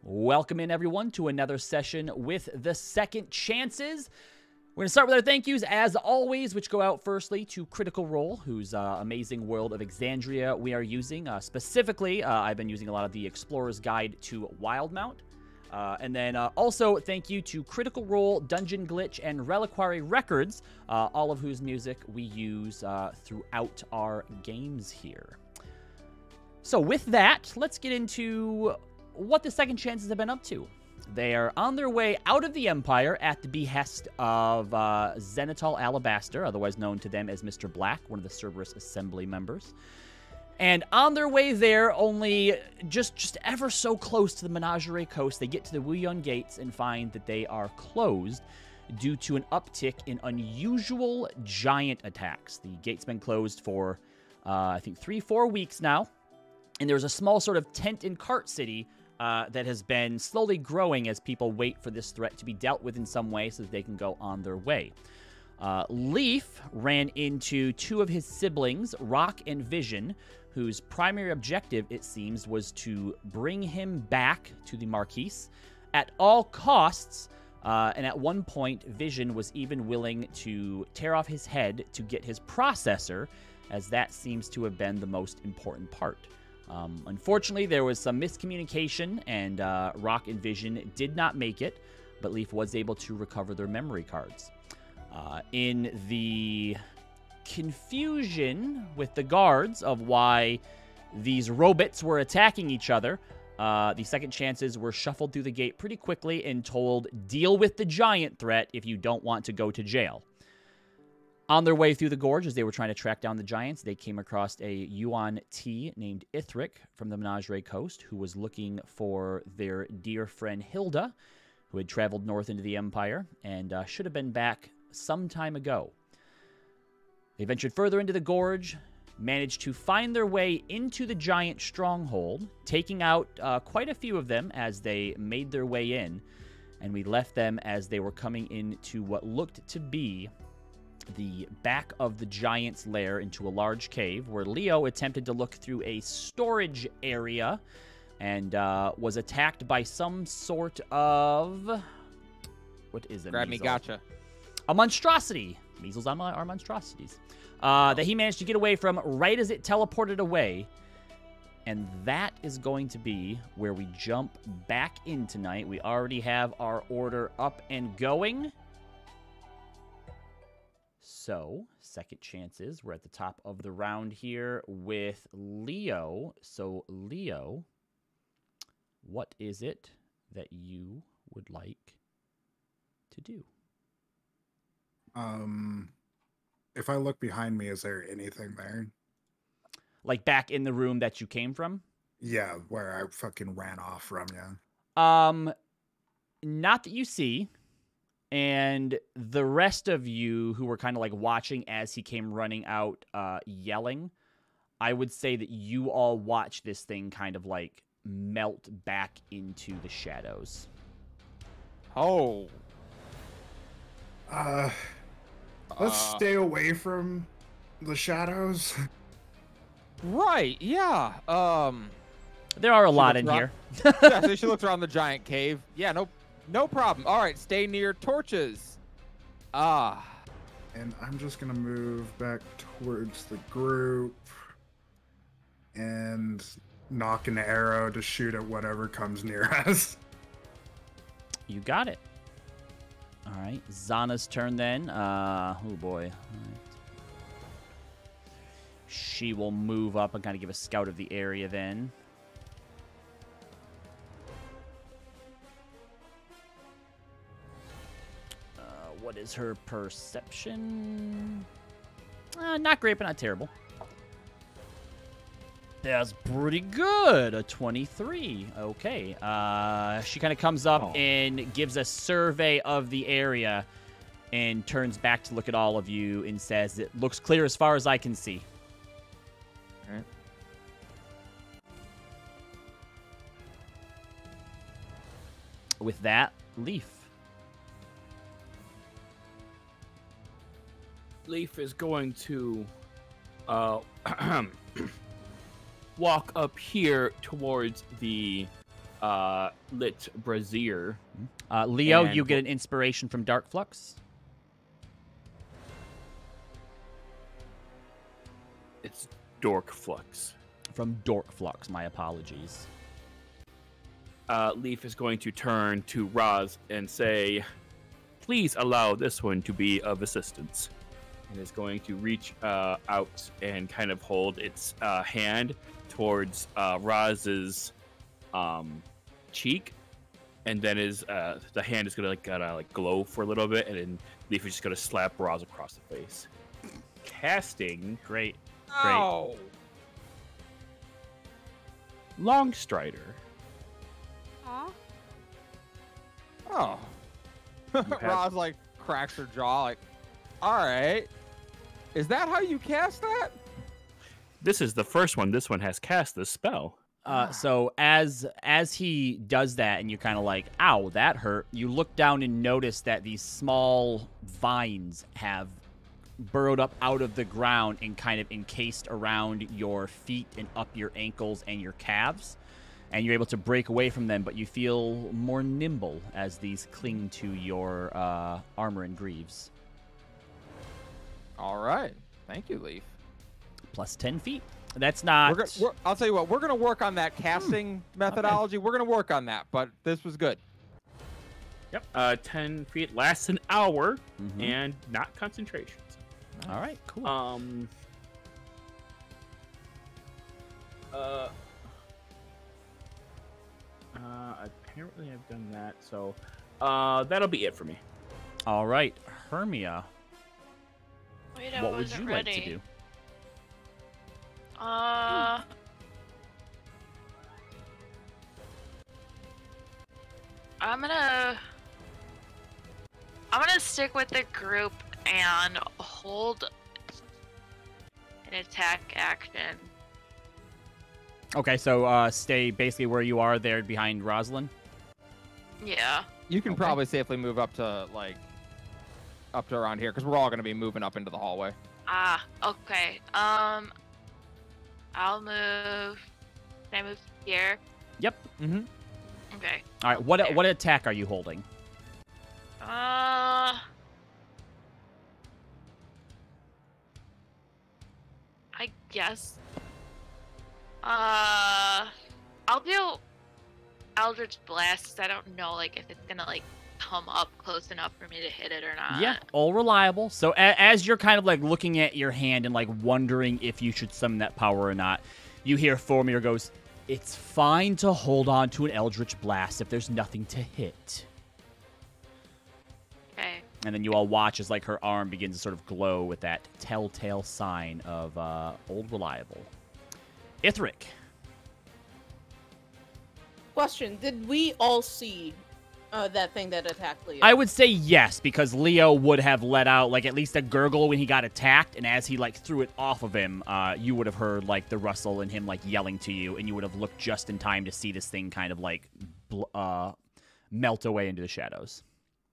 Welcome in, everyone, to another session with the Second Chances. We're going to start with our thank yous, as always, which go out firstly to Critical Role, whose amazing world of Exandria we are using. Specifically, I've been using a lot of the Explorer's Guide to Wildemount. And then also thank you to Critical Role, Dungeon Glitch, and Reliquary Records, all of whose music we use throughout our games here. So with that, let's get into what the Second Chances have been up to. They are on their way out of the Empire at the behest of Zenithal Alabaster, otherwise known to them as Mr. Black, one of the Cerberus Assembly members. And on their way there, only just ever so close to the Menagerie Coast, they get to the Wuyun Gates and find that they are closed due to an uptick in unusual giant attacks. The gate's been closed for, I think, 3-4 weeks now. And there's a small sort of tent and cart city that has been slowly growing as people wait for this threat to be dealt with in some way so that they can go on their way. Leaf ran into two of his siblings, Rock and Vision, whose primary objective, it seems, was to bring him back to the Marquise at all costs. And at one point, Vision was even willing to tear off his head to get his processor, as that seems to have been the most important part. Unfortunately, there was some miscommunication, and Rock and Vision did not make it, but Leaf was able to recover their memory cards. In the confusion with the guards of why these robots were attacking each other, the Second Chances were shuffled through the gate pretty quickly and told, deal with the giant threat if you don't want to go to jail. On their way through the gorge, as they were trying to track down the giants, they came across a Yuan T named Ithric from the Menagerie Coast, who was looking for their dear friend Hilda, who had traveled north into the Empire and should have been back some time ago. They ventured further into the gorge, managed to find their way into the giant stronghold, taking out quite a few of them as they made their way in, and we left them as they were coming into what looked to be the back of the giant's lair into a large cave, where Leo attempted to look through a storage area and was attacked by some sort of... What is it? Grab me, gotcha. A monstrosity. Measles are monstrosities. That he managed to get away from right as it teleported away. And that is going to be where we jump back in tonight. We already have our order up and going. So, Second Chances, we're at the top of the round here with Leo. So, Leo, what is it that you would like to do? If I look behind me, is there anything there? Like back in the room that you came from? Yeah, where I fucking ran off from, yeah. Not that you see. And the rest of you who were kind of like watching as he came running out, yelling, I would say that you all watch this thing kind of like melt back into the shadows. Oh. Let's stay away from the shadows. Right, yeah. There are a lot in here. Yeah, so she looked around the giant cave. Yeah, no problem. All right, stay near torches. Ah. And I'm just going to move back towards the group and knock an arrow to shoot at whatever comes near us. You got it. All right, Zana's turn then. Oh boy. Right. She will move up and kind of give a scout of the area then. What is her perception? Not great, but not terrible. That's pretty good. A 23. Okay. She kind of comes up and gives a survey of the area and turns back to look at all of you and says, it looks clear as far as I can see. All right. With that, Leaf. Leaf is going to walk up here towards the lit brazier. Leo, And you get an inspiration from Dark Flux. It's Dork Flux. From Dork Flux, my apologies. Leaf is going to turn to Roz and say, please allow this one to be of assistance. And is going to reach out and kind of hold its hand towards Roz's cheek. And then the hand is going to glow for a little bit. And then Leaf is just going to slap Roz across the face. Casting. Great. Oh. Long Strider. Aw. Oh. have- Roz like cracks her jaw like, all right. Is that how you cast that? This is the first one. This one has cast this spell. So as he does that, and you're kind of like, "Ow, that hurt," you look down and notice that these small vines have burrowed up out of the ground and kind of encased around your feet and up your ankles and your calves, and you're able to break away from them, but you feel more nimble as these cling to your armor and greaves. All right. Thank you, Leaf. Plus 10 feet. That's not... I'll tell you what, we're going to work on that casting methodology. We're going to work on that, but this was good. Yep. 10 feet lasts an hour and not concentrations. All right, cool. Apparently I've done that, so that'll be it for me. All right, Hermia, Wait, I what would wasn't you ready. like to do? I'm gonna stick with the group and hold an attack action. Okay, so stay basically where you are there behind Rosalind. Yeah. You can Okay. probably safely move up to around here because we're all going to be moving up into the hallway. Ah, okay. I'll move. Can I move here? Yep. Mm-hmm. Okay. All right, what attack are you holding? I guess. I'll do Eldritch Blast. 'Cause I don't know, like, if it's gonna like come up close enough for me to hit it or not. Yeah, all reliable. So as you're kind of like looking at your hand and like wondering if you should summon that power or not, you hear Formir goes, "It's fine to hold on to an Eldritch Blast if there's nothing to hit." Okay. And then you all watch as like her arm begins to sort of glow with that telltale sign of old reliable. Ithric. Question: did we all see that thing that attacked Leo? I would say yes, because Leo would have let out like at least a gurgle when he got attacked, and as he like threw it off of him, you would have heard like the rustle and him like yelling to you, and you would have looked just in time to see this thing kind of like melt away into the shadows.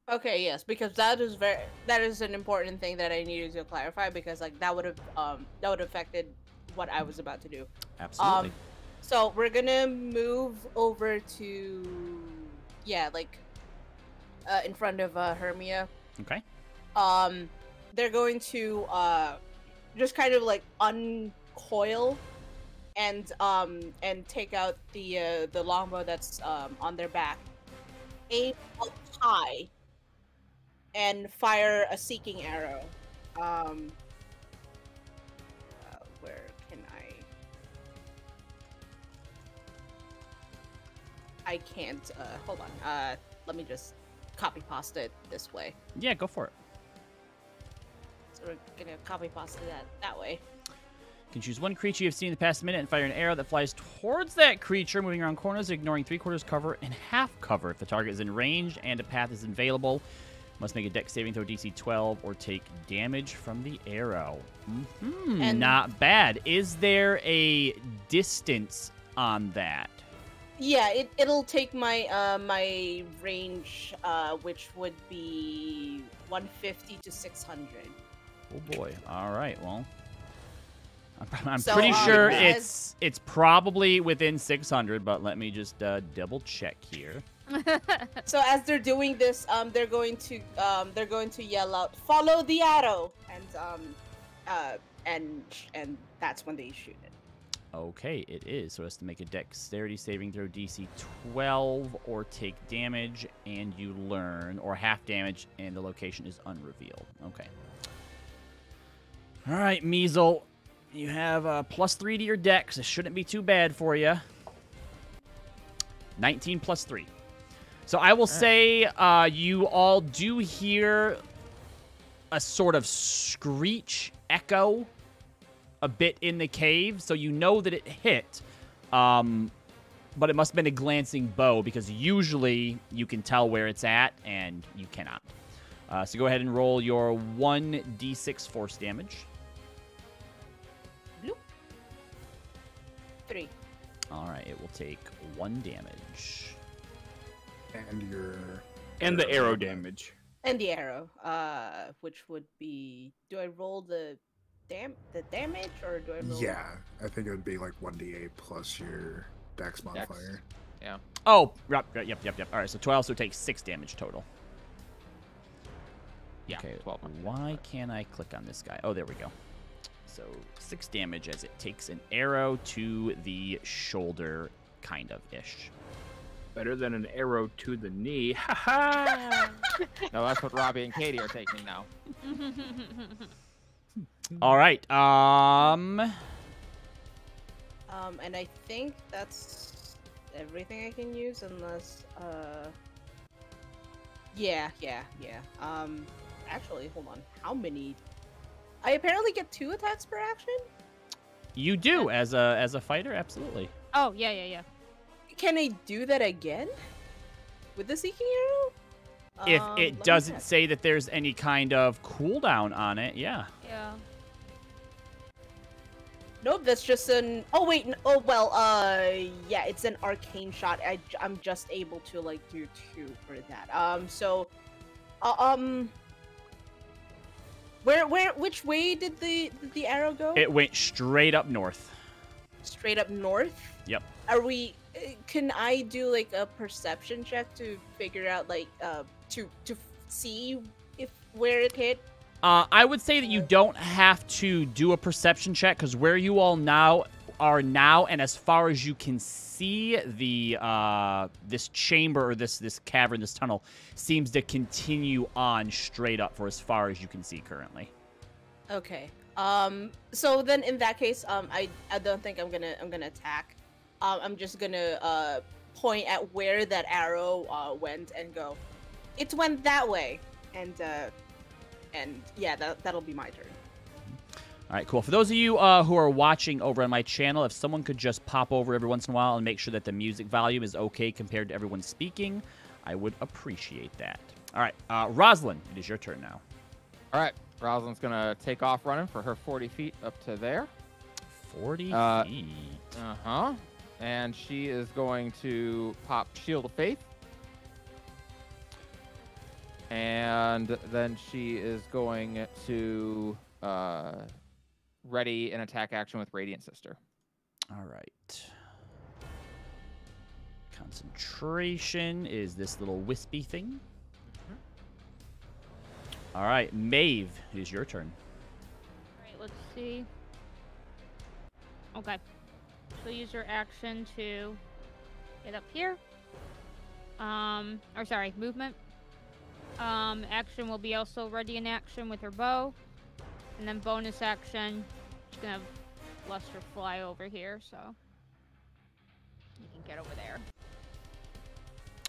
Okay, yes, because that is an important thing that I needed to clarify, because like that would have affected what I was about to do. Absolutely. So we're gonna move over to in front of Hermia. Okay. They're going to just kind of like uncoil and take out the longbow that's on their back, aim up high, and fire a seeking arrow. Where can I can't. Hold on. Let me just copy pasta it this way. Yeah, go for it. So we're gonna copy pasta that way. You can choose one creature you've seen in the past minute and fire an arrow that flies towards that creature, moving around corners, ignoring 3/4 cover and half cover. If the target is in range and a path is available, must make a dex saving throw DC 12 or take damage from the arrow. And- Not bad. Is there a distance on that? Yeah, it'll take my my range, which would be 150 to 600. Oh boy. All right. Well, I'm So, pretty sure as- it's probably within 600, but let me just double check here. So as they're doing this, they're going to yell out, "Follow the arrow!" and that's when they shoot it. Okay, it is. So it has to make a dexterity saving throw DC 12 or take damage, and you learn, or half damage, and the location is unrevealed. Okay. All right, Measle. You have a +3 to your dex. This shouldn't be too bad for you. 19 plus 3. So I will say you all do hear a sort of screech echo a bit in the cave, so you know that it hit, but it must have been a glancing bow, because usually you can tell where it's at, and you cannot. So go ahead and roll your 1d6 force damage. Bloop. 3. All right, it will take 1 damage. And the arrow damage. And the arrow, which would be, do I roll the damage, or do I roll? Yeah, I think it would be like 1d8 plus your dex modifier. Yeah. Oh, yep. All right, so 12, so it takes 6 damage total. Yeah. Okay, 12. why can't I click on this guy? Oh, there we go. So 6 damage as it takes an arrow to the shoulder, kind of-ish. Better than an arrow to the knee. Ha ha! No, that's what Robbie and Katie are taking now. All right. And I think that's everything I can use, unless yeah. Actually, hold on. How many? I apparently get 2 attacks per action. You do as a fighter, absolutely. Oh, yeah. Can I do that again with the Seeking Arrow? If Let it me doesn't check. say that there's any kind of cooldown on it, yeah. Yeah. Nope, that's just an. Oh wait. Oh well. Yeah, it's an arcane shot. I'm just able to like do 2 for that. So, which way did the arrow go? It went straight up north. Straight up north. Yep. Are we? Can I do like a perception check to figure out like to see if where it hit? I would say that you don't have to do a perception check, because where you all are now, and as far as you can see, the this chamber, or this cavern, this tunnel, seems to continue on straight up for as far as you can see currently. Okay. So then in that case, I don't think I'm gonna attack. I'm just gonna point at where that arrow went and go, it went that way, and yeah, that'll be my turn. All right, cool. For those of you who are watching over on my channel, if someone could just pop over every once in a while and make sure that the music volume is okay compared to everyone speaking, I would appreciate that. All right, Rosalind, it is your turn now. All right. Rosalind's going to take off running for her 40 feet up to there. 40 feet. Uh-huh. And she is going to pop Shield of Faith. And then she is going to ready an attack action with Radiant Sister. All right. Concentration is this little wispy thing. All right, Maeve, it is your turn. All right, let's see. Okay. So use your action to get up here. Or sorry, movement. Action will be also ready in action with her bow. And then bonus action, she's gonna have Luster fly over here, so you can get over there.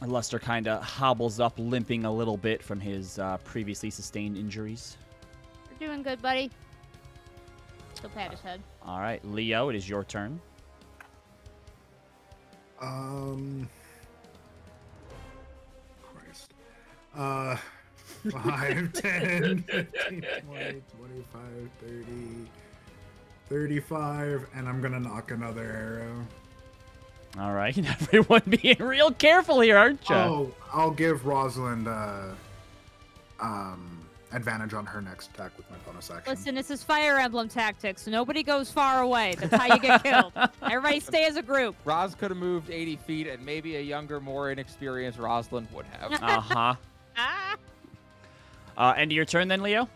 Luster kind of hobbles up, limping a little bit from his previously sustained injuries. You're doing good, buddy. Still pat his head. All right, Leo, it is your turn. Christ. 5, 10, 15, 20, 25, 30, 35, and I'm gonna knock another arrow. All right, everyone being real careful here, aren't you? Oh, I'll give Rosalind advantage on her next attack with my bonus action. Listen, this is Fire Emblem tactics. Nobody goes far away. That's how you get killed. Everybody stay as a group. Roz could have moved 80 feet, and maybe a younger, more inexperienced Rosalind would have. Uh-huh. End of your turn then, Leo?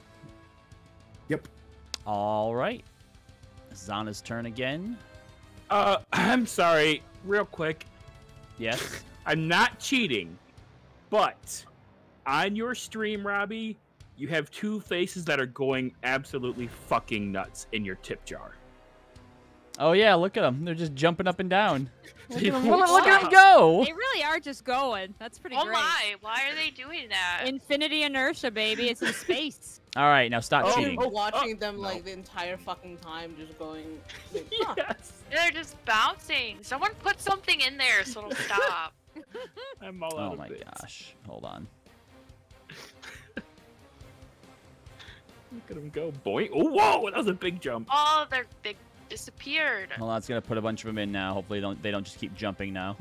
Yep. All right. Zana's turn again. I'm sorry, real quick. Yes. I'm not cheating, but on your stream, Robbie, you have two faces that are going absolutely fucking nuts in your tip jar. Oh, yeah, look at them. They're just jumping up and down. Look at Wow. them go. They really are just going. That's pretty Oh great. my! Why are they doing that? Infinity inertia, baby. It's in space. All right, now stop Oh, cheating. Watching them no. like the entire fucking time, just going. Like, huh. Yes. They're just bouncing. Someone put something in there so it'll stop. I'm all out Oh of my bits. gosh. Hold on. Look at him go. Boy. Oh, whoa, that was a big jump. Oh, they disappeared. Hold on, it's gonna put a bunch of them in now. Hopefully they don't just keep jumping now.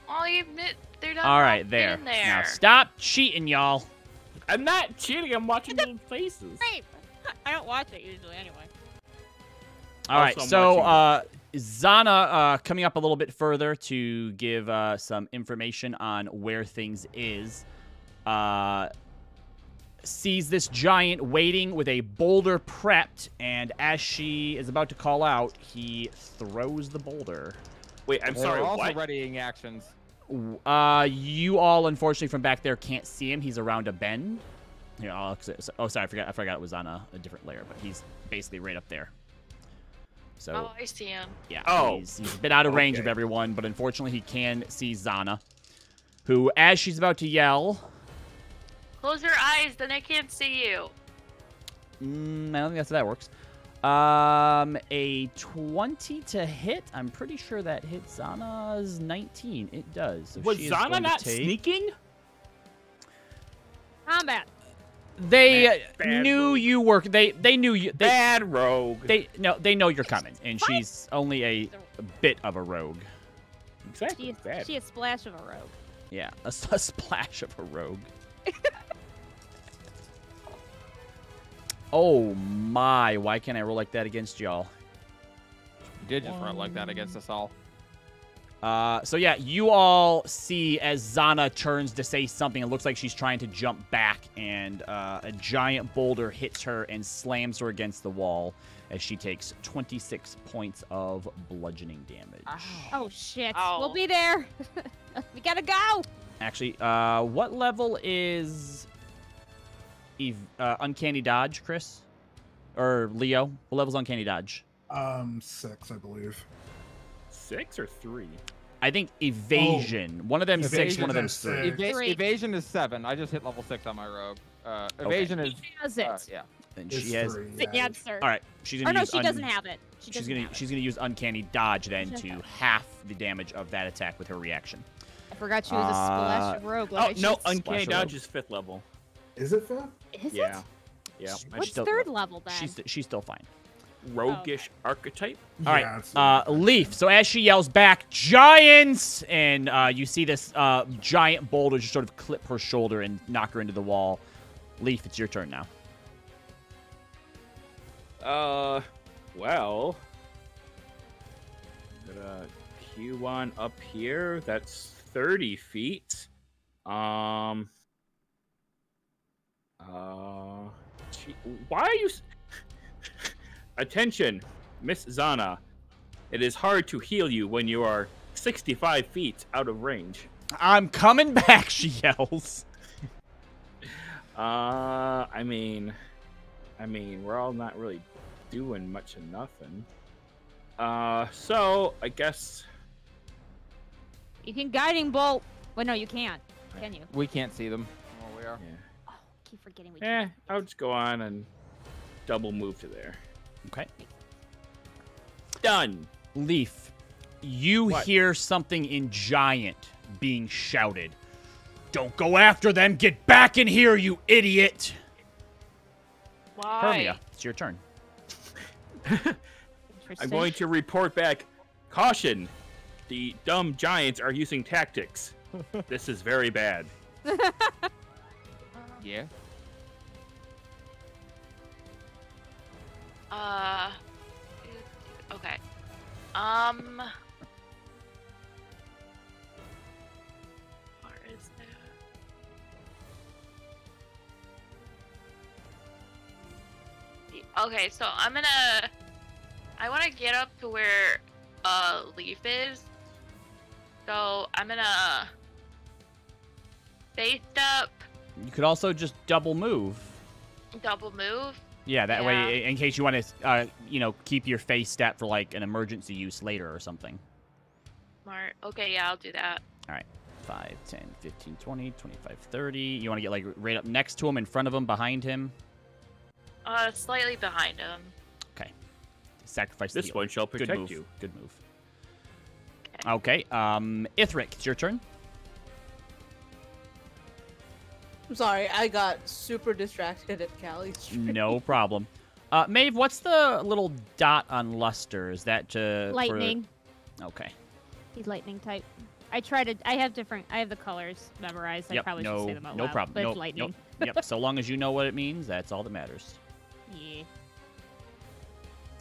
Oh, you admit they're not All right, all there. in there. Now stop cheating, y'all. I'm not cheating. I'm watching little faces. Great. I don't watch it usually anyway. All right, Also, I'm so watching Zana coming up a little bit further to give some information on where things is. Sees this giant waiting with a boulder prepped, and as she is about to call out, he throws the boulder. Wait, I'm sorry, They're also what? readying actions. You all, unfortunately, from back there can't see him. He's around a bend. Here, oh, sorry, I forgot it was on a different layer, but he's basically right up there. So, Oh, I see him. yeah, Oh. he's a bit out of range of Okay. everyone, but unfortunately he can see Zana, who, as she's about to yell, Close your eyes, then I can't see you. I don't think that's how that works. A 20 to hit. I'm pretty sure that hits Zana's 19. It does. So Was she is Zana going to not take- sneaking? Combat. They Bad knew rogue. you were. They knew you. Bad rogue. They know you're coming, and she's only a bit of a rogue. Exactly. Bad. She a splash of a rogue. Yeah, a splash of a rogue. Oh my! Why can't I roll like that against y'all? You did just run like that against us all. So yeah, you all see as Zana turns to say something. It looks like she's trying to jump back, and a giant boulder hits her and slams her against the wall as she takes 26 points of bludgeoning damage. Oh shit. Ow. We'll be there. We gotta go. Actually, what level is Uncanny Dodge, Chris? Or Leo? What level's Uncanny Dodge? 6, I believe. 6 or 3? I think Evasion. One of them's 6, Evasion one of them's is 3. 6. Three. Evasion is 7. I just hit level 6 on my rogue. Evasion is. Has it? Yeah. And It's she has. 3, Yeah, sir. All right, she's Or gonna no, use. she doesn't have it. She's gonna use Uncanny Dodge then She to doesn't half the damage of that attack with her reaction. I forgot she was a splash of rogue. Oh, Like, no, she's- Uncanny Splash Dodge rogue. is 5th level. Is it 5? Is Yeah. it? Yeah. What's still- third level then? She's still fine. Roguish archetype. All right, Yeah, it's Leaf. So as she yells back, "Giants!" and you see this giant boulder just sort of clip her shoulder and knock her into the wall. Leaf, it's your turn now. Well, got a Q1 up here. That's 30 feet. Why are you? Attention, Miss Zana. It is hard to heal you when you are 65 feet out of range. I'm coming back, she yells. I mean, we're all not really doing much of nothing. So I guess. You can guiding bolt. Well, no, you can't. Can you? We can't see them. Oh, we are. Yeah. Oh, I keep forgetting we Eh, can't. I'll just go on and double move to there. Okay. Done. Leaf, you What? hear something in Giant being shouted. "Don't go after them! Get back in here, you idiot!" Why? Hermia, it's your turn. I'm going to report back. Caution! The dumb giants are using tactics. This is very bad. Yeah. Okay. Where is that? Okay, so I want to get up to where Leaf is. So I'm gonna face up, You could also just double move. double move. Yeah, that Yeah. way, in case you want to, keep your face step for like an emergency use later or something. Smart. Okay, yeah, I'll do that. All right. 5, 10, 15, 20, 25, 30. You want to get like right up next to him, in front of him, behind him? Slightly behind him. Okay. Sacrifice This the one shall Good protect move. you. Good move. Okay. Ithric, it's your turn. I'm sorry, I got super distracted at Callie's stream. No problem. Maeve, what's the little dot on Luster? Is that Lightning. Okay. He's lightning type. I have the colors memorized. I probably should say them out no loud. problem. But No, it's lightning. Yep. So long as you know what it means, that's all that matters. Yeah.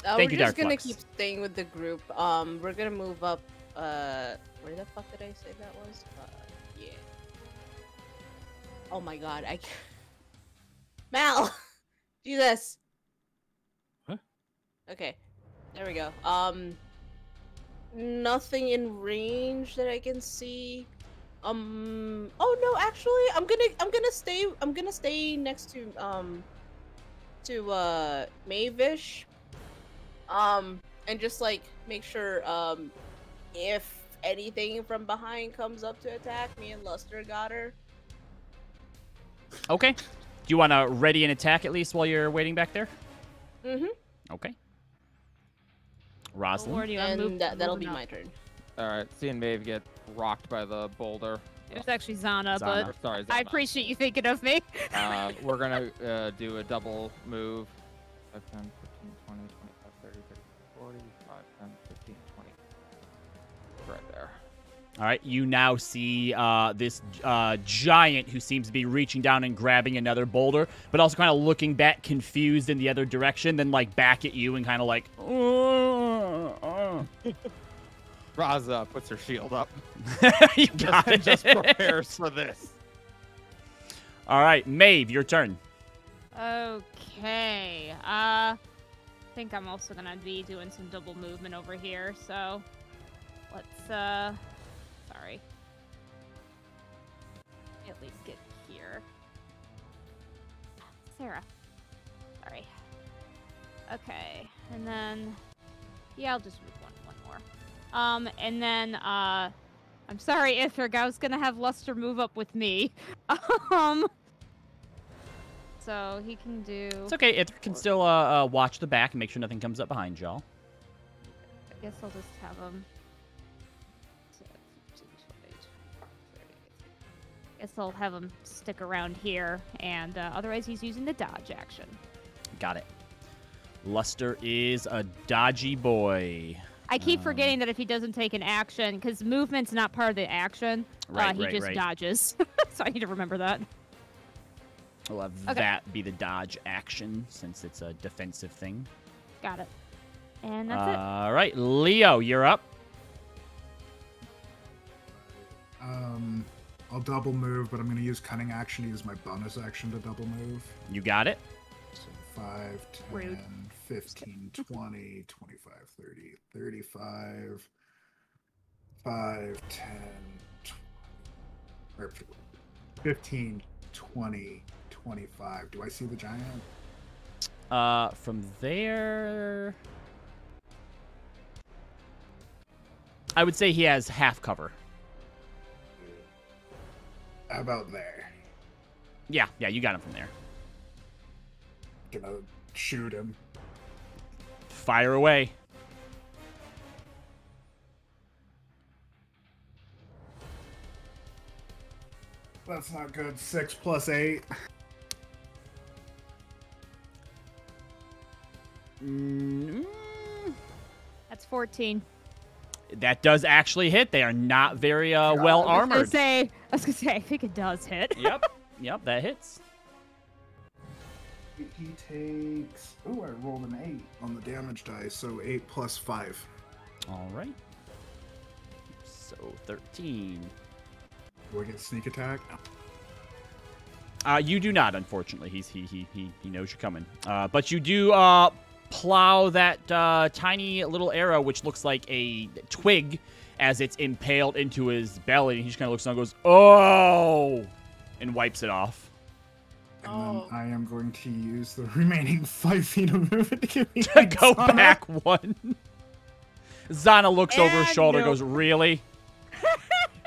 Thank We're you, just Dark gonna Flux. keep staying with the group. We're gonna move up. Where the fuck did I say that was? Yeah. Oh my god, I can't. Mal! Jesus! Huh? Okay. There we go. Nothing in range that I can see. Oh no, actually, I'm gonna stay next to Mavish. And just like make sure if anything from behind comes up to attack me and Luster got her. Okay. Do you want to ready an attack at least while you're waiting back there? Mm-hmm. Okay. Oh, Rosalind. Lordy, I'm And that'll be moving my up. turn. All right, seeing Maeve get rocked by the boulder. It was actually Zana, Zana. but Or, sorry, I Zana. appreciate you thinking of me. We're gonna do a double move. 5, 10, 15, 20, 25, 30, 30, 40, 5, 10, 15, 20. Right there. All right. You now see this giant who seems to be reaching down and grabbing another boulder, but also kind of looking back confused in the other direction, then like back at you and kind of like, Raza puts her shield up. You got it. Just prepares for this. All right, Maeve, your turn. Okay. I think I'm also gonna be doing some double movement over here, so let's sorry. At least get here. Sarah. Sorry. Okay. And then yeah, I'll just move one more. And then I'm sorry, Ithric, I was gonna have Luster move up with me. So he can do. It's okay. Ithric can still watch the back and make sure nothing comes up behind y'all. I guess I'll just have him. Guess I'll have him stick around here, and otherwise he's using the dodge action. Got it. Luster is a dodgy boy. I keep forgetting that if he doesn't take an action, because movement's not part of the action, Right, he just right. dodges. So I need to remember that. We'll have Okay. that be the dodge action since it's a defensive thing. Got it. And that's All right, Leo, you're up. I'll double move, but I'm going to use cunning action to use my bonus action to double move. You got it. So 5, 10, Rude. 15, 20, 25, 30, 35, 5, 10, 20, or 15, 20, 25. Do I see the giant? From there, I would say he has half cover. How about there? Yeah, you got him from there. Gonna shoot him. Fire away. That's not good. 6 plus 8. That's 14. That does actually hit. They are not very well I armored. was gonna say, I think it does hit. Yep, that hits. He takes. Oh, I rolled an 8 on the damage dice, so 8 plus 5. All right. So 13. Do I get sneak attack? You do not, unfortunately. He knows you're coming. But you do plow that tiny little arrow, which looks like a twig, as it's impaled into his belly. And he just kind of looks down and goes, "Oh!" and wipes it off. And Oh. then I am going to use the remaining 5 feet of movement to give me a Go Zana. back one. Zana looks over his And shoulder and no. goes, "Really?"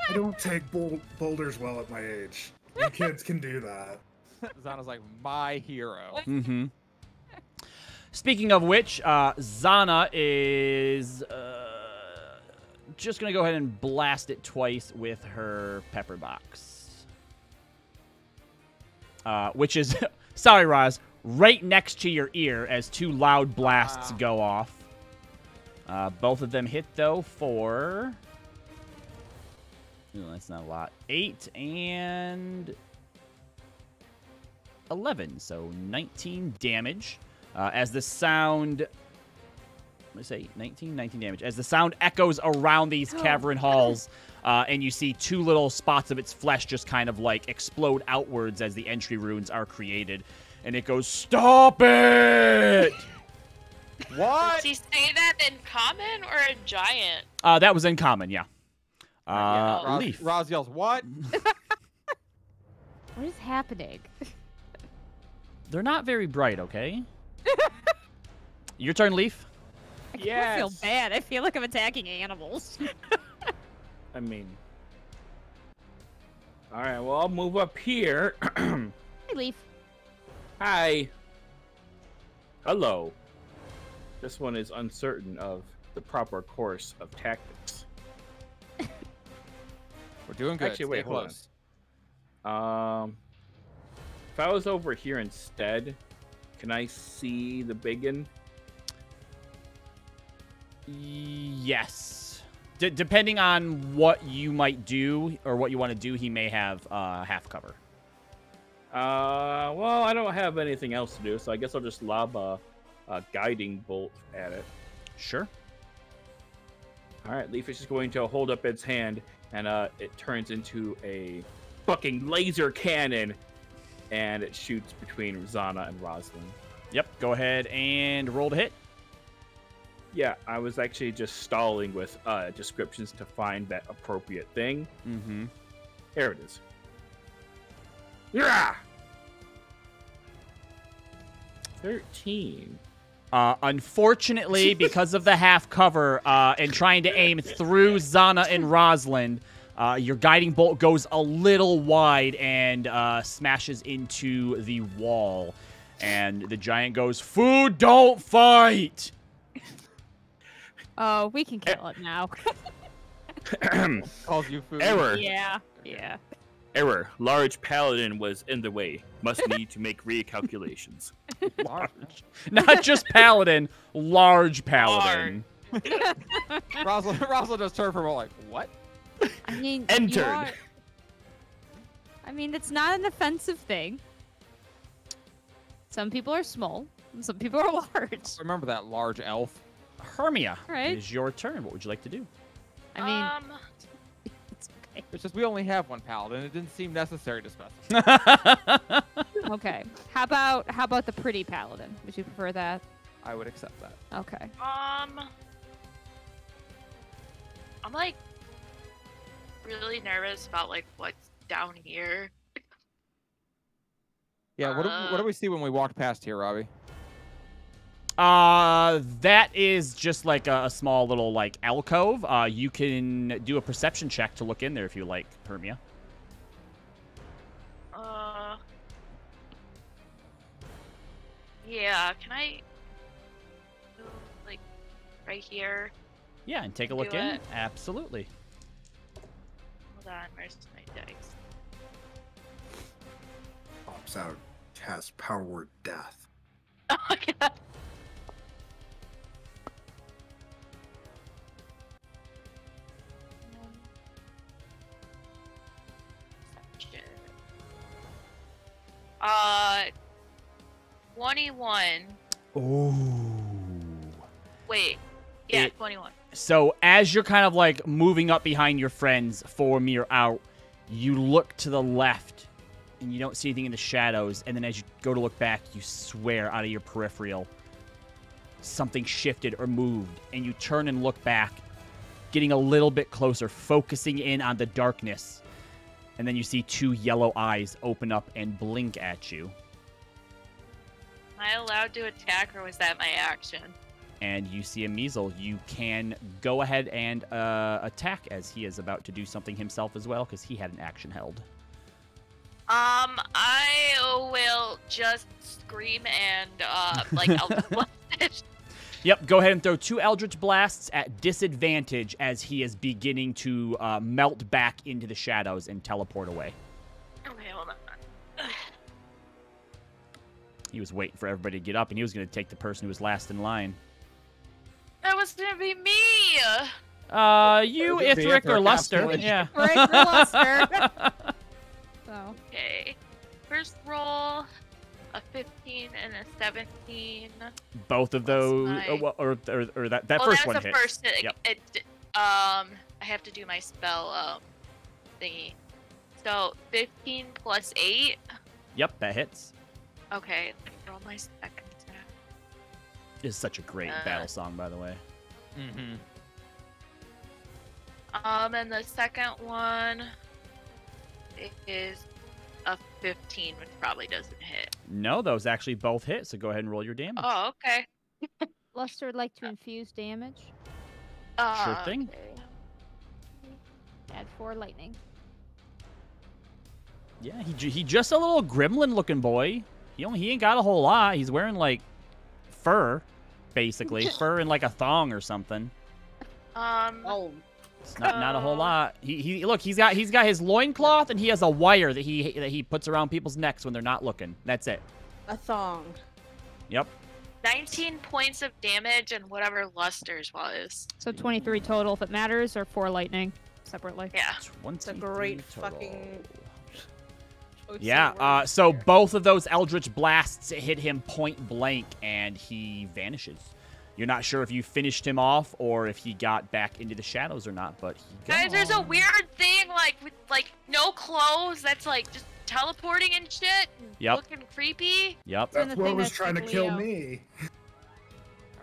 I don't take boulders well at my age. You kids can do that. Zana's like my hero. Mm-hmm. Speaking of which, Zana is just going to go ahead and blast it twice with her pepper box. Which is, sorry, Roz, right next to your ear as 2 loud blasts go off. Both of them hit, though, for... Ooh, that's not a lot. 8 and 11, so 19 damage. As the sound... What did I say? 19 damage. As the sound echoes around these cavern halls, and you see 2 little spots of its flesh just kind of like explode outwards as the entry runes are created. And it goes, "Stop it!" What? Does he say that in common or in giant? That was in common, yeah. Roz, Leaf. Roz yells, "What?" What is happening? They're not very bright, okay? Your turn, Leaf. I kind of feel Yes. bad. I feel like I'm attacking animals. I mean, all right. Well, I'll move up here. Hey, Leaf. Hi. Hello. This one is uncertain of the proper course of tactics. We're doing good. Actually, Stay wait, hold on. close. If I was over here instead, can I see the biggin? Yes. Depending on what you might do or what you want to do, he may have half cover. Well, I don't have anything else to do, so I guess I'll just lob a guiding bolt at it. Sure. All right, Leaf is just going to hold up its hand, and it turns into a fucking laser cannon, and it shoots between Zana and Rosalind. Yep. Go ahead and roll to hit. Yeah, I was actually just stalling with descriptions to find that appropriate thing. Mm-hmm. There it is. Yeah. 13. Unfortunately, because of the half cover and trying to aim through Zana and Rosalind, your guiding bolt goes a little wide and smashes into the wall. And the giant goes, "Food, don't fight!" Oh, we can kill it now. Calls you food. Error. Yeah. Error. Large paladin was in the way. Must need to make recalculations. Large. Not just paladin, large paladin. Rosalind just turned from all like, "What?" I mean, Entered. I mean, it's not an offensive thing. Some people are small, and some people are large. Remember that large elf? Hermia, Right. it is your turn. What would you like to do? I mean, it's okay. It's just we only have one paladin. It didn't seem necessary to specify. Okay. How about the pretty paladin? Would you prefer that? I would accept that. Okay. I'm like really nervous about like what's down here. Yeah. What do we see when we walked past here, Robbie? That is just like a small little like alcove. You can do a perception check to look in there if you like, Hermia. Yeah, can I go like right here? Yeah, and take a Do look in. it. Absolutely. Hold on, where's my dice? Pops out. Cast Power Word Death. Oh my god. Perception. 21. Ooh. Wait. Yeah, It- 21. So as you're kind of like moving up behind your friends, 4 meter out, you look to the left and you don't see anything in the shadows. And then as you go to look back, you swear out of your peripheral something shifted or moved. And you turn and look back, getting a little bit closer, focusing in on the darkness. And then you see 2 yellow eyes open up and blink at you. Am I allowed to attack, or was that my action? And you see a Measle. You can go ahead and attack as he is about to do something himself as well, because he had an action held. I will just scream and like I'll Yep, go ahead and throw 2 Eldritch Blasts at disadvantage as he is beginning to melt back into the shadows and teleport away. Okay, hold on. He was waiting for everybody to get up, and he was going to take the person who was last in line. That was gonna be me. You, It'd be Ithric, or Ithric, Luster. absolutely. Yeah. Right, or Luster. So, Okay. First roll, a 15 and a 17. Both of those, or that Well, first that's one the hits. first. Yep. I have to do my spell thingy. So 15 plus 8. Yep, that hits. Okay, let me roll my second attack. It's such a great battle song, by the way. Mm-hmm. And the second one is a 15, which probably doesn't hit. No, those actually both hit, so go ahead and roll your damage. Oh, okay. Luster would like to infuse damage. Sure thing. Okay. Add 4 lightning. Yeah, he just a little gremlin-looking boy. He ain't got a whole lot. He's wearing like fur, basically fur and like a thong or something. Oh, It's not a whole lot. Look, he's got his loincloth and he has a wire that he puts around people's necks when they're not looking. That's it. a thong. Yep. 19 points of damage and whatever Luster's was. So 23 total if it matters, or 4 lightning separately. Yeah. It's a great fucking. Yeah, so both of those Eldritch Blasts hit him point blank, and he vanishes. You're not sure if you finished him off or if he got back into the shadows or not, but he Guys, there's a gone. weird thing with no clothes that's like just teleporting and shit. And Yep. Looking creepy. Yep. And That's the what thing was that's trying to like kill Leo. me.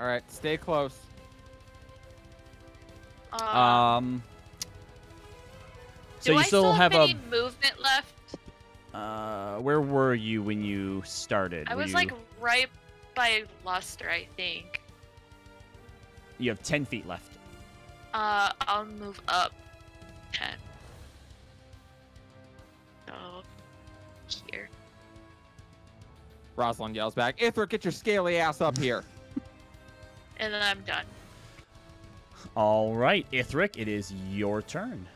All right, stay close. So do you I still have any movement left? where were you when you started? I Were was you, like right by Luster, I think. You have 10 feet left. I'll move up 10. So here. Rosalind yells back, Ithric, get your scaly ass up here. And then I'm done. All right, Ithric, it is your turn.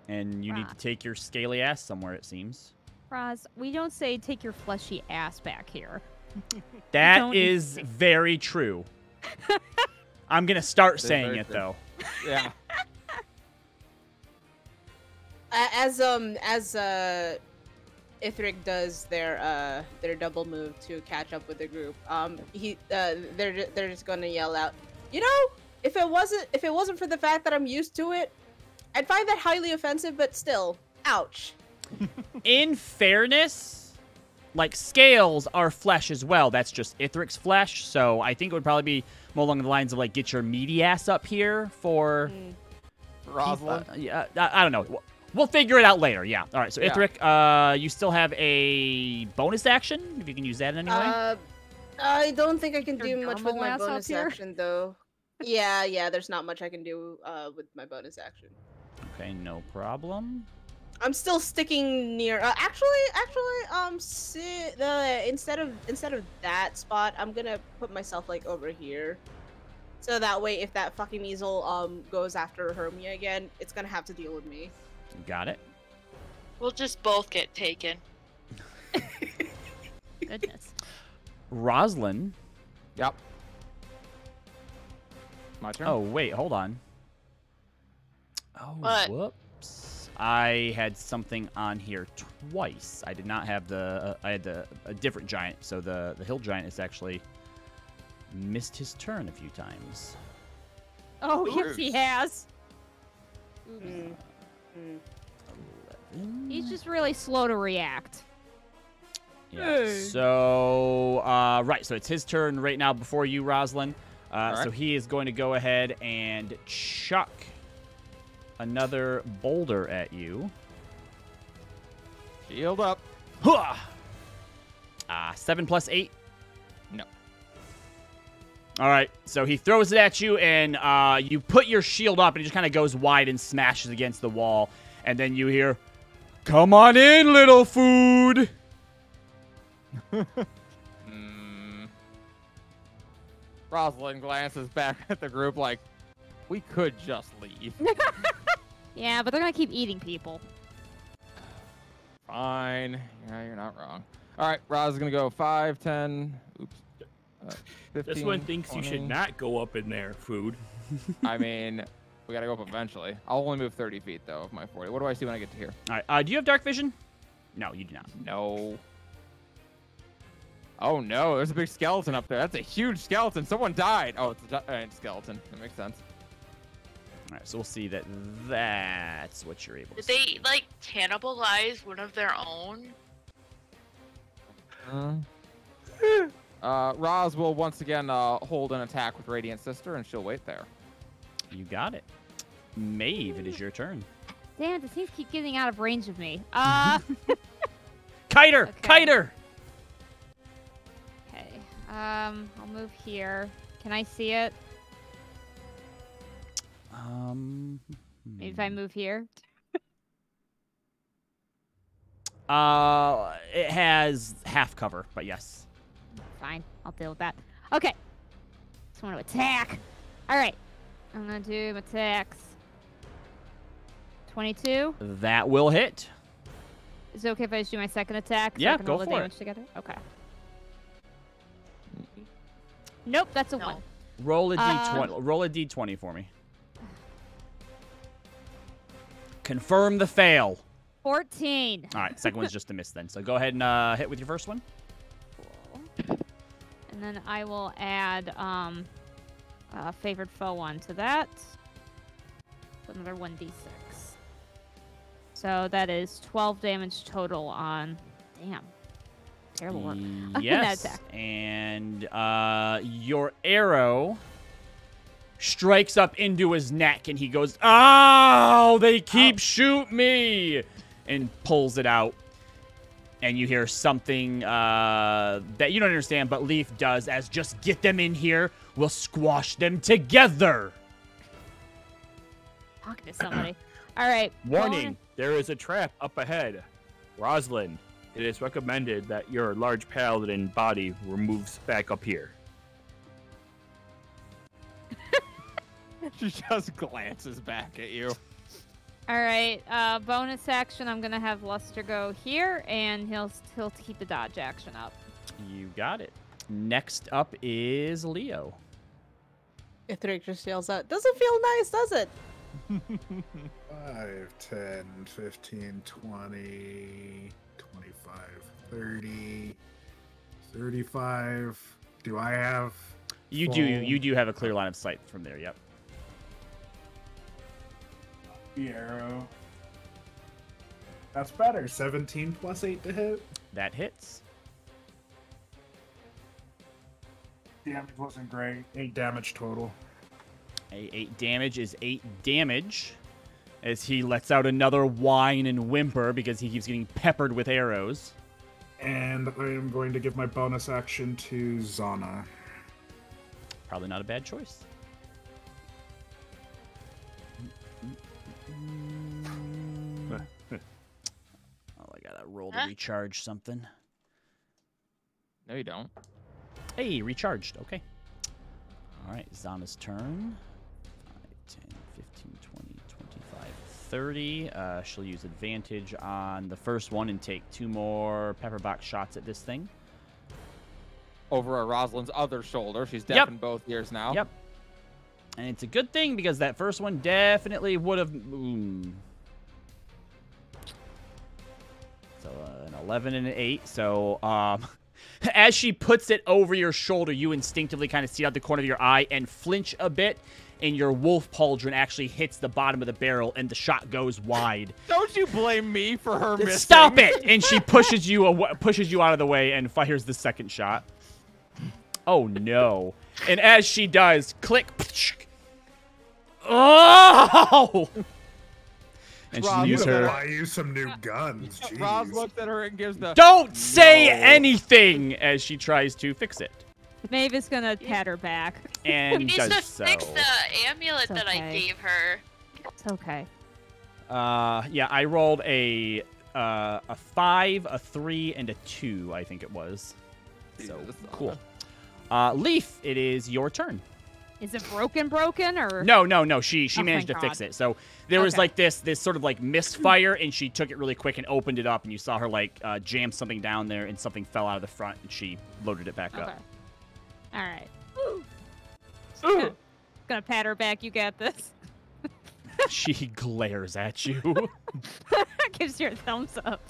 And you need to take your scaly ass somewhere, it seems. Roz, we don't say take your fleshy ass back here. That don't is say- very true. I'm going to start That is saying very it, true. though. Yeah. As Ithric does their double move to catch up with the group, they're just gonna yell out, you know, if it wasn't for the fact that I'm used to it, I'd find that highly offensive, but still, ouch. In fairness, like, scales are flesh as well. That's just Ithric's flesh, so I think it would probably be more along the lines of, like, get your meaty ass up here for... Rosalind. Yeah, I don't know. We'll figure it out later, yeah. All right, so Yeah. Ithric, you still have a bonus action, if you can use that in any way. I don't think I can Your do much with normal my ass up bonus here? action, though. Yeah, there's not much I can do with my bonus action. Okay, no problem. I'm still sticking near. Instead of that spot, I'm gonna put myself like over here, so that way, if that fucking Measle goes after Hermia again, it's gonna have to deal with me. Got it. We'll just both get taken. Goodness. Roslyn. Yep. My turn. Oh, wait, hold on. Oh, What? whoops. I had something on here twice. I did not have the. I had a different giant. So the hill giant has actually missed his turn a few times. Oh, yes, he has. Oops. Mm. 11. He's just really slow to react. Yeah. Hey. So right. So it's his turn right now before you, Roslyn. right. So he is going to go ahead and chuck another boulder at you. Shield up. 7 plus 8. No. All right, so he throws it at you, and you put your shield up, and it just kind of goes wide and smashes against the wall. And then you hear, "Come on in, little food." Rosalind glances back at the group like, we could just leave. Yeah, but they're gonna keep eating people. Fine. Yeah, you're not wrong. All right, Roz is going to go 5, 10, oops, 15, This one thinks 20. you should not go up in there, food. I mean, we got to go up eventually. I'll only move 30 feet, though, of my 40. What do I see when I get to here? All right, do you have dark vision? No, you do not. No. Oh, no, there's a big skeleton up there. That's a huge skeleton. Someone died. Oh, it's a giant skeleton. That makes sense. All right, so we'll see that that's what you're able to Did see. they like cannibalize one of their own? Roz will once again hold an attack with Radiant Sister, and she'll wait there. You got it. Maeve, it is your turn. Damn it, the things keep getting out of range of me. Kiter! Okay. Kiter! Okay. I'll move here. Can I see it? Maybe if I move here. It has half cover, but yes. Fine, I'll deal with that. Okay. Just want to attack. All right. I'm gonna do my attacks. 22. That will hit. Is it okay if I just do my second attack? So Yeah, I can go roll the for it. damage together? Okay. Nope, that's a No. 1. Roll a d20. Roll a d20 for me. Confirm the fail. 14. All right, second one's just a miss then. So go ahead and hit with your first one. Cool. And then I will add favored foe one to that. So another 1d6. So that is 12 damage total on. Damn. Terrible work. That Yes. attack. And your arrow strikes up into his neck, and he goes, "Ow! They keep shooting me!" and pulls it out. And you hear something that you don't understand, but Leaf does, as "Just get them in here. We'll squash them together." Talking to somebody. All right. Warning, there is a trap up ahead. Rosalind, it is recommended that your large paladin body moves back up here. She just glances back at you. All right. Bonus action. I'm gonna have Luster go here, and he'll keep the dodge action up. You got it. Next up is Leo. Ithric just yells out, "Doesn't feel nice, does it?" 5, 10, 15, 20, 25, 30, 35. Do I have... You do have a clear line of sight from there. Yep. The arrow. That's better. 17 plus 8 to hit. That hits. Damage wasn't great. 8 damage total. 8 damage is 8 damage as he lets out another whine and whimper because he keeps getting peppered with arrows. And I am going to give my bonus action to Zana. Probably not a bad choice. Oh, I gotta roll to Huh? recharge something. No, you don't. Hey, recharged. Okay. All right, Zana's turn. 5, 10, 15, 20, 25, 30. She'll use advantage on the first one and take 2 more pepper box shots at this thing. Over Rosalind's other shoulder. She's deaf Yep. in both ears now. Yep. And it's a good thing because that first one definitely would have... 11 and an 8. So, as she puts it over your shoulder, you instinctively kind of see out the corner of your eye and flinch a bit, and your wolf pauldron actually hits the bottom of the barrel, and the shot goes wide. Don't you blame me for her missing. Stop it! And she pushes you out of the way and fires the second shot. Oh, no. And as she does, click. Oh! And she Rob, uses her... Buy you some new guns. Jeez. Roz looks at her and gives the... Don't say No. anything as she tries to fix it. Maeve is gonna pat her back. She And needs does to so. fix the amulet It's that I okay. gave her. It's okay. Yeah, I rolled a 5, a 3, and a 2, I think it was. So, Jesus. cool. Leaf, it is your turn. Is it broken, or? No. She Oh, managed to thank fix God. it. So there was Okay. like this sort of like misfire, and she took it really quick and opened it up, and you saw her like jam something down there, and something fell out of the front, and she loaded it back Okay. up. All right. Gonna pat her back. You got this. She glares at you. Gives you a thumbs up.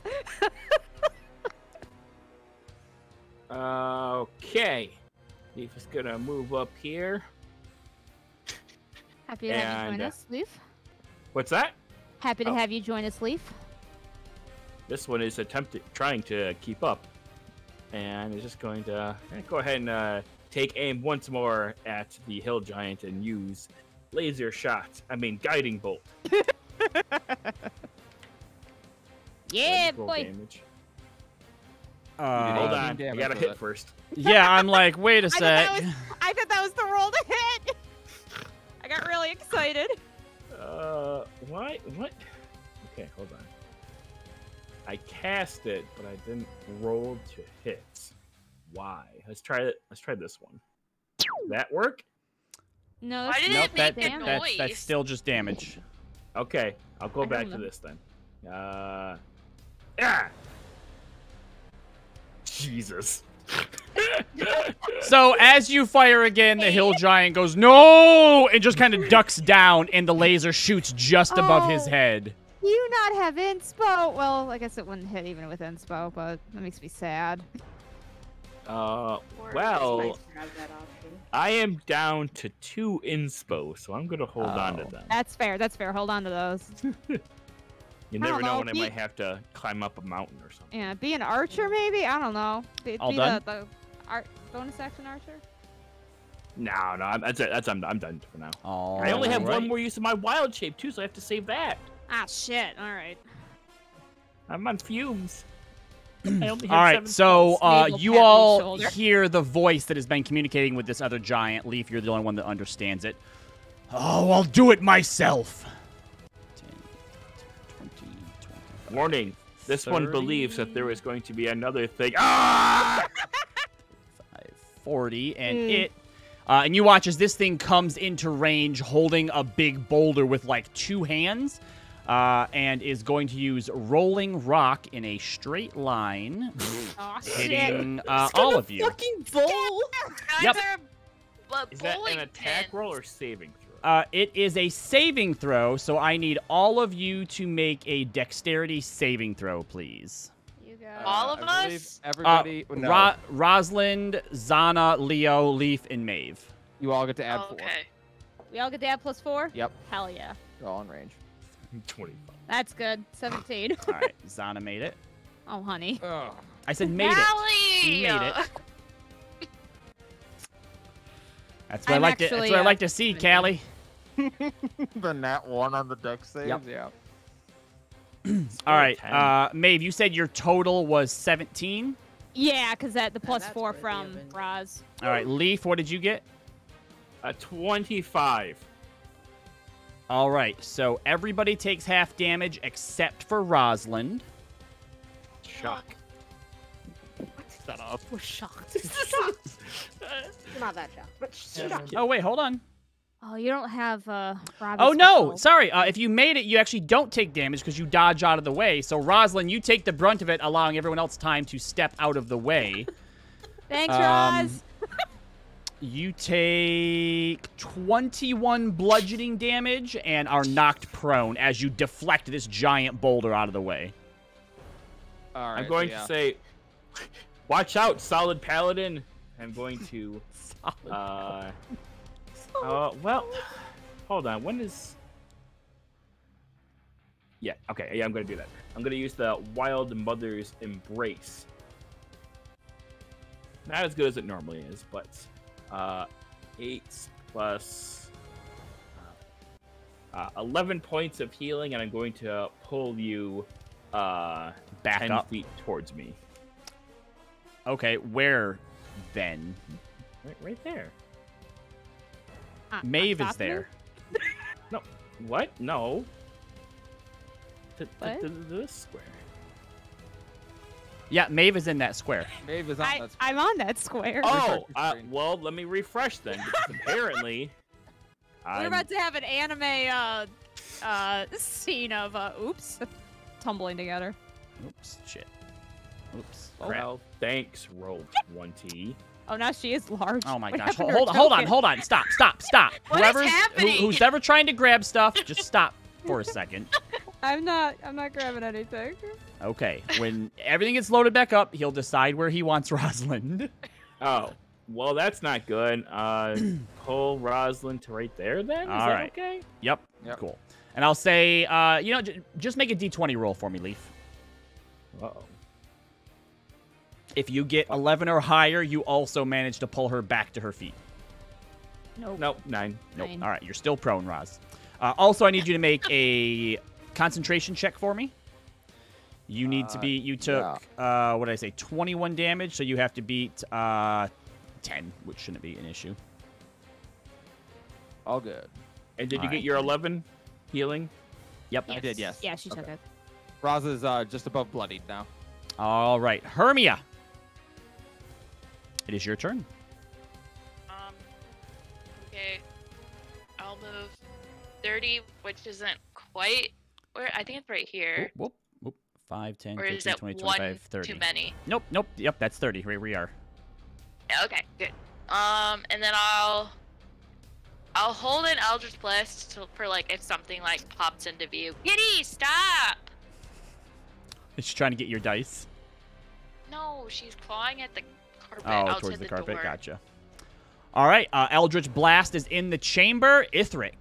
Okay. Leaf is gonna move up here. Happy to have you And, join us, Leaf. What's that? Happy to Oh. have you join us, Leaf. This one is trying to keep up, and is just going to go ahead and take aim once more at the hill giant and use guiding bolt. Yeah, Roll boy. damage. Uh, Hold 18 on, I damage gotta with hit it. first. yeah, I'm like, wait a I thought sec. that was the roll to hit. I got really excited. What? Okay, hold on. I cast it, but I didn't roll to hit. Why? Let's try it. Let's try this one. That work? No, Why that's did Nope, it make damage. a that's noise? still just damage. Okay, I'll go I back don't to know. this then. Jesus. So as you fire again, the hill giant goes, no, and just kind of ducks down, and the laser shoots just above his Oh. head. You not have inspo? Well, I guess it wouldn't hit even with inspo, but that makes me sad. Or Well, Nice to have that option. I am down to 2 inspo, so I'm gonna hold on to Oh. them. That's fair. That's fair. Hold on to those. You I never don't know know, when I be- might have to climb up a mountain or something. Yeah, be an archer maybe. I don't know. All be done? the bonus action archer. No, I'm done for now. All I only have right. one more use of my wild shape too, so I have to save that. Ah, shit. All right. I'm on fumes. I only have All right, 7 so spells. Mabel you pat me all shoulder. hear the voice that has been communicating with this other giant. Leaf, you're the only one that understands it. Oh, I'll do it myself. 10, 20, 25, Warning. This one 30, believes that there is going to be another thing. Ah! 40, and and you watch as this thing comes into range holding a big boulder with like 2 hands, and is going to use rolling rock in a straight line, Oh, shit. hitting all of you. Fucking bowl. Yep. Is that an bowling attack pins. roll or saving throw? It is a saving throw, so I need all of you to make a dexterity saving throw, please. You got All of I believe us? Everybody. no, Rosalind, Zana, Leo, Leaf, and Maeve. you all get to add Oh, 4. okay. We all get to add +4? Yep. Hell yeah. You're all in range. 25. That's good. 17. All right, Zana made it. Oh, honey. Oh. I said made it. Allie! She made it. That's what I I'm like to. That's actually, what I like to see, Callie. The nat 1 on the dex saves. Yep. Yeah. All right, 10. Maeve, you said your total was 17. Yeah, because the that's +4 worthy from of it. Roz. All right, Leaf, what did you get? A 25. All right, so everybody takes half damage except for Rosalind. Shock. Shut up. We're shocked. Not that shocked, but shocked. Oh wait, hold on. Oh, you don't have Robbie's Oh no, special. sorry. If you made it, you actually don't take damage because you dodge out of the way. So Rosalind, you take the brunt of it, allowing everyone else time to step out of the way. Thanks, Um, Roz. You take 21 bludgeoning damage and are knocked prone as you deflect this giant boulder out of the way. All right. I'm going yeah. to say, watch out, solid paladin. I'm going to, well, hold on. When is? Yeah. Okay. Yeah, I'm going to do that. I'm going to use the Wild Mother's Embrace. Not as good as it normally is, but 8 plus 11 points of healing, and I'm going to pull you back 10 up. feet towards me. Okay, where then? Right there. Maeve on is top of me? there. No. What? No. What? This square. Yeah, Maeve is in that square. Maeve is on that. I'm on that square. Oh, your screen. well, let me refresh then, because apparently We're about to have an anime scene of oops, tumbling together. Oops, shit. Oops. Oh, Crap. well, thanks, roll 1T. Oh, now she is large. Oh my What gosh. happened to her Hold on, token? hold on. Stop. What is happening? Who's ever trying to grab stuff, just stop for a second. I'm not grabbing anything. Okay. When everything gets loaded back up, he'll decide where he wants Rosalind. Oh, well, that's not good. Pull Rosalind to right there, then? Is All that right. okay? Yep. Yep. Cool. And I'll say, just make a D20 roll for me, Leaf. Uh-oh. If you get 11 or higher, you also manage to pull her back to her feet. Nope. Nope, 9. Nope. Nine. All right, you're still prone, Roz. Also, I need you to make a concentration check for me. You need to be. You took what did I say? 21 damage, so you have to beat 10, which shouldn't be an issue. All good. And did you All get right. your 11 healing? Yep. I did, yes. Yeah, she took Okay. it. Roz is just above bloodied now. All right, Hermia. It is your turn. Okay. I'll move 30, which isn't quite where I think it's right here. Whoop, whoop. 5, 10, Or 15, is it 20, one 25, 30. too many? Nope. Yep, that's 30. Here we are. Yeah, okay, good. And then I'll hold an Eldritch Blast for like if something like pops into view. Kitty, stop! Is she trying to get your dice? No, she's clawing at the carpet Oh, outside towards the carpet. door. Gotcha. All right, Eldritch Blast is in the chamber. Ithric.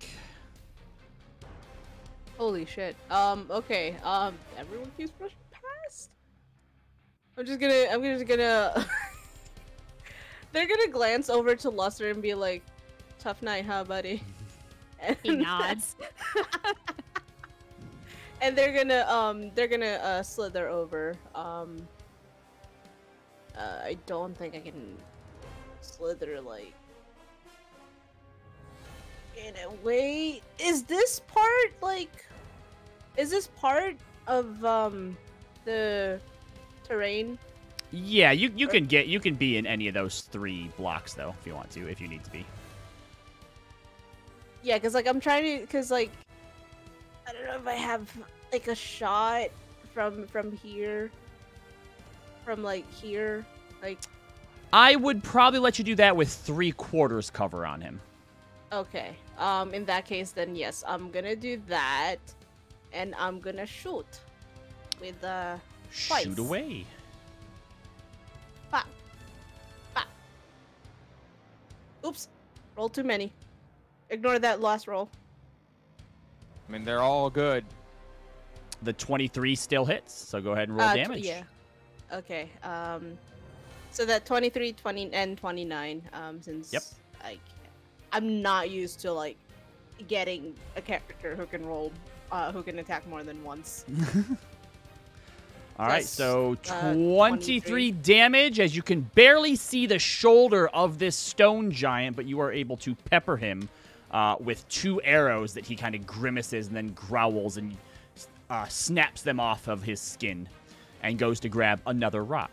Holy shit. Okay. Everyone keeps rushing past. I'm just gonna they're gonna glance over to Luster and be like, tough night, huh, buddy? He nods. And they're gonna slither over. I don't think I can slither like in a way. Is this part of the terrain? Yeah, you can be in any of those 3 blocks though, if you want to, if you need to be. Yeah, because like I'm trying to, because like I don't know if I have like a shot from here, from like here, like. I would probably let you do that with 3/4 cover on him. Okay. In that case, then yes, I'm gonna do that, and I'm gonna shoot with twice. Shoot away. Bah. Bah. Oops. Roll too many. Ignore that last roll. I mean, they're all good. The 23 still hits, so go ahead and roll damage. Yeah. Okay. So that 23, 20, and 29. Since Yep. I'm not used to like getting a character who can roll, who can attack more than once. All right, That's, so 23 23 damage as you can barely see the shoulder of this stone giant, but you are able to pepper him with 2 arrows that he kind of grimaces and then growls and snaps them off of his skin and goes to grab another rock.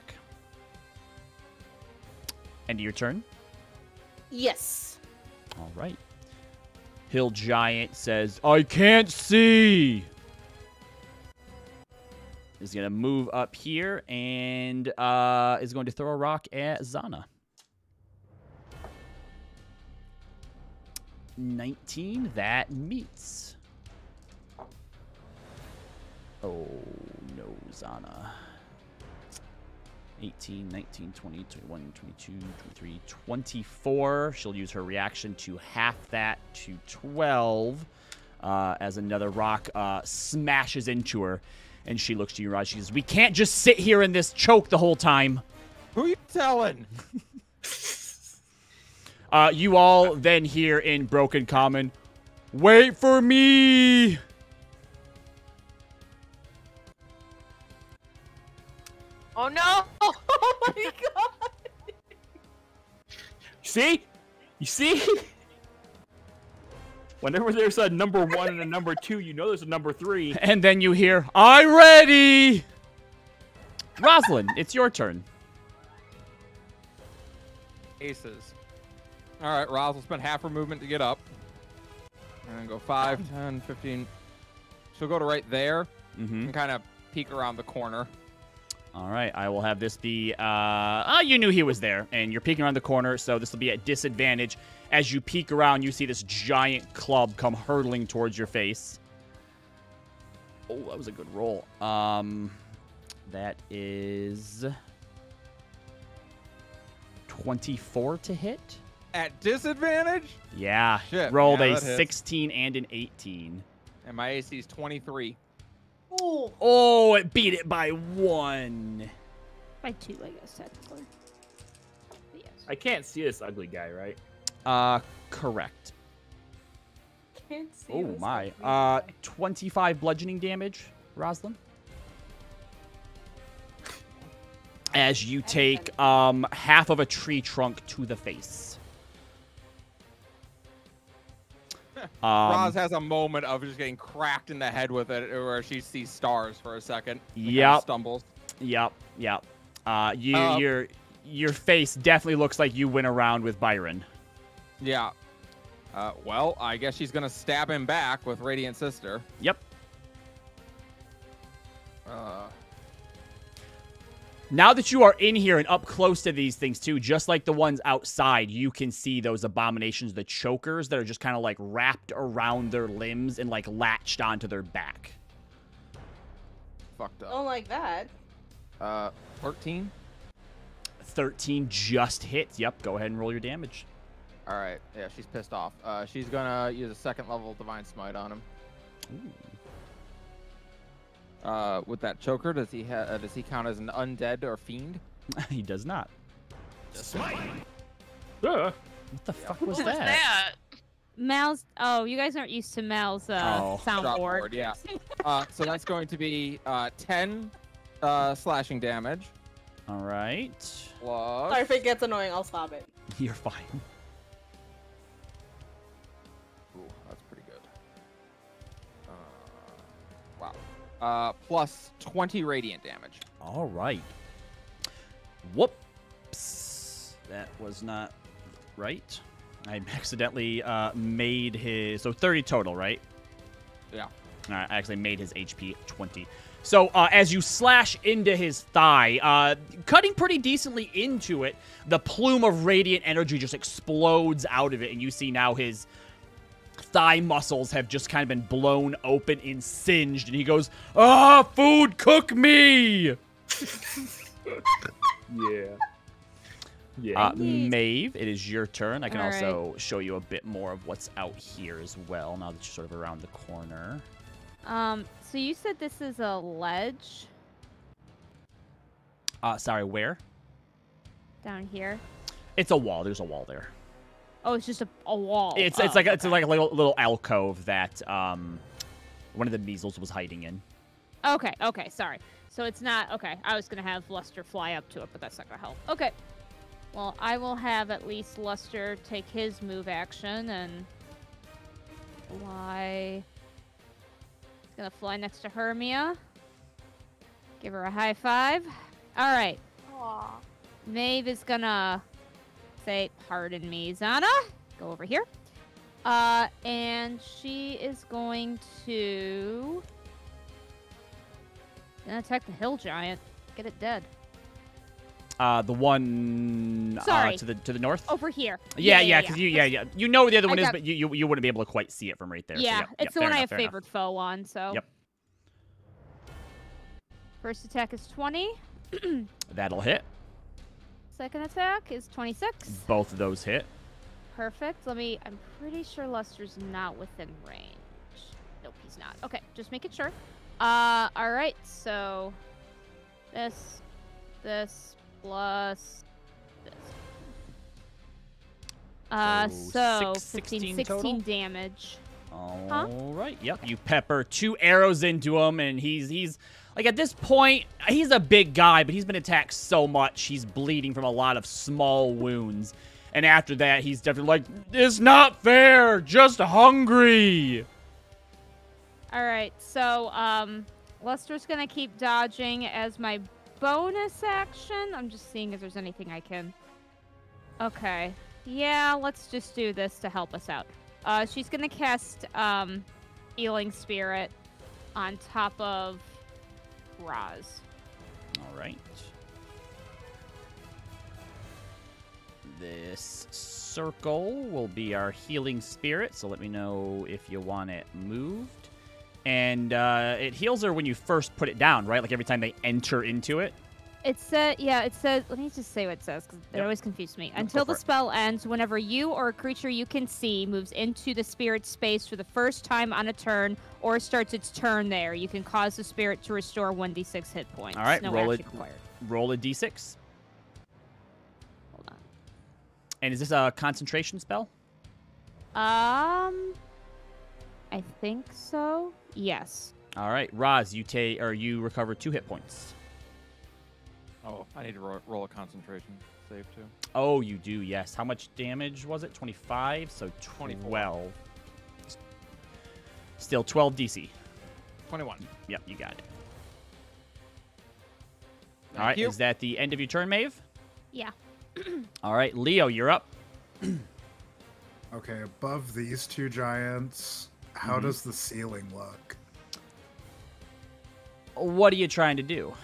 End of your turn? Yes. All right. Hill Giant says, I can't see. Is going to move up here and is going to throw a rock at Zana. 19, that meets. Oh, no, Zana. 18, 19, 20, 21, 22, 23, 24. She'll use her reaction to half that to 12 as another rock smashes into her. And she looks to you, Raj. She says, we can't just sit here in this choke the whole time. Who you telling? You all then hear in Broken Common, wait for me! Oh no! Oh my god! See? You see? Whenever there's a number 1 and a number 2, you know there's a number 3. And then you hear, I'm ready! Rosalind, it's your turn. Aces. All right, Roz will spend half her movement to get up. And then go 5, 10, 15. She'll go to right there and kind of peek around the corner. All right, I will have this be, you knew he was there, and you're peeking around the corner, so this will be at disadvantage. As you peek around, you see this giant club come hurtling towards your face. Oh, that was a good roll. That is 24 to hit. At disadvantage? Yeah, Shit, rolled yeah, a that hits. 16 and an 18. And my AC is 23. Ooh. Oh, it beat it by 1. By 2, I guess, technically. Yes. I can't see this ugly guy, right? Correct. Can't see Oh this my. ugly guy. 25 bludgeoning damage, Rosalind. As you take half of a tree trunk to the face. Roz has a moment of just getting cracked in the head with it, where she sees stars for a second. And kinda Yep. stumbles. Yep. Your face definitely looks like you went around with Byron. Yeah. Well, I guess she's gonna stab him back with Radiant Sister. Yep. Uh, Now that you are in here and up close to these things too, just like the ones outside, you can see those abominations, the chokers that are just kind of like wrapped around their limbs and like latched onto their back. fucked up. Don't like that. 13. 13 just hits. Yep, go ahead and roll your damage. All right. Yeah, she's pissed off. She's gonna use a 2nd level Divine Smite on him. With that choker, does he count as an undead or fiend? He does not. Uh, What the fuck was What was that? that? Mal's. Oh, you guys aren't used to Mal's Oh. soundboard. Yeah. So that's going to be 10 slashing damage. All right. Plus. Sorry if it gets annoying, I'll stop it. You're fine. Ooh, that's pretty good. Wow. Plus 20 radiant damage. All right. Whoops. That was not right. I accidentally made his... So 30 total, right? Yeah. All right, I actually made his HP 20. So as you slash into his thigh, cutting pretty decently into it, the plume of radiant energy just explodes out of it, and you see now his thigh muscles have just kind of been blown open and singed, and he goes, "Ah, food, cook me!" yeah. Yeah. Maeve, it is your turn. I can All also show you a bit more of what's out here as well, now that you're sort of around the corner. So you said this is a ledge Sorry, where? down here. It's a wall. There's a wall there. Oh, it's just a wall. It's Oh, like okay. a little alcove that one of the measles was hiding in. Okay, sorry. So it's not okay. I was gonna have Luster fly up to it, but that's not gonna help. Okay. Well, I will have at least Luster take his move action and fly. He's gonna fly next to Hermia. Give her a high five. All right. Aww. Maeve is gonna say, "Pardon me, Zana." Go over here. And she is going to attack the hill giant. Get it dead. The one Sorry. to the north. Over here. Yeah, because you know where the other one is, got- but you wouldn't be able to quite see it from right there. Yeah, so, it's the fair one I enough, have fair enough. favored foe on. So. Yep. First attack is 20. That'll hit. Second attack is 26. Both of those hit. Perfect. I'm pretty sure Lester's not within range. Nope, he's not. Okay, just making sure. Alright, so this plus this. So 16 16 total? damage. All right. Yep. You pepper 2 arrows into him, and he's like, at this point, he's a big guy, but he's been attacked so much, he's bleeding from a lot of small wounds. And after that, he's definitely like, it's not fair, just hungry. All right, so Lester's gonna keep dodging as my bonus action. I'm just seeing if there's anything I can. Okay. Yeah, let's just do this to help us out. She's gonna cast Healing Spirit on top of Roz. All right. This circle will be our Healing Spirit, so let me know if you want it moved. And it heals her when you first put it down, right? Like every time they enter into it. It said, yeah, it says, let me just say what it says, because it always confused me. Until the spell ends, whenever you or a creature you can see moves into the spirit space for the first time on a turn, or starts its turn there, you can cause the spirit to restore 1d6 hit points. All right, no roll action required. Roll a d6. Hold on. And is this a concentration spell? I think so. Yes. All right, Roz, you recover 2 hit points. Oh, I need to roll a concentration save too. Oh, you do, yes. How much damage was it? 25, so 24. 12. Still 12 DC. 21. Yep, you got it. Thank All right, you. is that the end of your turn, Maeve? Yeah. All right, Leo, you're up. Okay, above these 2 giants, how does the ceiling look? What are you trying to do?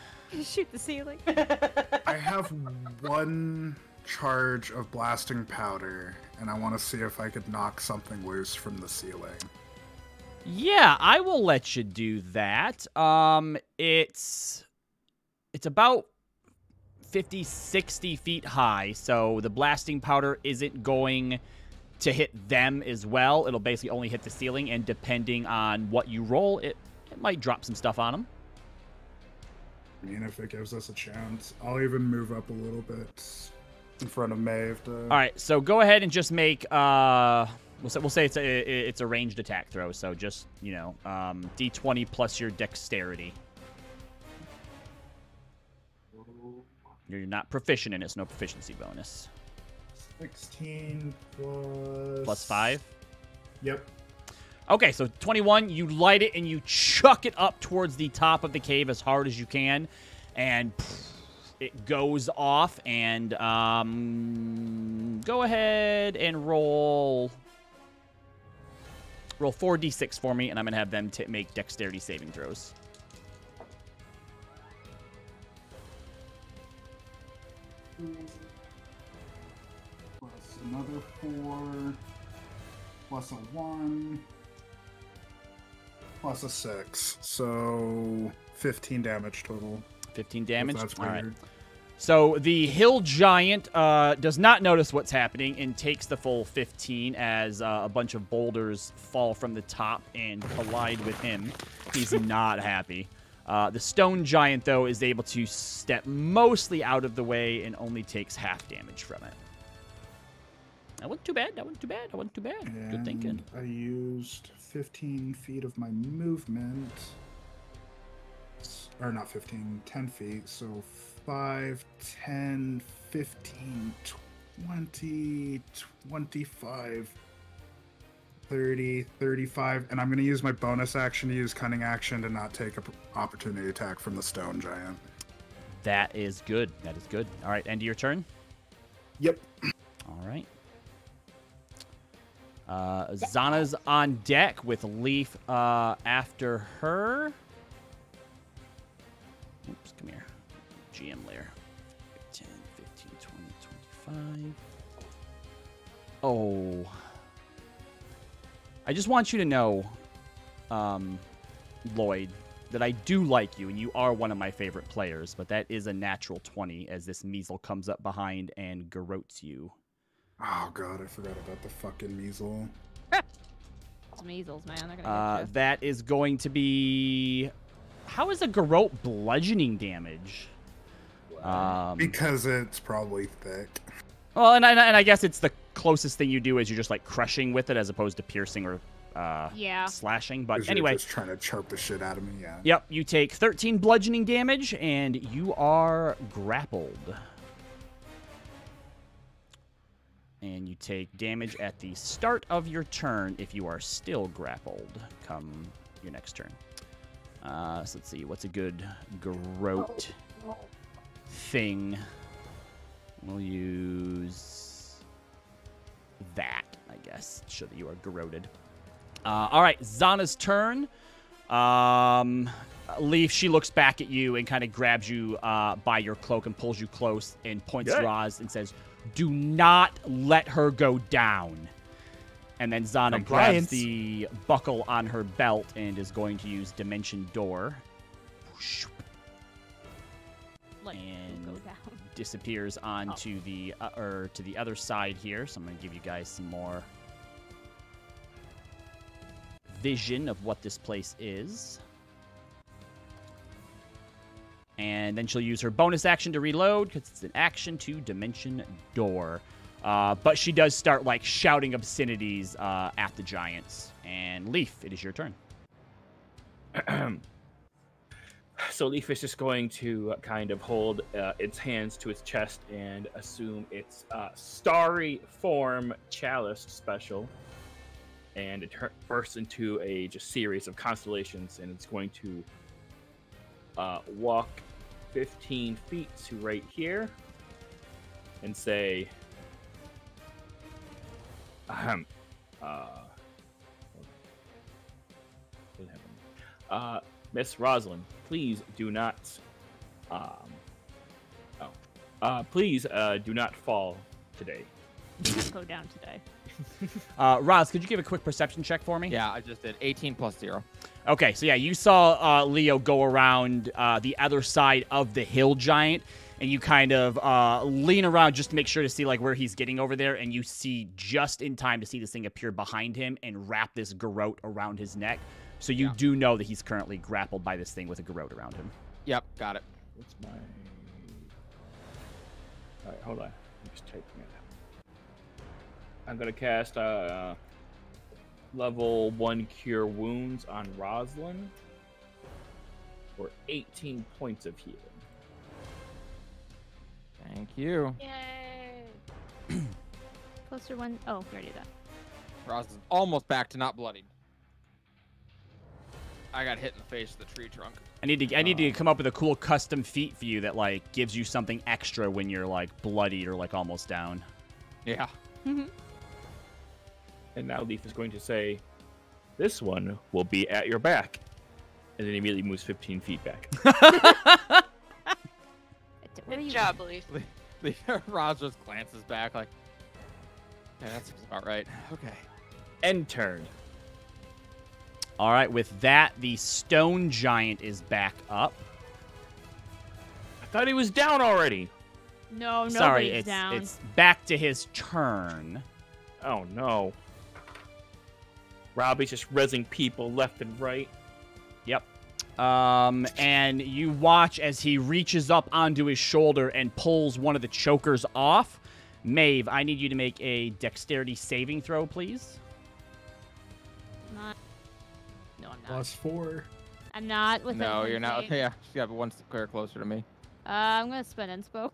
Shoot the ceiling. I have 1 charge of blasting powder, and I want to see if I could knock something loose from the ceiling. Yeah, I will let you do that. It's about 50, 60 feet high, so the blasting powder isn't going to hit them as well. It'll basically only hit the ceiling, and depending on what you roll, it might drop some stuff on them. I mean, if it gives us a chance, I'll even move up a little bit in front of Maeve. All right, so go ahead and just make we'll say it's a ranged attack throw. So just D20 plus your dexterity. You're not proficient in it, so no proficiency bonus. 16 plus... Plus 5? Yep. Okay, so 21, you light it and you chuck it up towards the top of the cave as hard as you can, and it goes off, and go ahead and roll 4d6 for me, and I'm going to have them make dexterity saving throws. Plus another 4, plus a 1, plus a 6, so 15 damage total. 15 damage? That's All right. weird. So the hill giant does not notice what's happening and takes the full 15 as a bunch of boulders fall from the top and collide with him. He's not happy. The stone giant, though, is able to step mostly out of the way and only takes half damage from it. That wasn't too bad. That wasn't too bad. That wasn't too bad. And Good thinking. I used 15 feet of my movement. Or not 15, 10 feet. So 5, 10, 15, 20, 25, 30, 35. And I'm going to use my bonus action to use Cunning Action to not take an opportunity attack from the stone giant. That is good. That is good. All right, end of your turn? Yep. All right. Zana's on deck with Leaf after her. Oops, come here. GM layer. 10, 15, 20, 25. Oh. I just want you to know, Lloyd, that I do like you, and you are one of my favorite players, but that is a natural 20 as this Measle comes up behind and garrotes you. Oh god, I forgot about the fucking Measle. It's measles, man. They're gonna get you. That is going to be... How is a garrote bludgeoning damage? Because it's probably thick. Well, and I guess it's the closest thing you do is you're just like crushing with it as opposed to piercing or slashing. But 'Cause anyway, you're just trying to choke the shit out of me. Yeah. Yep, you take 13 bludgeoning damage and you are grappled. And you take damage at the start of your turn if you are still grappled come your next turn. So let's see, what's a good garrote thing? We'll use that, I guess, to show that you are garroted. All right, Zana's turn. Leaf, she looks back at you and kind of grabs you by your cloak and pulls you close and points to Roz and says, "Do not let her go down." And then Zana grabs the buckle on her belt and is going to use Dimension Door. And go down. disappears onto the to the other side here. So I'm going to give you guys some more vision of what this place is. And then she'll use her bonus action to reload because it's an action to Dimension Door. But she does start like shouting obscenities at the giants. And Leaf, it is your turn. So Leaf is just going to kind of hold its hands to its chest and assume its starry form chalice special. And it bursts into a just series of constellations, and it's going to walk 15 feet to right here and say, Miss Rosalind, please do not, please do not fall today. Don't go down today. Roz, could you give a quick perception check for me? Yeah, I just did 18 plus 0. Okay, so yeah, you saw Leo go around the other side of the hill giant, and you kind of lean around just to make sure to see like where he's getting over there, and you see just in time to see this thing appear behind him and wrap this garrote around his neck. So you do know that he's currently grappled by this thing with a garrote around him. Yep, got it. What's my... All right, hold on. I'm just typing it. I'm going to cast level 1 Cure Wounds on Rosalind for 18 points of healing. Thank you. Yay! Closer one. Oh, we already did that. Roz is almost back to not bloodied. I got hit in the face with the tree trunk. I need to come up with a cool custom feat for you that like gives you something extra when you're like bloodied or like almost down. Yeah. And now Leaf is going to say, this one will be at your back. And then immediately moves 15 feet back. Good job, Leaf. Roz just glances back like, yeah, that seems about right. Okay. End turn. All right, with that, the stone giant is back up. I thought he was down already. No, nobody's Sorry, down. it's back to his turn. Oh, no. Robbie's just rezzing people left and right. Yep. And you watch as he reaches up onto his shoulder and pulls one of the chokers off. Maeve, I need you to make a dexterity saving throw, please. Not. No, I'm not. +4. I'm not with No, it. you're not. Yeah, you got one square closer to me. I'm gonna spin inspo.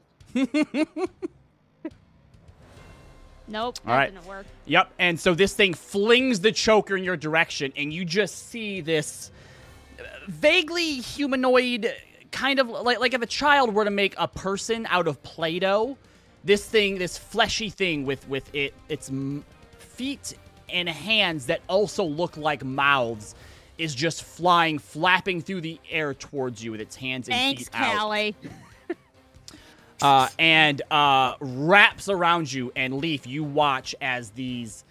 Nope, that All right. didn't work. Yep, and so this thing flings the choker in your direction, and you just see this vaguely humanoid, kind of like if a child were to make a person out of Play-Doh. This thing, this fleshy thing with its feet and hands that also look like mouths, is just flapping through the air towards you with its hands and Thanks, feet out. Callie. And wraps around you, and Leaf, you watch as these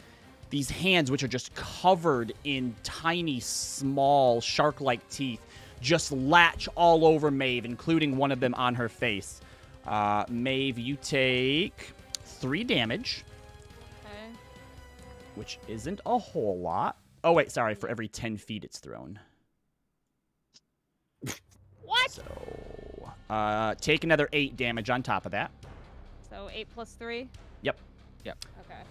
hands, which are just covered in tiny, small, shark-like teeth, just latch all over Maeve, including one of them on her face. Maeve, you take 3 damage, Okay. which isn't a whole lot. Oh, wait, sorry. For every 10 feet it's thrown. What? So, take another 8 damage on top of that. So 8 plus 3? Yep. Okay.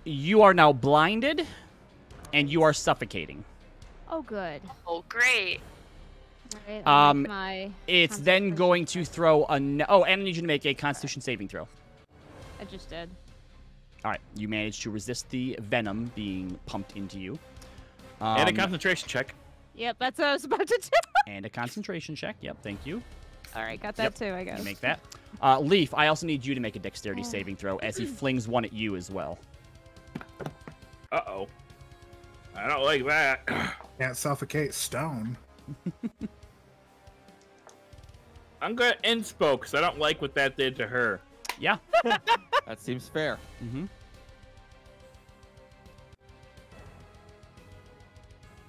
You are now blinded, and you are suffocating. Oh, good. Oh, great. Alright, I'll make my It's then concentration going to check. throw a... Oh, and I need you to make a Constitution saving throw. I just did. All right, you managed to resist the venom being pumped into you. And a concentration check. Yep, that's what I was about to do. And a concentration check. Yep, thank you. Alright, got that Yep. too, I guess. You make that. Leaf, I also need you to make a dexterity saving throw as he flings one at you as well. Uh-oh. I don't like that. Can't suffocate stone. I'm going to inspo because I don't like what that did to her. Yeah. That seems fair. Mm-hmm.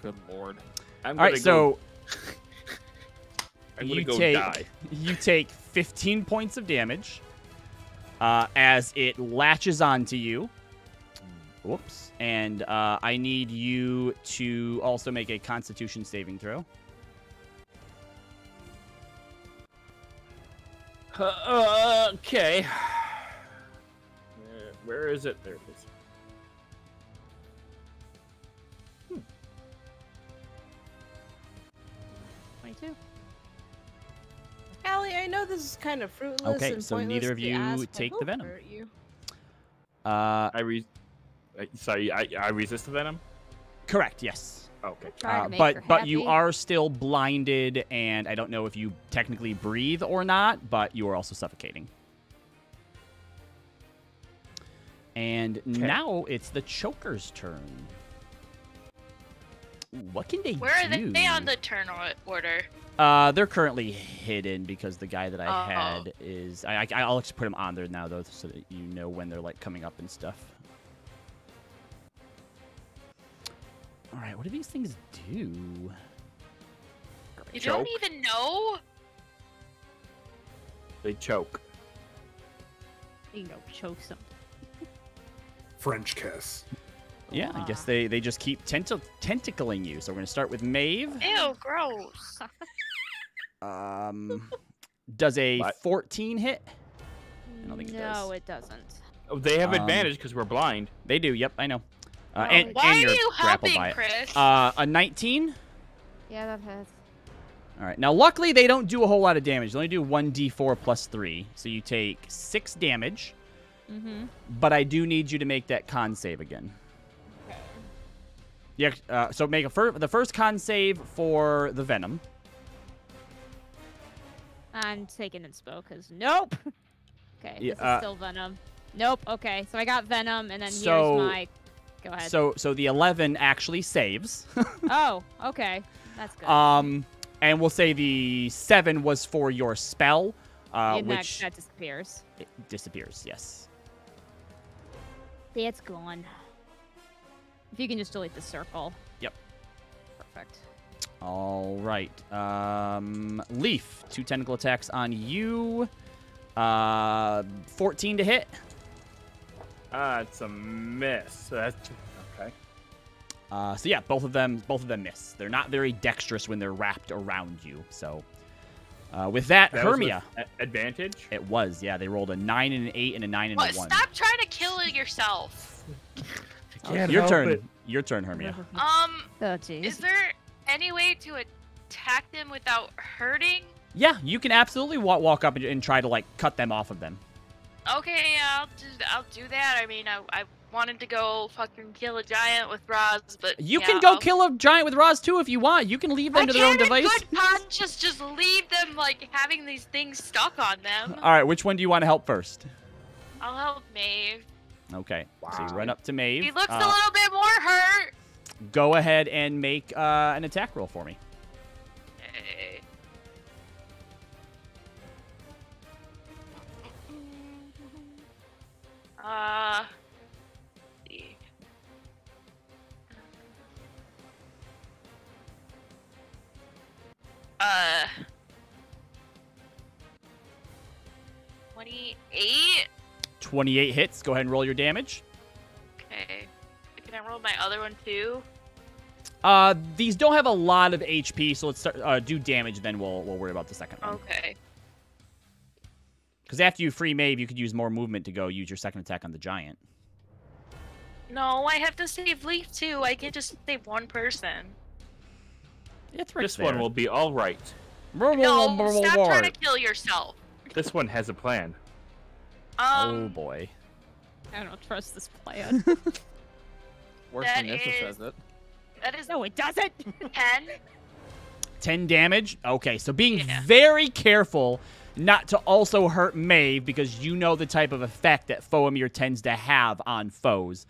Good lord. I'm All right, gonna so I'm gonna you go take die. you take 15 points of damage as it latches onto you. Whoops. And I need you to also make a Constitution saving throw. Okay. Where is it? There it is. 22. Allie, I know this is kind of fruitless Okay, and so pointless neither of to you ask, but take who the venom. hurt you? Sorry, I resist the venom. Correct. Yes. Okay. Try to make her But you happy. are still blinded, and I don't know if you technically breathe or not, but you are also suffocating. And now it's the choker's turn. Ooh, what can they Where are do? they on the turn order? They're currently hidden because the guy that I Oh. had is... I'll just put him on there now, though, so that you know when they're, like, coming up and stuff. All right, what do these things do? You Choke. don't even know? They choke. You can go choke some. French kiss. Yeah, I guess they just keep tentacling you. So we're going to start with Maeve. Ew, gross. Does a What? 14 hit? I don't think it No, does. it doesn't. Oh, they have advantage because we're blind. They do, yep, I know. Why And are you're you grappled helping, by it. Chris? A 19? Yeah, that hits. All right. Now, luckily, they don't do a whole lot of damage. They only do 1d4 plus 3. So you take 6 damage. Mm-hmm. But I do need you to make that con save again. Okay. Yeah. So make the first con save for the venom. I'm taking inspo because nope. Okay, Yeah, this is still venom. Nope. Okay, so I got venom, and then So- here's my. Go ahead. So the 11 actually saves. Oh, okay, that's good. And we'll say the 7 was for your spell, And which that disappears. it disappears. Yes. That's gone. If you can just delete the circle. Yep. Perfect. All right. Leaf, 2 tentacle attacks on you. 14 to hit. It's a miss. That's okay. So yeah, both of them miss. They're not very dexterous when they're wrapped around you. So with that, That was Hermia, with advantage. it was. Yeah, they rolled a 9 and an 8 and a 9 and a What? 1. Stop trying to kill yourself. Can't Your help turn. it. Your turn, Hermia. Oh, jeez. Is there any way to attack them without hurting? Yeah, you can absolutely walk up and try to like cut them off of them. Okay, yeah, I'll do that. I mean, I wanted to go fucking kill a giant with Roz, but You yeah, can go I'll- kill a giant with Roz too if you want. You can leave them I to their own can't in device. good conscience just leave them like having these things stuck on them. All right, which one do you want to help first? I'll help Maeve. Okay, so you run up to Maeve. He looks a little bit more hurt. Go ahead and make an attack roll for me. Okay. See. 28. 28 hits. Go ahead and roll your damage. Okay. Can I roll my other one too? These don't have a lot of HP, so let's start, do damage, then we'll worry about the second one. Okay. Because after you free Maeve, you could use more movement to go use your second attack on the giant. No, I have to save Leaf too. I can't just save one person. It's right This there. one will be all right. No, stop trying to kill yourself. This one has a plan. Oh boy. I don't trust this plan. Worse That than Nissa is- says it. That is No, it doesn't. 10. 10 damage? Okay, so being Yeah. very careful not to also hurt Maeve, because you know the type of effect that Foamir tends to have on foes.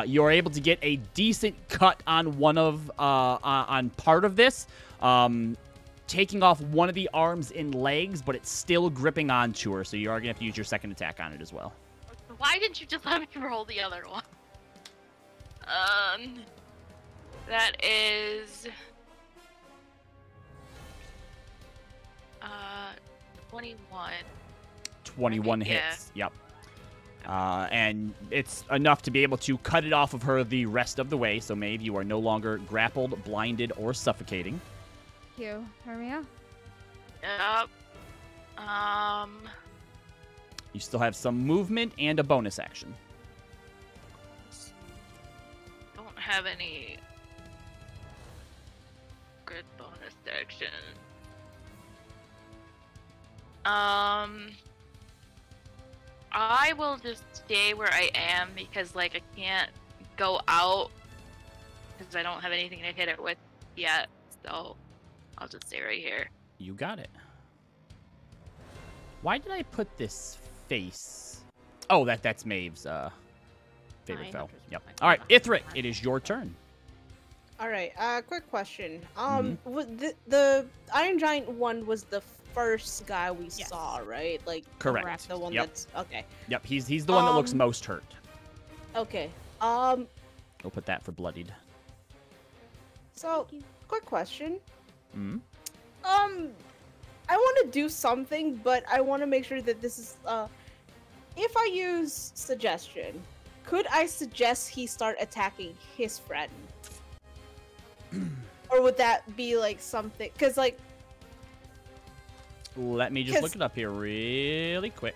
You're able to get a decent cut on one of, on part of this, taking off one of the arms and legs, but it's still gripping onto her, so you are going to have to use your second attack on it as well. Why didn't you just let me roll the other one? That is 21. 21 Yeah. hits. Yep. And it's enough to be able to cut it off of her the rest of the way. So, Maeve, you are no longer grappled, blinded, or suffocating. Thank you, Hermia. Yep. You still have some movement and a bonus action. Don't have any good bonus action. I will just stay where I am because, like, I can't go out because I don't have anything to hit it with yet. So I'll just stay right here. You got it. Why did I put this face? Oh, that's Maeve's favorite Fine. foe. Yep. All right, Ithric, it is your turn. All right. Quick question. The Iron Giant one was the first guy we Yes. saw, right? Like Correct. the one Yep. that's okay. Yep, he's the one that looks most hurt. Okay. We'll put that for bloodied. So quick question. Hmm. I want to do something, but I want to make sure that this is if I use suggestion, could I suggest he start attacking his friend? Or would that be like something? Because like, Let me just 'Cause- look it up here really quick.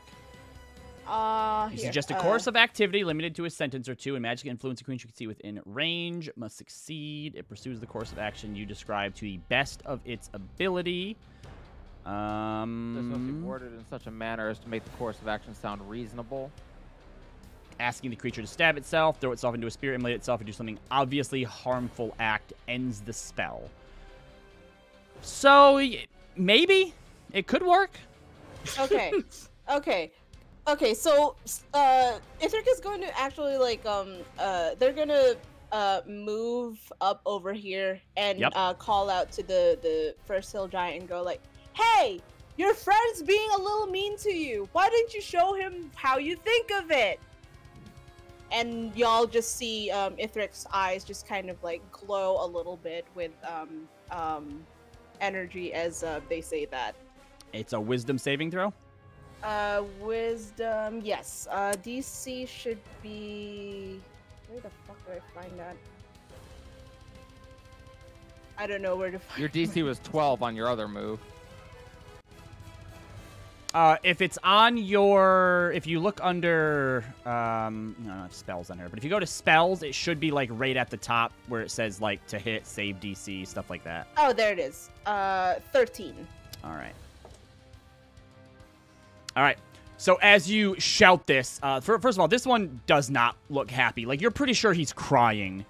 here, You suggest a course of activity limited to a sentence or two, and magic influence a creature you can see within range must succeed. It pursues the course of action you describe to the best of its ability. This must be worded in such a manner as to make the course of action sound reasonable. Asking the creature to stab itself, throw itself into a spear, immolate itself, or do something obviously harmful act ends the spell. So, maybe it could work. Okay, okay. So, Ithric is going to actually like they're gonna move up over here and Yep. call out to the first hill giant and go like, "Hey, your friend's being a little mean to you. Why didn't you show him how you think of it?" And y'all just see Ithric's eyes just kind of like glow a little bit with energy as they say that. It's a wisdom saving throw. Wisdom, yes. DC should be. Where the fuck do I find that? I don't know where to find. Your DC was 12 on your other move. If it's on your, if you look under, no, spells on here, but if you go to spells, it should be like right at the top where it says like to hit, save DC, stuff like that. Oh, there it is. 13. All right. All right. So as you shout this, first of all, this one does not look happy. Like you're pretty sure he's crying,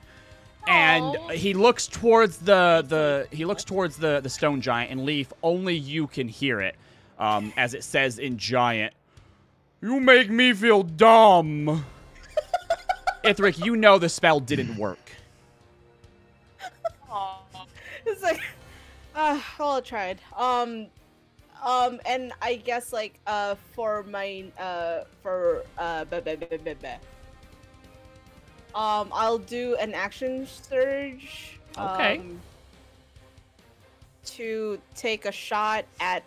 and Aw. he looks towards the stone giant. And Leaf, only you can hear it, as it says in giant. You make me feel dumb. Ithric, you know the spell didn't work. Aw. It's like, well, I tried. And I guess like for my I'll do an action surge. Okay. To take a shot at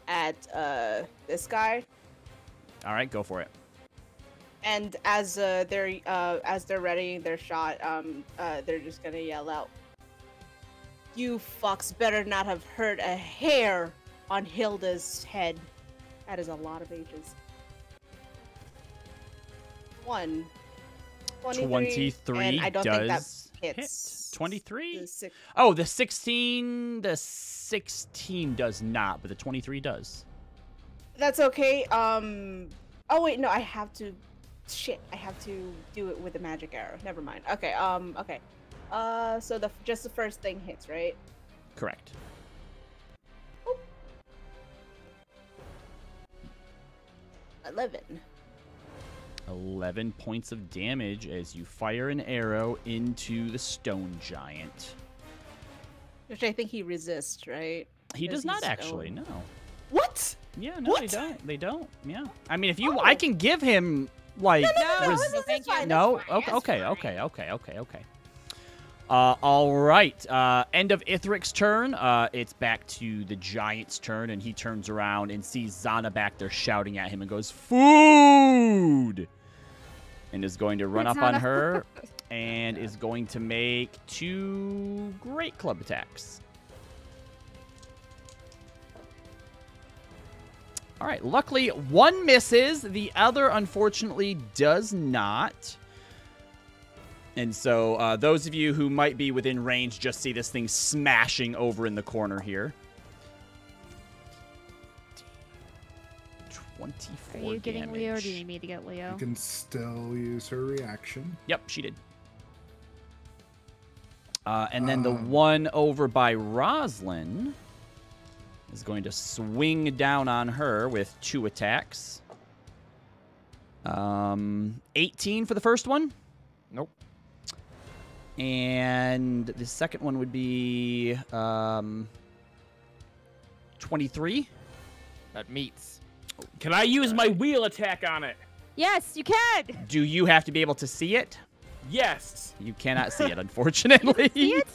at this guy. All right, go for it. And as they're readying their shot, they're just gonna yell out, "You fucks better not have hurt a hair on Hilda's head." That is a lot of H's. 23, and I don't think that hits. 23? The six- Oh, the 16 does not, but the 23 does. That's okay. Oh wait, no, I have to. Shit, I have to do it with a magic arrow. Never mind. Okay. Okay. So just the first thing hits, right? Correct. Oop. 11. 11 points of damage as you fire an arrow into the stone giant. Which I think he resists, right? He does not he's actually, stone. no. What? Yeah, no, What? they don't. They don't. Yeah. I mean, if you, Oh. I can give him like. No, res- this is Thank you. fine. no. That's fine. Okay. All right. End of Ithric's turn. It's back to the giant's turn, and he turns around and sees Zana back there shouting at him and goes, "Food!" and is going to run up on Zana. her and is going to make 2 great club attacks. All right. Luckily, one misses. The other, unfortunately, does not. And so those of you who might be within range just see this thing smashing over in the corner here. 24 Are you getting damage. Leo or do you need me to get Leo? You can still use her reaction. Yep, she did. And then the one over by Roslyn is going to swing down on her with 2 attacks. 18 for the first one. Nope. And the second one would be 23. That meets. Can I use my wheel attack on it? Yes, you can. Do you have to be able to see it? Yes. You cannot see it, unfortunately. See it?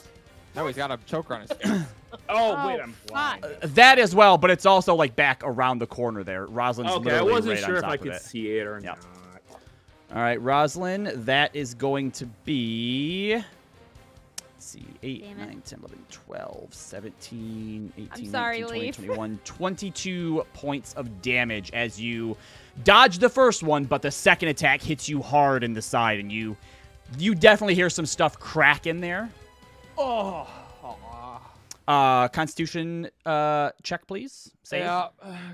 No, he's got a choker on his face. Oh, wait, Oh, I'm blind. fuck. That as well, but it's also like back around the corner there. Rosalind's Okay, I literally wasn't right sure on if top I of could it. see it or Yep. not. All right, Roslyn, that is going to be, let's see, 8, Damn it. 9, 10, 11, 12, 17, 18, sorry, 19, 20, Leaf. 21, 22 points of damage as you dodge the first one, but the second attack hits you hard in the side, and you definitely hear some stuff crack in there. Oh. Constitution check, please. Save. Yeah.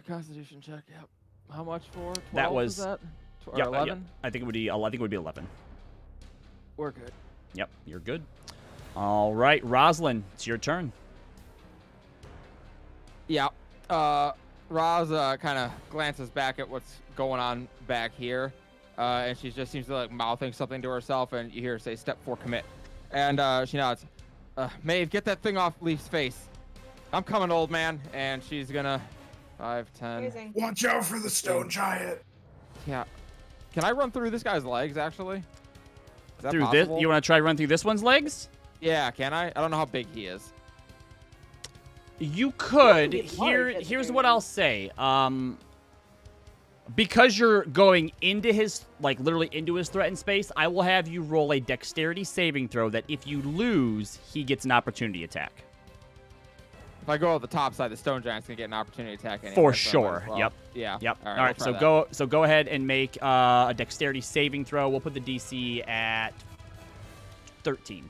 Constitution check. Yep. How much for? 12, That was- is that? Or Yep, 11? yep. I think it would be 11. We're good. Yep, you're good. All right, Roslyn, it's your turn. Yeah. Roz kind of glances back at what's going on back here, and she just seems to like mouthing something to herself, and you hear her say, "Step 4, commit." And she nods. Maeve, get that thing off Leaf's face. I'm coming, old man. And she's gonna 5, 10. Amazing. Watch out for the stone giant. Yeah. Can I run through this guy's legs, actually? Is that Through possible? this, you want to try run through this one's legs? Yeah, can I? I don't know how big he is. You could. be large at the Here's very what I'll say. Because you're going into his, like, literally into his threatened space, I will have you roll a dexterity saving throw that if you lose, he gets an opportunity attack. If I go to the top side, the stone giant's gonna get an opportunity attack anyway. For so I might as sure. well. Yep. Yeah. Yep. All All right. right. we'll try that. So go ahead and make a dexterity saving throw. We'll put the DC at 13.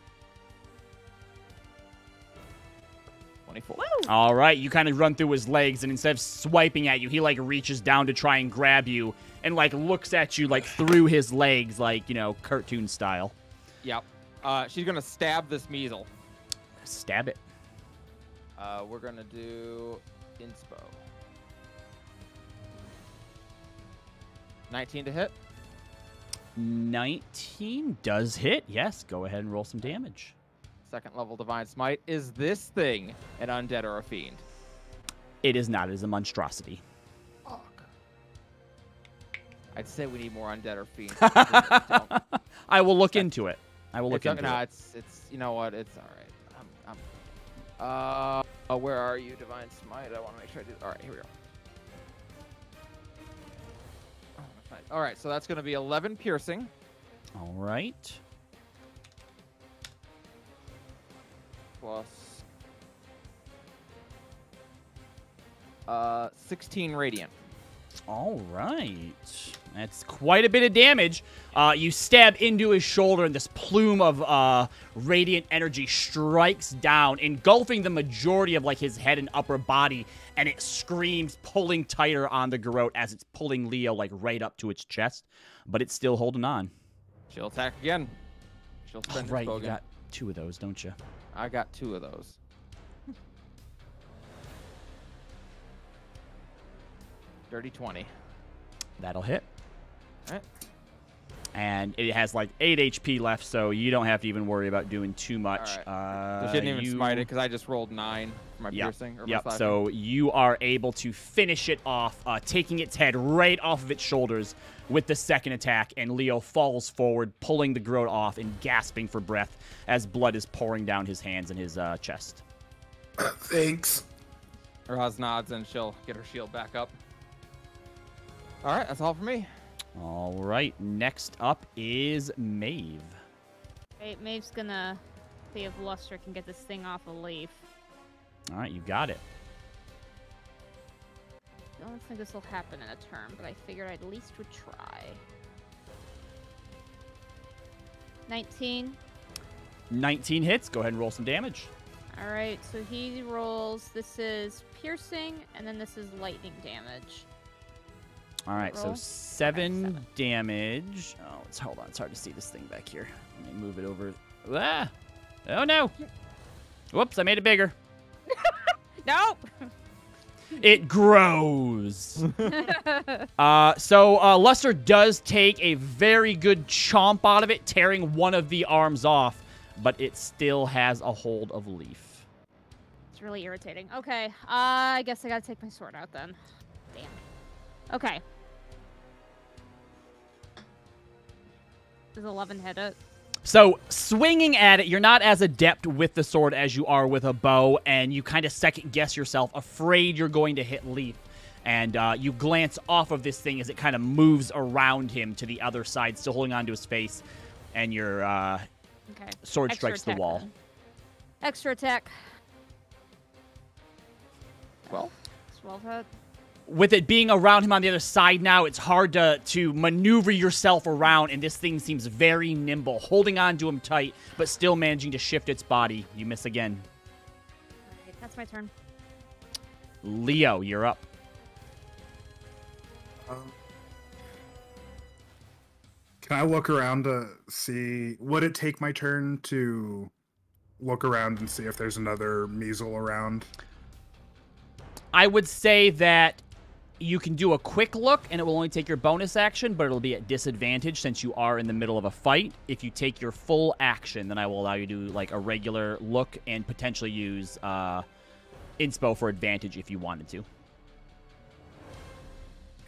24. All right, you kind of run through his legs, and instead of swiping at you, he like reaches down to try and grab you, and like looks at you like through his legs, like, you know, cartoon style. Yep. She's gonna stab this measle. Stab it. We're gonna do inspo. 19 to hit. 19 does hit. Yes, go ahead and roll some damage. Second level divine smite. Is this thing an undead or a fiend? It is not. It is a monstrosity. Fuck. I'd say we need more undead or fiends. I will look into it. I will look into no, it. it's you know what? It's all right. Where are you, divine smite? I want to make sure I do. All right, here we go. All right, so that's going to be 11 piercing. All right. Plus 16 radiant. All right. That's quite a bit of damage. You stab into his shoulder, and this plume of radiant energy strikes down, engulfing the majority of like his head and upper body, and it screams, pulling tighter on the garrote as it's pulling Leo like right up to its chest, but it's still holding on. She'll attack again. She'll Oh, spend right, her you bogan. got 2 of those, don't you? I got 2 of those. Dirty 20. That'll hit. All right. And it has like 8 HP left, so you don't have to even worry about doing too much. All right. So she didn't even smite it because I just rolled 9 for my piercing. Or my slashing. So you are able to finish it off, taking its head right off of its shoulders with the second attack, and Leo falls forward, pulling the garrote off and gasping for breath as blood is pouring down his hands and his chest. Thanks. Roz nods and she'll get her shield back up. All right, that's all for me. All right, next up is Maeve. Right, Maeve's gonna see if Luster can get this thing off a leaf. All right, you got it. I don't think this will happen in a turn, but I figured I at least would try. 19. 19 hits. Go ahead and roll some damage. All right, so he rolls. This is piercing, and then this is lightning damage. All right, so Roll. 7 damage. Oh, hold on. It's hard to see this thing back here. Let me move it over. Ah! Oh, no. Whoops, I made it bigger. No! It grows. So Luster does take a very good chomp out of it, tearing one of the arms off, but it still has a hold of Leaf. It's really irritating. Okay, I guess I gotta take my sword out then. Damn. Okay. Does 11 hit it? So swinging at it, you're not as adept with the sword as you are with a bow, and you kind of second guess yourself, afraid you're going to hit Leaf. And you glance off of this thing as it kind of moves around him to the other side, still holding onto his face, and your Okay. sword Extra strikes the attack, wall. then. Extra attack. 12. 12 hit. With it being around him on the other side now, it's hard to maneuver yourself around, and this thing seems very nimble, holding on to him tight, but still managing to shift its body. You miss again. Alright, that's my turn. Leo, you're up. Can I look around to see, would it take my turn to look around and see if there's another measle around? I would say that you can do a quick look, and it will only take your bonus action, but it'll be at disadvantage since you are in the middle of a fight. If you take your full action, then I will allow you to do like a regular look and potentially use inspo for advantage if you wanted to.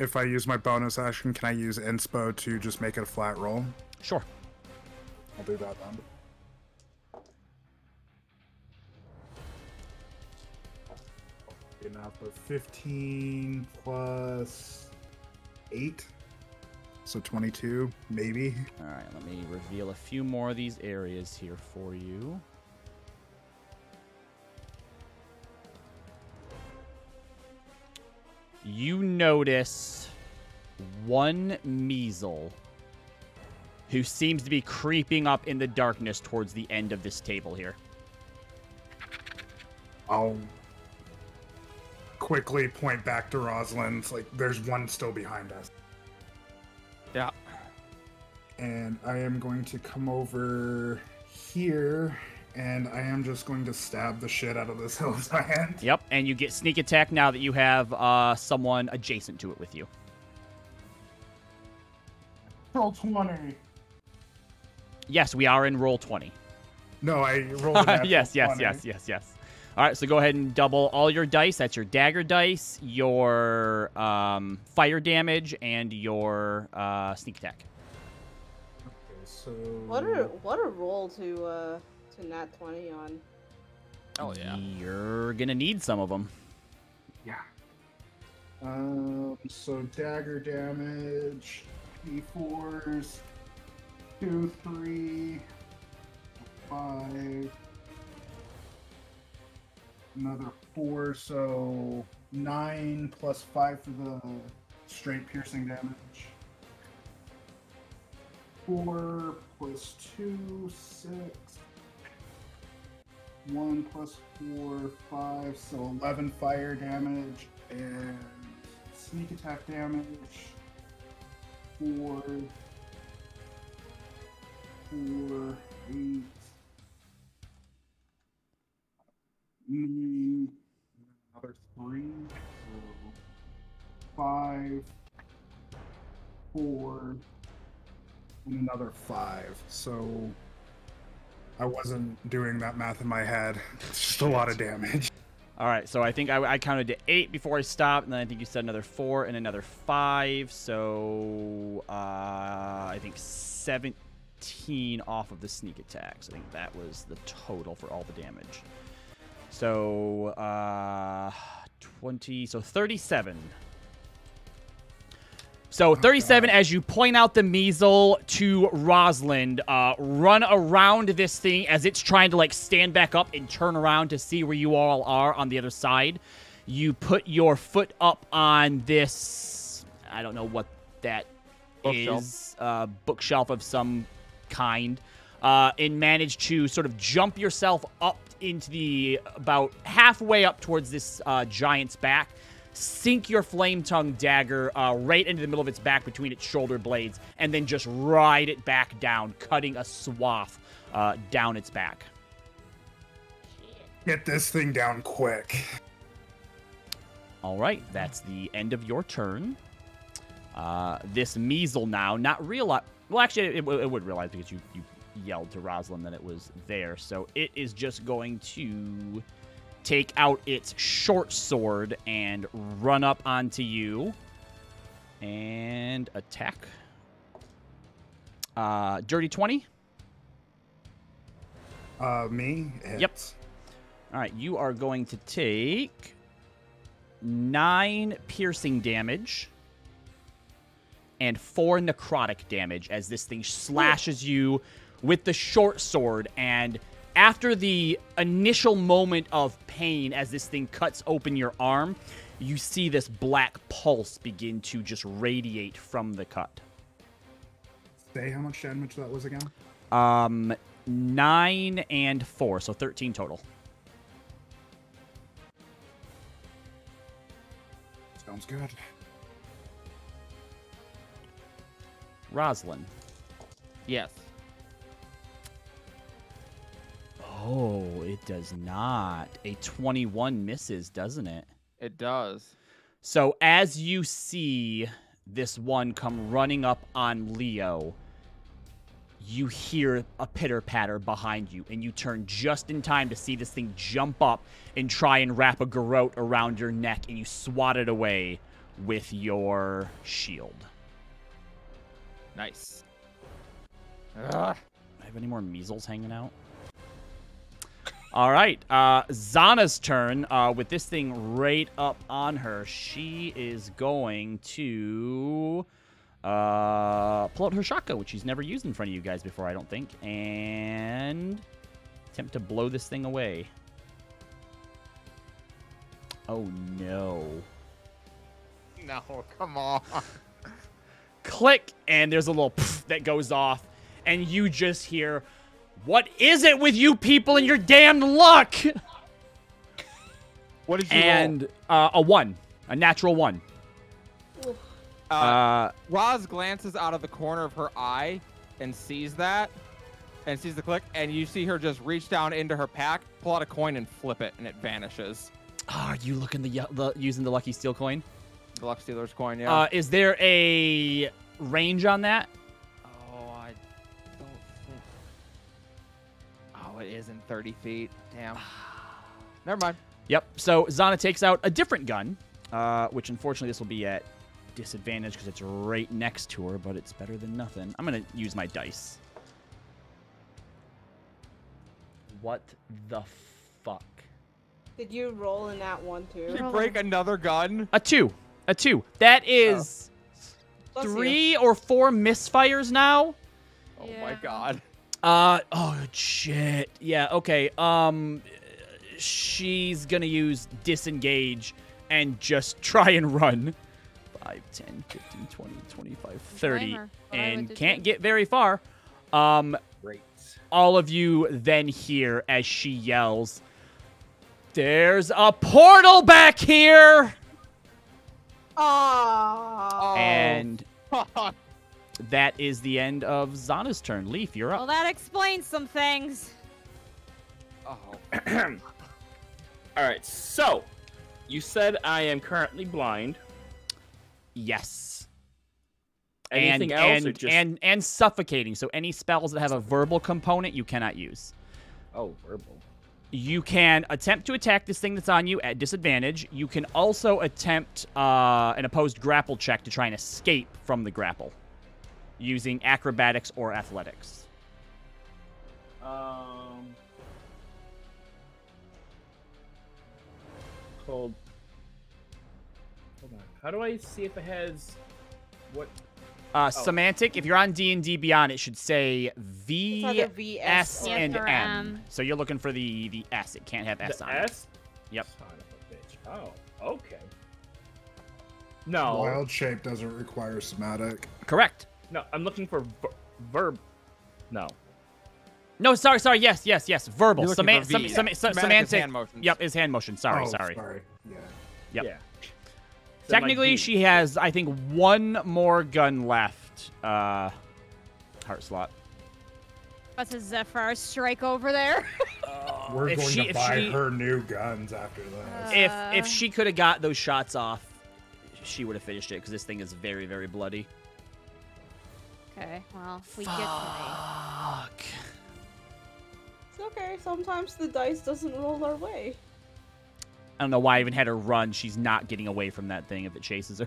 If I use my bonus action, can I use inspo to just make it a flat roll? Sure. I'll do that then. Enough of 15 plus 8. So 22, maybe. All right, let me reveal a few more of these areas here for you. You notice one measle who seems to be creeping up in the darkness towards the end of this table here. I'll quickly point back to Rosalind's, like, there's one still behind us. Yeah. And I am going to come over here, and I am just going to stab the shit out of this hill giant. Yep, and you get sneak attack now that you have someone adjacent to it with you. Roll 20. Yes, we are in roll 20. No, I rolled a natural yes. 20. All right, so go ahead and double all your dice. That's your dagger dice, your fire damage, and your sneak attack. Okay, so What a roll to nat 20 on. Oh yeah. You're gonna need some of them. yeah. So dagger damage, D4s, 2, 3, 5, another 4, so 9 plus 5 for the straight piercing damage. 4 plus 2, 6. 1 plus 4, 5, so 11 fire damage, and sneak attack damage. 4, 4, 8, 9, another 3, so 5, 4, and another 5. So I wasn't doing that math in my head. It's just a lot of damage. All right, so I think I counted to 8 before I stopped, and then I think you said another 4 and another 5. So I think 17 off of the sneak attacks. I think that was the total for all the damage. So 20, so 37. So 37, as you point out the measle to Rosalind, run around this thing as it's trying to, like, stand back up and turn around to see where you all are on the other side. You put your foot up on this, I don't know what that is, bookshelf of some kind, and manage to sort of jump yourself up into the, about halfway up towards this giant's back. Sink your flame-tongue dagger right into the middle of its back between its shoulder blades, and then just ride it back down, cutting a swath down its back. Get this thing down quick. All right, that's the end of your turn. This measle now, not realize... Well, actually, it would realize because you yelled to Rosalind that it was there. So it is just going to take out its short sword and run up onto you and attack. Dirty 20? Me? Hits. Yep. All right, you are going to take 9 piercing damage and 4 necrotic damage as this thing slashes you with the short sword. And after the initial moment of pain as this thing cuts open your arm, you see this black pulse begin to just radiate from the cut. Say how much damage that was again? 9 and 4, so 13 total. Sounds good. Rosalind. Yes. Oh, it does not. A 21 misses, doesn't it? It does. So as you see this one come running up on Leo, you hear a pitter-patter behind you, and you turn just in time to see this thing jump up and try and wrap a garrote around your neck, and you swat it away with your shield. Nice. Do I have any more measles hanging out? All right, Zana's turn. With this thing right up on her, she is going to pull out her shotgun, which she's never used in front of you guys before, I don't think, and attempt to blow this thing away. Oh, no. No, come on. Click, and there's a little poof that goes off, and you just hear, "What is it with you people and your damned luck?" What did you And a 1, a natural 1. Roz glances out of the corner of her eye and sees that, and sees the click, and you see her just reach down into her pack, pull out a coin, and flip it, and it vanishes. Are you looking using the lucky steel coin? The Luck Stealer's coin, yeah. Is there a range on that? Oh, I don't think... Oh, it is in 30 feet. Damn. Never mind. Yep. So Zana takes out a different gun, which unfortunately this will be at disadvantage because it's right next to her, but it's better than nothing. I'm going to use my dice. What the fuck? Did you roll in that one too? Did you break another gun? A 2. A 2. That is Bless you. 3 or 4 misfires now. Oh my Yeah. god. Oh shit. Yeah, okay. She's gonna use disengage and just try and run. 5, 10, 15, 20, 25, 30. her, but I would And do can't too. get very far. Great. All of you then hear as she yells, "There's a portal back here!" Aww. And Fuck. that is the end of Zana's turn. Leaf, you're Well, up. that explains some things. Oh. All right, so you said I am currently blind. Yes. Anything else, or just and suffocating. So any spells that have a verbal component, you cannot use. oh, verbal. You can attempt to attack this thing that's on you at disadvantage. You can also attempt an opposed grapple check to try and escape from the grapple using acrobatics or athletics. Hold on. How do I see if it has what? Semantic, if you're on D&D Beyond, it should say V, It's either V, S, S, or and or M. M. So you're looking for the S. It can't have S The on it. S? Yep. Son of a bitch. Oh, okay. No, Wild shape doesn't require somatic. Correct. no, I'm looking for verb. No. No, sorry. Yes. Verbal. You're looking for V. Semantic. Semantic is hand motions. Yep, is hand motion. Sorry. Oh, Sorry. Yeah. Yep. Yeah. Technically, she has, I think, 1 more gun left. Heart slot. What's a Zephyr strike over there? We're If going she- to if buy she- her new guns after this. If she could have got those shots off, she would have finished it because this thing is very, very bloody. Okay, well, we get to Fuck. It's okay. Sometimes the dice doesn't roll our way. I don't know why I even had her run. She's not getting away from that thing if it chases her.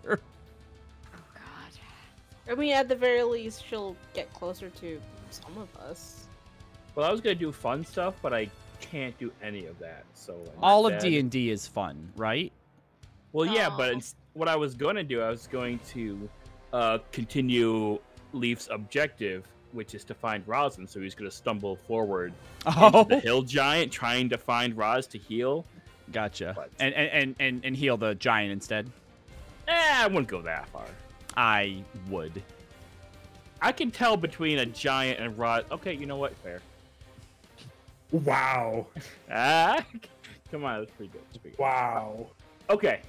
Oh god. I mean, at the very least, she'll get closer to some of us. Well, I was gonna do fun stuff, but I can't do any of that. So All of instead- D&D is fun, right? Well, yeah, but Oh. what I was going to do, I was going to continue Leaf's objective, which is to find Rosin. So he's going to stumble forward into the hill giant, trying to find Roz to heal. Gotcha. But- And heal the giant instead. I wouldn't go that far. I would. I can tell between a giant and Roz. Okay, you know what? Fair. Wow. Ah, come on, that's pretty good. That's pretty good. Wow. Okay.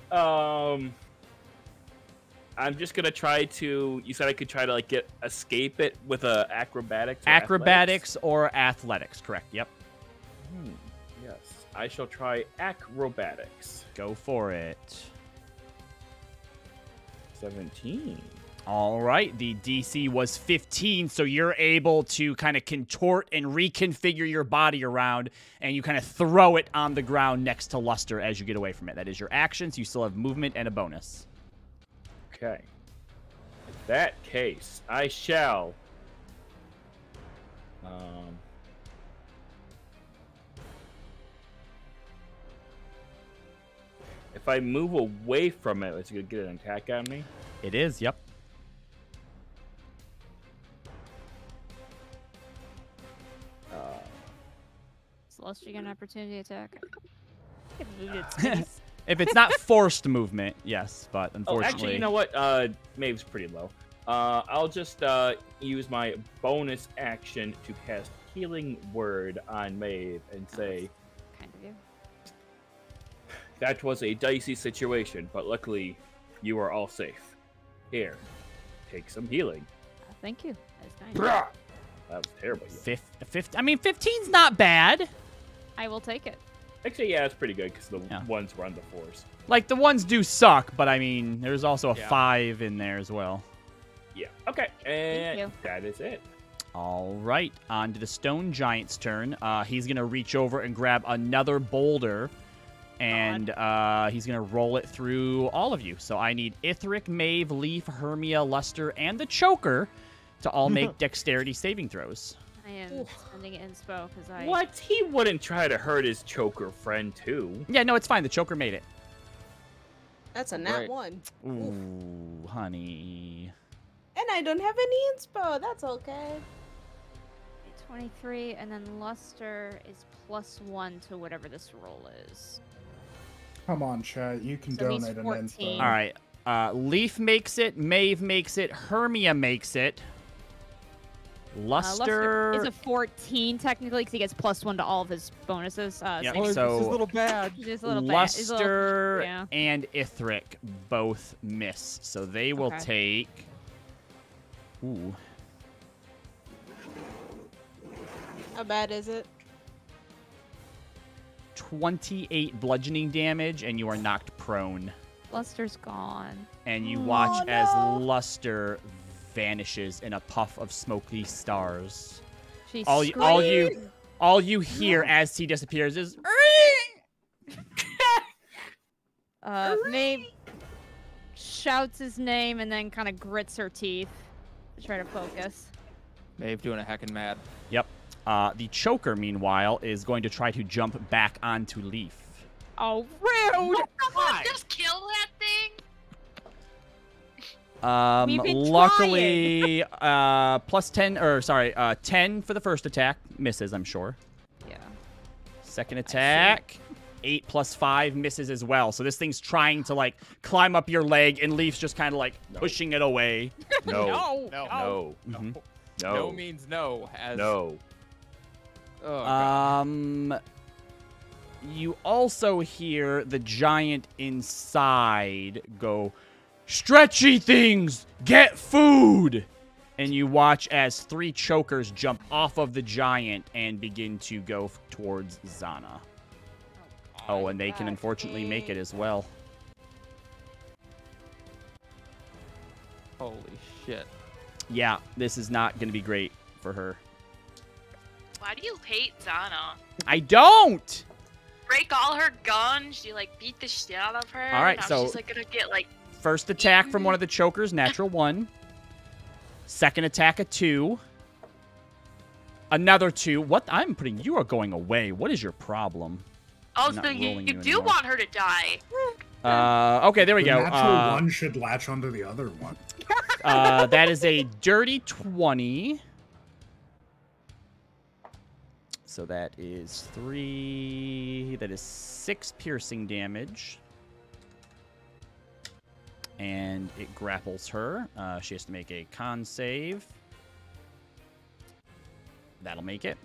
I'm just gonna try to. You said I could try to escape it with a acrobatics. Or Acrobatics or athletics, correct. Yep. Yes, I shall try acrobatics. Go for it. 17. All right, the DC was 15, so you're able to kind of contort and reconfigure your body around, and you kind of throw it on the ground next to Luster as you get away from it. That is your actions. You still have movement and a bonus. Okay. In that case, I shall. If I move away from it, it's gonna get an attack on me. It is, yep. Celestia get an opportunity attack. It moved its face. If it's not forced movement, yes, but Oh, unfortunately... actually, you know what? Maeve's pretty low. I'll just use my bonus action to cast Healing Word on Maeve and say, Kind of you. that was a dicey situation, but luckily you are all safe. Here, take some healing. Thank you. That's nice. Brah! That was terrible. I mean, 15's not bad. I will take it. Actually, yeah, it's pretty good because the Yeah. ones were on the 4s. Like, the ones do suck, but I mean, there's also a Yeah. 5 in there as well. Yeah. Okay, and you. that is it. All right, on to the stone giant's turn. He's going to reach over and grab another boulder, and he's going to roll it through all of you. So I need Ithric, Maeve, Leaf, Hermia, Luster, and the Choker to all make dexterity saving throws. I am spending inspo because I. What? He wouldn't try to hurt his choker friend too. Yeah, no, it's fine. The Choker made it. That's a nat Right. 1. Ooh, honey. And I don't have any inspo. That's okay. 23, and then Luster is +1 to whatever this roll is. Come on, chat. You can So he's donate an 14. info. All right. Leaf makes it. Maeve makes it. Hermia makes it. Luster is a 14 technically because he gets +1 to all of his bonuses. Yep, Oh, so- it's his little badge. Just a little bad. He's a little- Luster yeah. and Ithric both miss, so they will Okay. take. Ooh, How bad is it? 28 bludgeoning damage, and you are knocked prone. Luster's gone. And you watch Oh, as no. Luster vanishes in a puff of smaky stars. She All you hear as he disappears is. Maeve shouts his name and then kind of grits her teeth to try to focus. Maeve doing a heckin' mad. Yep. The choker, meanwhile, is going to try to jump back onto Leaf. Oh, rude! Someone just kill that thing. We've been Luckily, plus 10, or sorry, 10 for the first attack. Misses, I'm sure. Yeah. Second attack, 8 plus 5 misses as well. So this thing's trying to, like, climb up your leg, and Leaf's just kind of, like, pushing it away. No. No. Mhm. No means no. As No. Oh, God. You also hear the giant inside go, "Stretchy things, get food!" And you watch as 3 chokers jump off of the giant and begin to go towards Zana. Oh, and they can unfortunately make it as well. Holy shit. Yeah, this is not going to be great for her. Why do you hate Zana? I don't! Break all her guns. You like beat the shit out of her. All right, now so- she's like gonna get like. First attack from one of the chokers, natural 1. Second attack, a 2. Another 2. What? I'm putting... You are going away. What is your problem? Oh, I'm not so you rolling you do anymore. want her to die? Okay, there we The go. natural one should latch onto the other one. That is a dirty 20. So that is 3... That is 6 piercing damage. And it grapples her. She has to make a con save. That'll make it.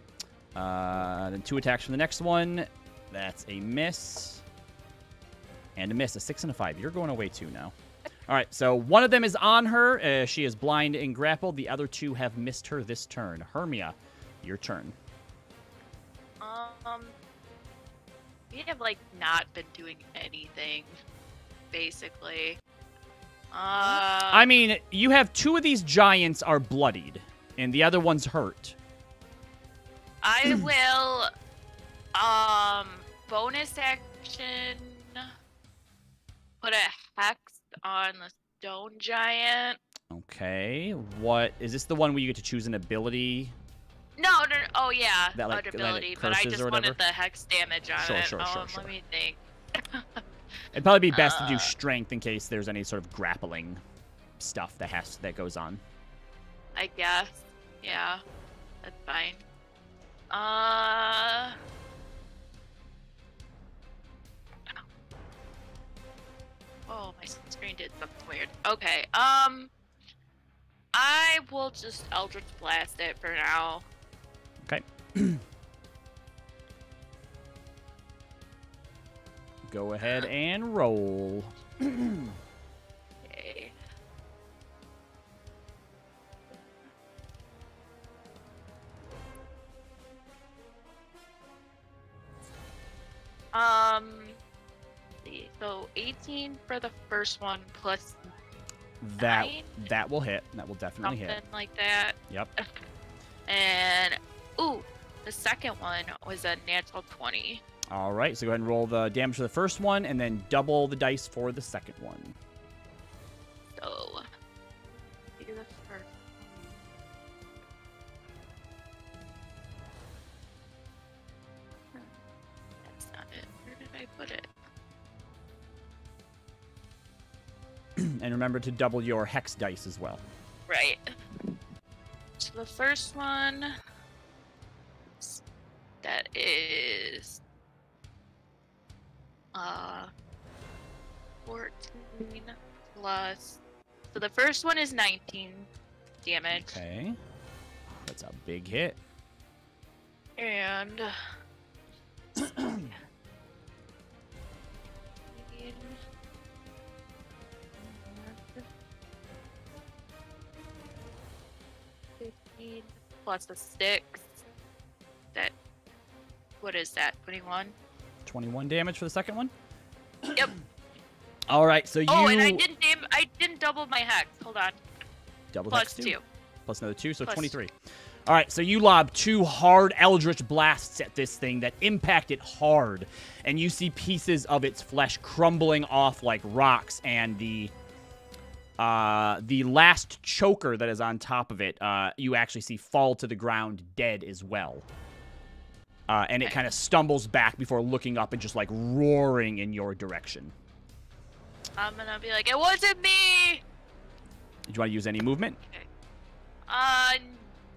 Then 2 attacks from the next one. That's a miss. And a miss, a 6 and a 5. You're going away too now. All right, so one of them is on her. She is blind and grappled. The other 2 have missed her this turn. Hermia, your turn. We have like not been doing anything, basically. I mean, you have 2 of these giants are bloodied, and the other one's hurt. I will, bonus action, put a hex on the stone giant. Okay, what is this? The one where you get to choose an ability? No, oh yeah, That, like, an that it ability, but I curses just or whatever? wanted the hex damage on Sure, it. sure. Let me think. It'd probably be best to do strength in case there's any sort of grappling stuff that goes on. I guess. Yeah, that's fine. Oh, my screen did something weird. Okay. I will just Eldritch Blast it for now. Okay. Go ahead and roll. Okay. See, so 18 for the first one plus That 9? that will hit. That will definitely Something hit. like that. Yep. And ooh, the second one was a natural 20. All right. So go ahead and roll the damage for the first one, and then double the dice for the second one. So do the first. That's not it. Where did I put it? And remember to double your hex dice as well. Right. So the first one, that is 14 plus. So the first one is 19 damage. Okay. That's a big hit. And 15 plus the 6. That, what is that? 21? 21 damage for the second one? Yep. All right, so you... Oh, and I didn't double my hex. Hold on. Double Plus hex 2. Plus another 2, so Plus- 23. All right, so you lob 2 hard Eldritch blasts at this thing that impact it hard, and you see pieces of its flesh crumbling off like rocks, and the last choker that is on top of it, you actually see fall to the ground dead as well. And it kind of stumbles back before looking up and just like roaring in your direction. I'm gonna be like, it wasn't me! Did you want to use any movement?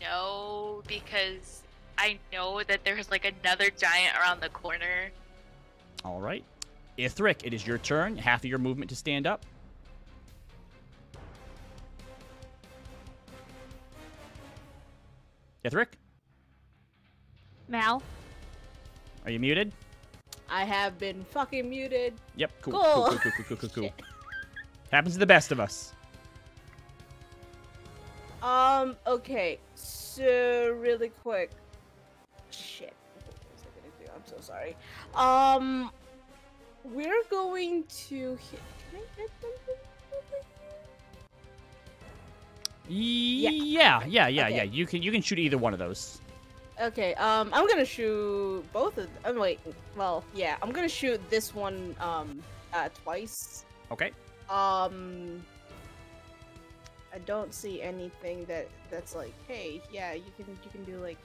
No, because I know that there's like another giant around the corner. All right. Ithric, it is your turn. Half of your movement to stand up. Ithric, Mal. are you muted? I have been fucking muted. Yep, cool. Cool. Cool. Happens to the best of us. Okay, so really quick. Shit. What was I gonna do? I'm so sorry. We're going to hit. Can I hit something over here? Yeah. You can shoot either one of those. Okay, I'm gonna shoot both of them. Wait, well, yeah, I'm gonna shoot this one, twice. Okay. I don't see anything that's like, hey, yeah, you can do like,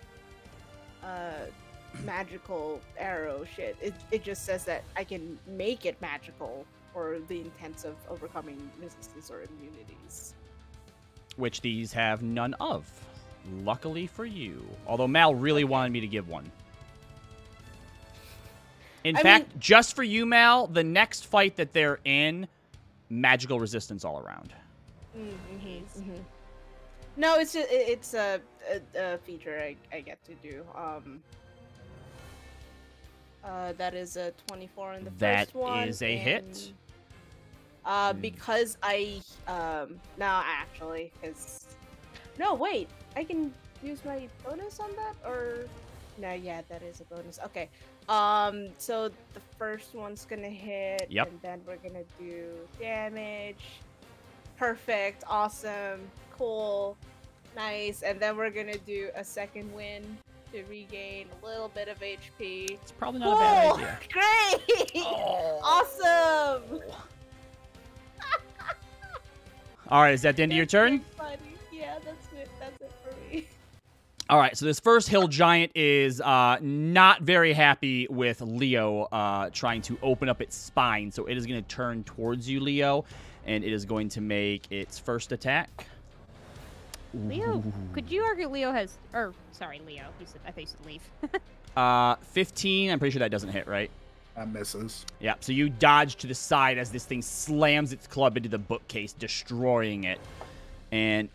magical arrow shit. It just says that I can make it magical for the intents of overcoming resistance or immunities. Which these have none of. Luckily for you. Although Mal really wanted me to give one. In fact, just for you, Mal, the next fight that they're in, magical resistance all around. No, it's a feature I get to do. That is a 24 in the first one. That is a hit. Because I no, wait, I can use my bonus on that, or no? Yeah, that is a bonus. Okay. So the first one's gonna hit, Yep. and then we're gonna do damage. Perfect. Awesome. Cool. Nice. And then we're gonna do a second win to regain a little bit of HP. It's probably not a bad idea. Great! Oh. Awesome! All right, is that the end of your turn? Funny. Yeah, that's it. That's it for me. All right, so this first hill giant is not very happy with Leo trying to open up its spine, so it is going to turn towards you, Leo, and it is going to make its first attack. Leo, could you argue Leo has, or sorry, Leo. I thought you said leave. 15. I'm pretty sure that doesn't hit, right? That misses. Yeah. So you dodge to the side as this thing slams its club into the bookcase, destroying it. And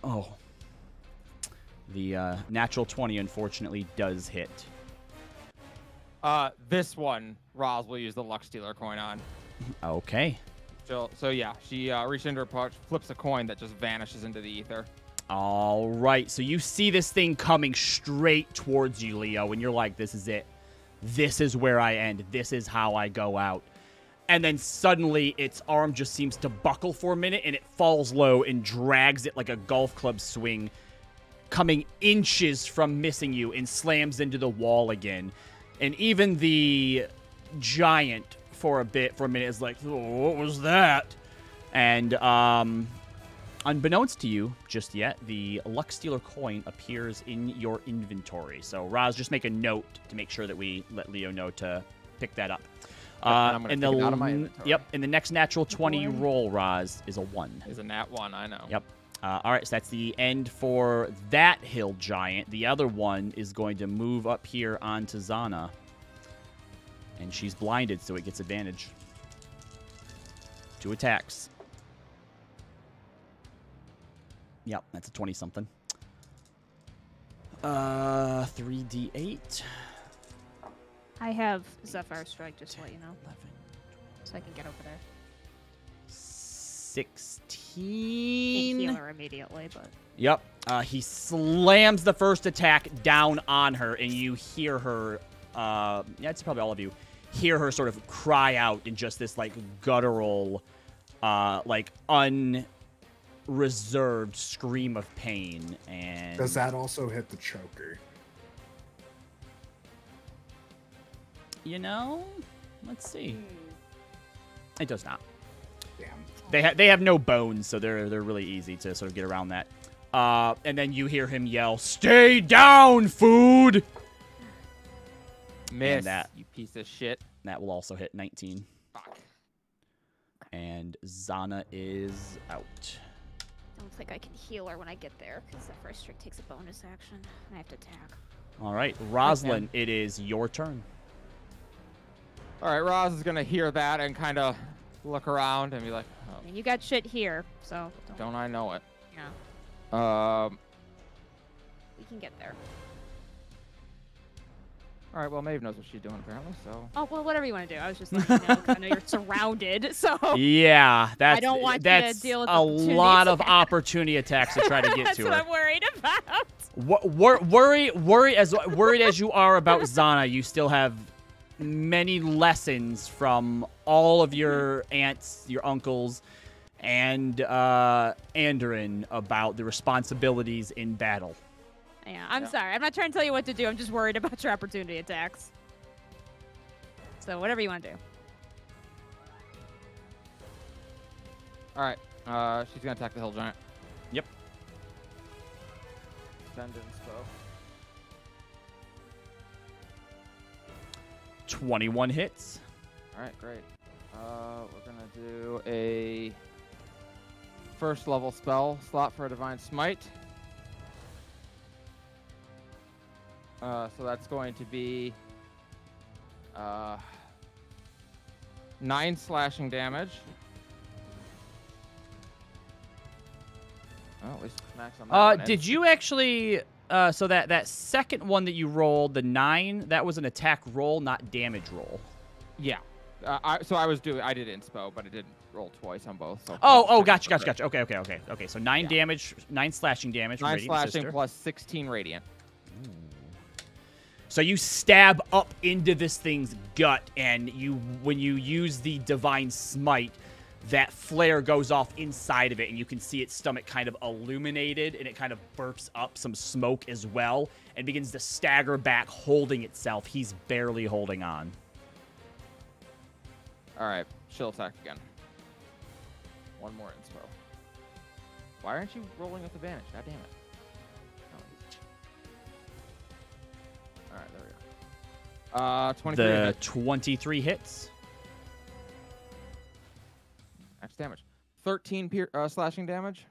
the natural 20 unfortunately does hit. This one, Roz will use the Luck Stealer coin on. Okay. So yeah, she reaches into her pouch, flips a coin that just vanishes into the ether. All right, so you see this thing coming straight towards you, Leo, and you're like, this is it. This is where I end. This is how I go out. And then suddenly its arm just seems to buckle for a minute, and it falls low and drags it like a golf club swing, coming inches from missing you, and slams into the wall again. And even the giant, for a minute, is like, oh, what was that? And, unbeknownst to you, just yet, the Luck Stealer coin appears in your inventory. So, Raz, just make a note to make sure that we let Leo know to pick that up. I'm gonna and take it out of my inventory. yep, and the next natural 20 you roll, Roz, is a 1. Is a nat 1, I know. Yep. All right, so that's the end for that hill giant. The other one is going to move up here onto Zana. And she's blinded, so it gets advantage. 2 attacks. Yep, that's a 20-something. 3d8. I have Zephyr Strike, just to let you know. 11. So I can get over there. 16. Can't heal her immediately, but... Yep. He slams the first attack down on her, and you hear her, yeah, it's probably all of you, hear her sort of cry out in just this, like, guttural, like, unreserved scream of pain. And Does that also hit the choker? You know, let's see. It does not. Damn. They have no bones, so they're really easy to sort of get around that. And then you hear him yell, "Stay down, food!" Miss, that- you piece of shit. That will also hit 19. Fuck. And Zana is out. I don't think I can heal her when I get there, because that first trick takes a bonus action. I have to attack. All right, Roslyn, it is your turn. All right, Roz is gonna hear that and kind of look around and be like, I mean, you got shit here, so... don't I know it? Yeah, we can get there. All right, well, Maeve knows what she's doing, apparently, so... Oh, well, whatever you want to do. I was just letting you know, 'cause I know you're surrounded, so... Yeah, that's don't want you to that's deal with a opportunity lot of attacks. opportunity attacks to try to get That's to what her. I'm worried about. Worried as you are about Zana, you still have many lessons from all of your aunts, your uncles, and Andorin about the responsibilities in battle. Yeah, I'm sorry. I'm not trying to tell you what to do. I'm just worried about your opportunity attacks. So whatever you want to do. All right, she's gonna attack the hill giant. Yep. Send inspo. 21 hits. All right, great. We're gonna do a first level spell slot for a divine smite. So that's going to be 9 slashing damage. Oh, at least max on that one. Did you actually? So that second one that you rolled, the 9, that was an attack roll, not damage roll. Yeah. I did inspo, but it didn't roll twice on both. So Gotcha. Okay. So 9 damage, 9 slashing damage. From 9 Radiant slashing Sister. plus 16 radiant. So you stab up into this thing's gut, and when you use the divine smite, that flare goes off inside of it, and you can see its stomach kind of illuminated, and it kind of burps up some smoke as well, and begins to stagger back, holding itself. He's barely holding on. All right, she'll attack again. One more inspo. Why aren't you rolling with advantage? God damn it. All right, there we go. 23 The hit. 23 hits. Max damage. 13 slashing damage.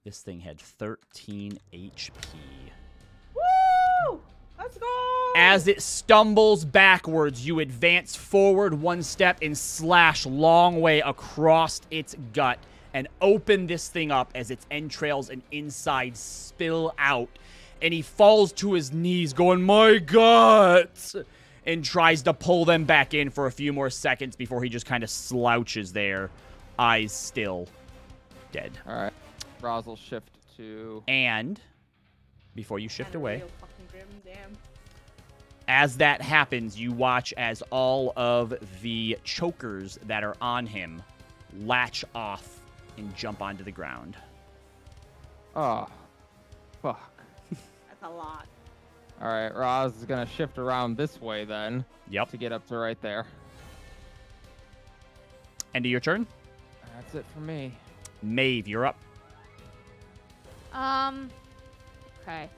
This thing had 13 HP. Woo! Let's go! As it stumbles backwards, you advance forward 1 step and slash long way across its gut and open this thing up as its entrails and insides spill out. And he falls to his knees going, "My guts!" and tries to pull them back in for a few more seconds before he just kind of slouches there, eyes still, dead. All right. Roz will shift to... And before you shift away, Real fucking grim, damn. as that happens, you watch as all of the chokers that are on him latch off and jump onto the ground. Oh, fuck. That's a lot. All right, Roz is going to shift around this way then Yep. to get up to right there. End of your turn. That's it for me. Maeve, you're up. Okay.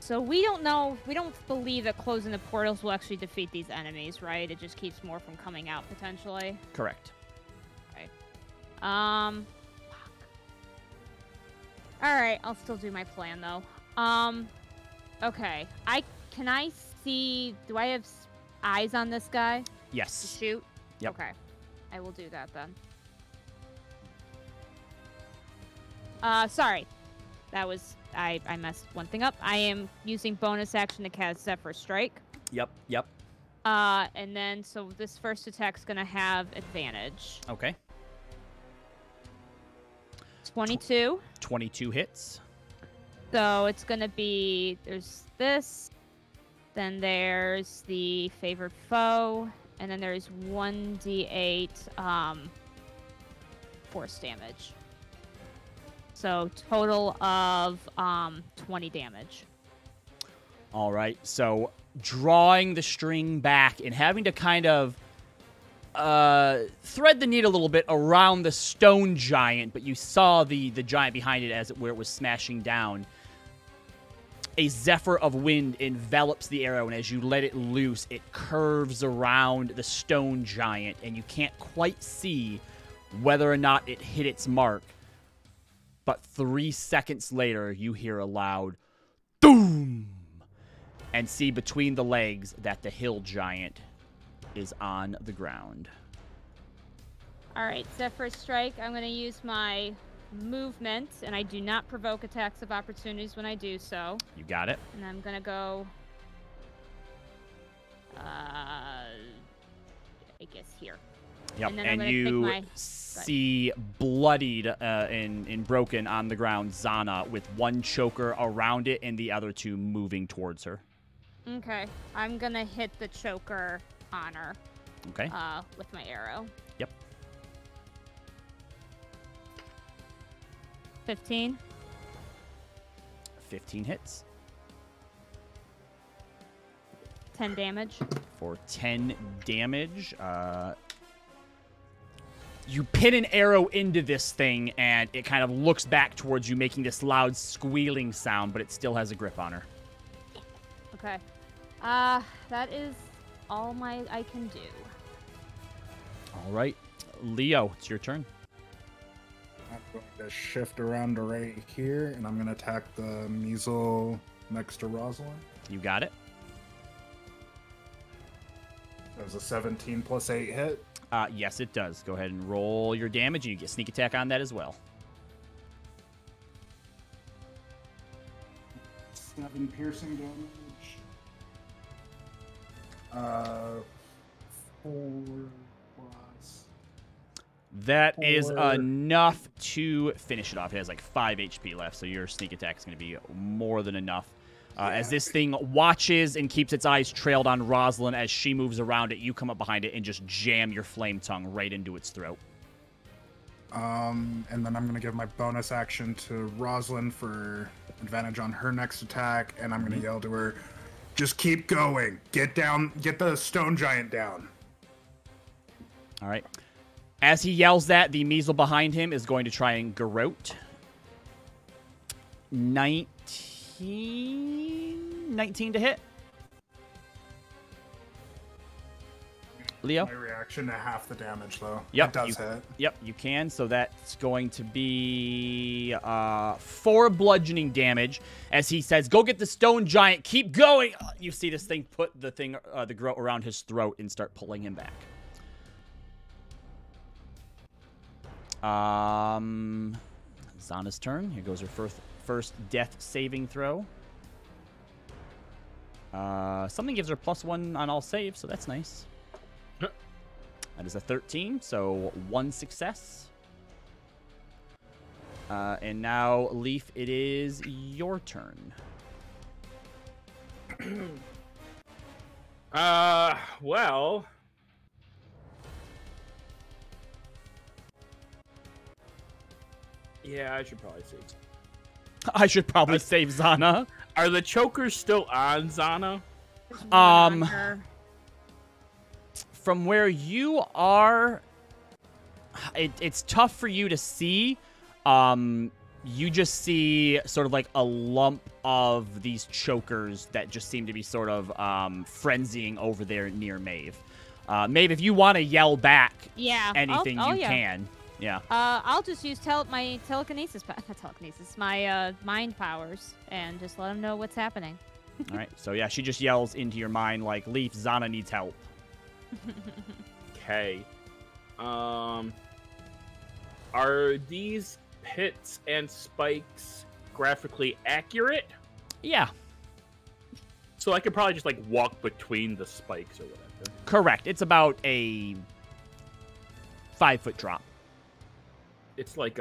So we don't know. We don't believe that closing the portals will actually defeat these enemies, right? It just keeps more from coming out potentially. Correct. Okay. Fuck. All right, I'll still do my plan though. Okay. Can I see? Do I have eyes on this guy to Yes. shoot? Yep. Okay. I will do that then. Sorry. That was I messed one thing up. I am using bonus action to cast Zephyr Strike. Yep. Yep. And then so this first attack's gonna have advantage. Okay. 22. 22 hits. So it's gonna be there's this, then there's the favored foe, and then there's 1d8 force damage. So total of 20 damage. All right. So drawing the string back and having to kind of thread the needle a little bit around the stone giant, but you saw the giant behind it where it was smashing down. A zephyr of wind envelops the arrow, and as you let it loose, it curves around the stone giant, and you can't quite see whether or not it hit its mark. But 3 seconds later, you hear a loud boom, and see between the legs that the hill giant is on the ground. All right, Zephyr Strike. I'm going to use my movement, and I do not provoke attacks of opportunities when I do so. You got it. And I'm going to go, I guess here. Yep, And then I'm and gonna you take my- see bloodied and broken on the ground Zana with one choker around it and the other two moving towards her. Okay, I'm going to hit the choker on her Okay. with my arrow. Yep. 15. 15 hits 10 damage. for 10 damage. You pin an arrow into this thing, and it kind of looks back towards you, making this loud squealing sound, but it still has a grip on her. Okay. That is all I can do. All right. Leo, it's your turn. I'm going to shift around to right here, and I'm going to attack the measle next to Rosalind. You got it. There's a 17 plus 8 hit. Yes, it does. Go ahead and roll your damage, and you get sneak attack on that as well. 7 piercing damage. 4 plus. That is 4. enough to finish it off. It has like 5 HP left, so your sneak attack is going to be more than enough. As this thing watches and keeps its eyes trailed on Rosalind as she moves around it, you come up behind it and just jam your flame tongue right into its throat. And then I'm going to give my bonus action to Rosalind for advantage on her next attack, and I'm going to yell to her, just keep going. Get down, get the stone giant down. All right. As he yells that, the measle behind him is going to try and garrote. 19 to hit. Leo? My reaction to half the damage, though. Yep, It does hit. Yep, you can. So that's going to be 4 bludgeoning damage. As he says, "Go get the stone giant. Keep going." You see this thing put the groat around his throat and start pulling him back. Zana's turn. Here goes her first death saving throw. Something gives her +1 on all saves, so that's nice. That is a 13, so 1 success. And now, Leaf, it is your turn. Well. Yeah, I should probably save. I should probably save Zana. Are the chokers still on Zana? There's one on her. From where you are, it's tough for you to see. you just see sort of like a lump of these chokers that just seem to be sort of frenzying over there near Maeve. Maeve, if you want to yell back anything, you can. Yeah. I'll just use my telekinesis, not telekinesis, my mind powers, and just let them know what's happening. All right. So yeah, she just yells into your mind like, "Leaf, Zana needs help." Okay. Are these pits and spikes graphically accurate? Yeah. So I could probably just like walk between the spikes or whatever. Correct. It's about a 5-foot drop. It's like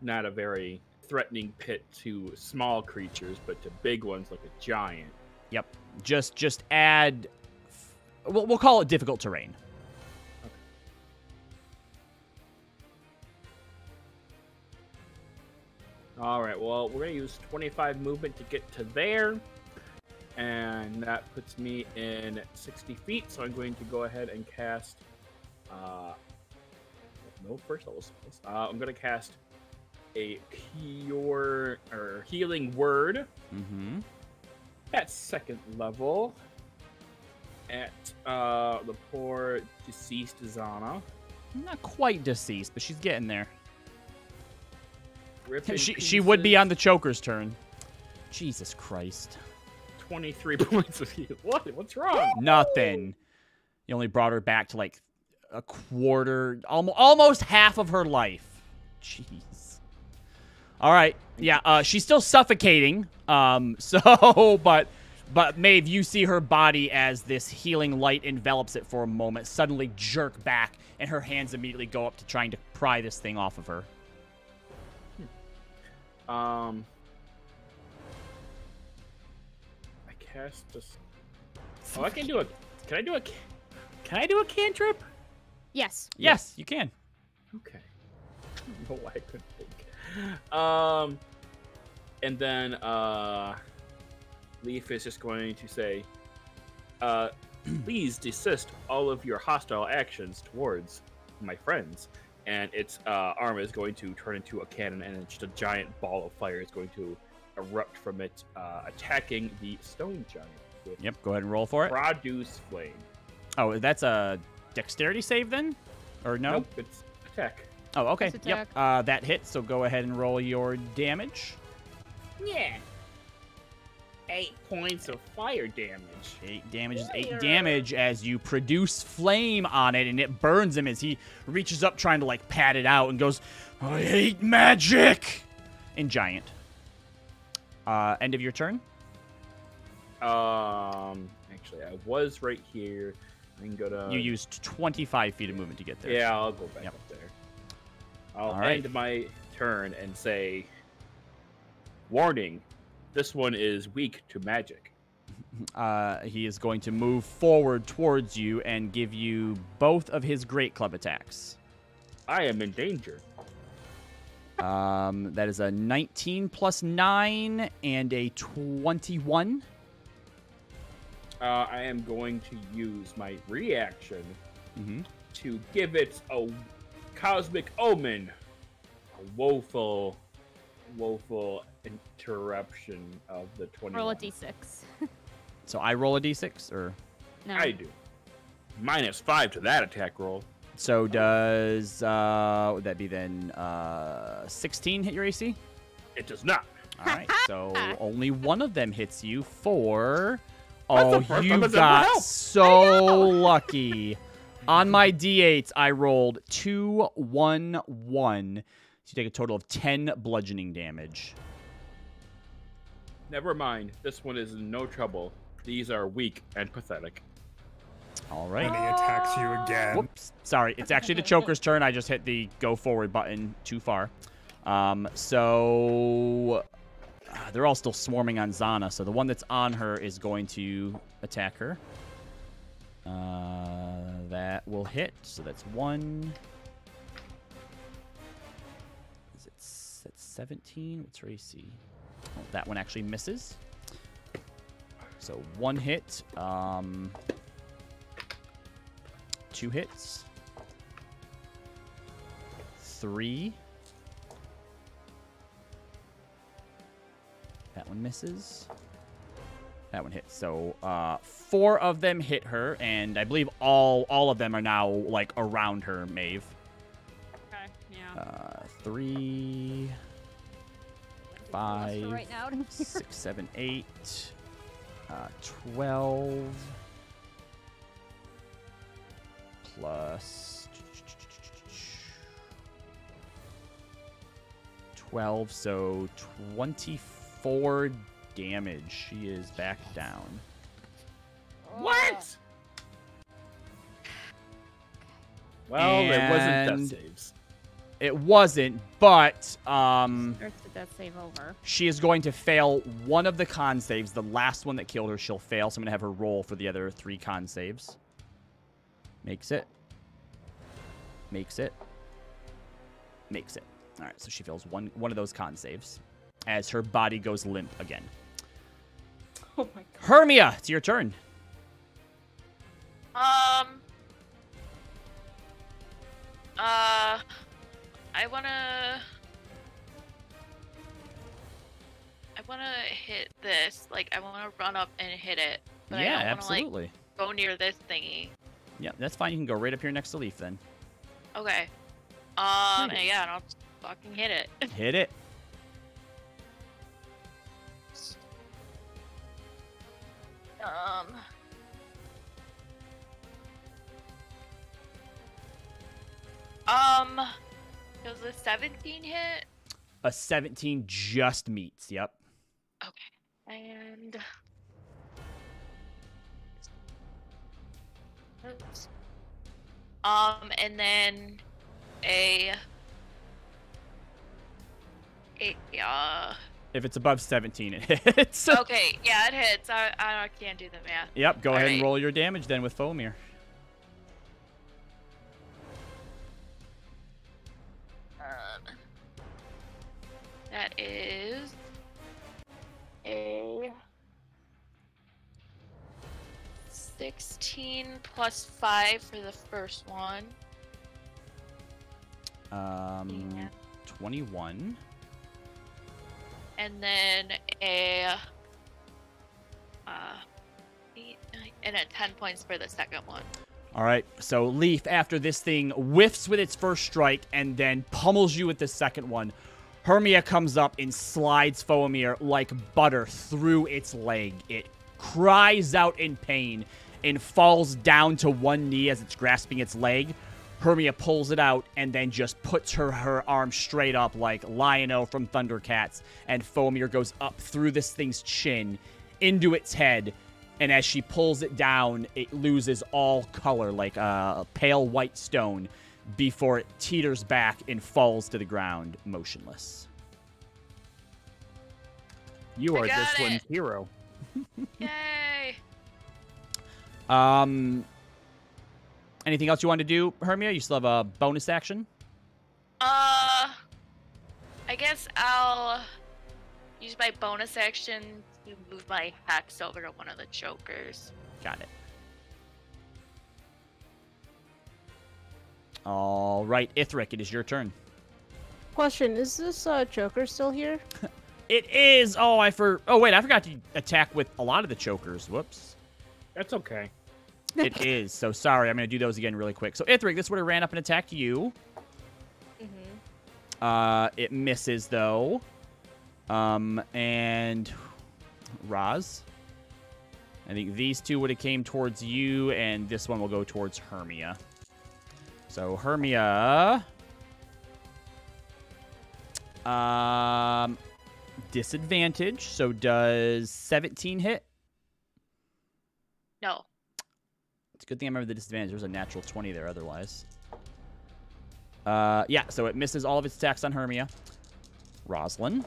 not a very threatening pit to small creatures, but to big ones like a giant. Yep. Just add. We'll call it difficult terrain. Okay. All right. Well, we're gonna use 25 movement to get to there, and that puts me in 60 feet. So I'm going to go ahead and cast. No first level spells. I'm gonna cast a cure or healing word at 2nd level at the poor deceased Zana. Not quite deceased, but she's getting there. She would would be on the choker's turn. Jesus Christ. 23 points of heal. What? What's wrong? Nothing. You only brought her back to like a quarter, almost half of her life. Jeez. All right. Yeah, she's still suffocating. But Maeve, you see her body as this healing light envelops it for a moment, suddenly jerk back, and her hands immediately go up to trying to pry this thing off of her. I cast this. Oh, I can do a. Can I do a? Can I do a cantrip? Yes. Yes, you can. Okay. I don't know why I couldn't think. And then Leaf is just going to say, please desist all of your hostile actions towards my friends. And its arm is going to turn into a cannon, and just a giant ball of fire is going to erupt from it, attacking the stone giant. Yep, go ahead and roll for it. Produce flame. Oh, that's a dexterity save then? Or no? Nope, it's attack. Oh, okay. It's Yep, attack. that hits, so go ahead and roll your damage. Yeah. 8 points of fire damage. 8 damage is 8 damage as you produce flame on it, and it burns him as he reaches up trying to, like, pat it out and goes, I hate magic! In giant. End of your turn? Actually, I was right here. I can go to... You used 25 feet of movement to get there. Yeah, I'll go back up there. I'll All right. end my turn and say, warning, this one is weak to magic. He is going to move forward towards you and give you both of his great club attacks. I am in danger. That is a 19 plus 9 and a 21. I am going to use my reaction to give it a cosmic omen. A woeful interruption of the 21. Roll a d6. So I roll a d6, or? No. I do. -5 to that attack roll. So does, would that be then 16 hit your AC? It does not. All right, so only one of them hits you for... That's Oh, the first you time it's ever got helped. so lucky. On my d8s, I rolled 2, 1, 1. So you take a total of 10 bludgeoning damage. Never mind. This one is in no trouble. These are weak and pathetic. All And right. he attacks you again. Whoops. Sorry. It's actually the choker's turn. I just hit the go forward button too far. They're all still swarming on Zana, so the one that's on her is going to attack her. That will hit, so that's 1. That's 17. What's her AC? Oh, that one actually misses. So 1 hit. 2 hits. 3. one misses. That one hits. So 4 of them hit her, and I believe all of them are now like around her, Maeve. Okay, yeah. 3, Lost 5, her right now. 6, 7, 8, 12 plus 12, so 24 damage. She is back down. What? Well, it wasn't And- death saves. It wasn't, but Starts the death save over. she is going to fail one of the con saves. The last one that killed her, she'll fail. So I'm going to have her roll for the other 3 con saves. Makes it. Makes it. Makes it. All right, so she fails one of those con saves as her body goes limp again. Oh my god. Hermia, it's your turn. I wanna hit this. Like, I wanna run up and hit it. But Yeah, I don't absolutely. wanna, like, go near this thingy. Yeah, that's fine. You can go right up here next to Leaf then. Okay. And yeah, and I'll just fucking hit it. Hit it. Does the 17 hit? A 17 just meets. Yep. Okay. And oops. And then a If it's above 17, it hits. okay, yeah, it hits. I can't do the math. Yep, go ahead and Alright. roll your damage then with Fomir. That is a 16 plus 5 for the first one. Yeah. 21. And then a 8, 9, and a 10 points for the second one. All right, so Leaf, after this thing whiffs with its first strike and then pummels you with the second one, Hermia comes up and slides Fomir like butter through its leg. It cries out in pain and falls down to one knee as it's grasping its leg. Hermia pulls it out and then just puts her arm straight up like Lion-O from Thundercats, and Fomir goes up through this thing's chin into its head, and as she pulls it down, it loses all color like a pale white stone before it teeters back and falls to the ground motionless. You I are got this it. one's hero. Yay! Anything else you want to do, Hermia? You still have a bonus action? I guess I'll use my bonus action to move my hex over to one of the chokers. Got it. All right, Ithric, it is your turn. Question: is this choker still here? It is. Oh, wait, I forgot to attack with a lot of the chokers. Whoops. That's okay. It is. So sorry. I'm going to do those again really quick. So Ithric, this would have ran up and attacked you. It misses though. And Raz. I think these two would have came towards you, and this one will go towards Hermia. So Hermia. Disadvantage. So does 17 hit? No. It's a good thing I remember the disadvantage. There's a natural 20 there otherwise. Yeah, so it misses all of its attacks on Hermia. Roslyn.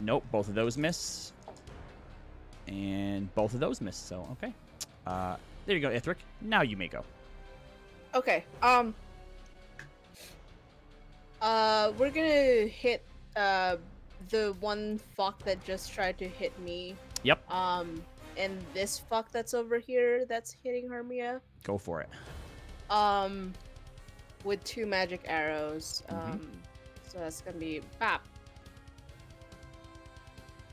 Nope, both of those miss. And both of those miss, so okay. There you go, Ithric. Now you may go. Okay. We're gonna hit the one fuck that just tried to hit me. Yep, And this fuck that's over here that's hitting Hermia. go for it. With 2 magic arrows. So that's gonna be bap.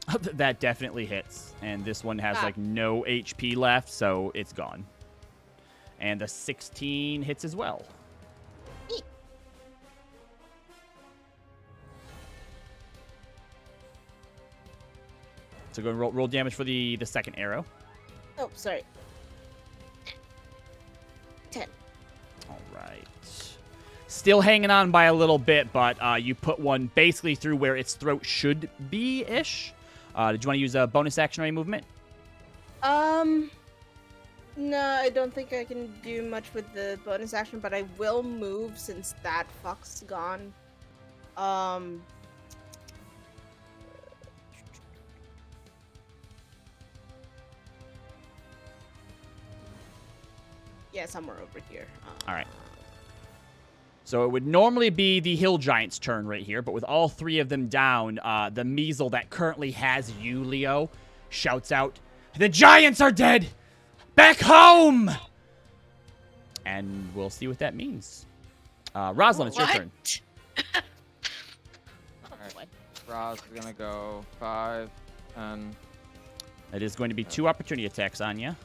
That definitely hits. And this one has, Ah. like, no HP left, so it's gone. And the 16 hits as well. Eek. So go and roll damage for the second arrow. Oh, sorry. 10. All right. Still hanging on by a little bit, but you put one basically through where its throat should be-ish. Did you want to use a bonus action or any movement? No, I don't think I can do much with the bonus action, but I will move since that fuck's gone. Yeah, somewhere over here. All right. So it would normally be the hill giant's turn right here, but with all three of them down, the measle that currently has you, Leo, shouts out, "The giants are dead! Back home!" And we'll see what that means. Rosalind, it's your What? turn. Alright. Roz is gonna go 5, 10. It is going to be 2 opportunity attacks on you.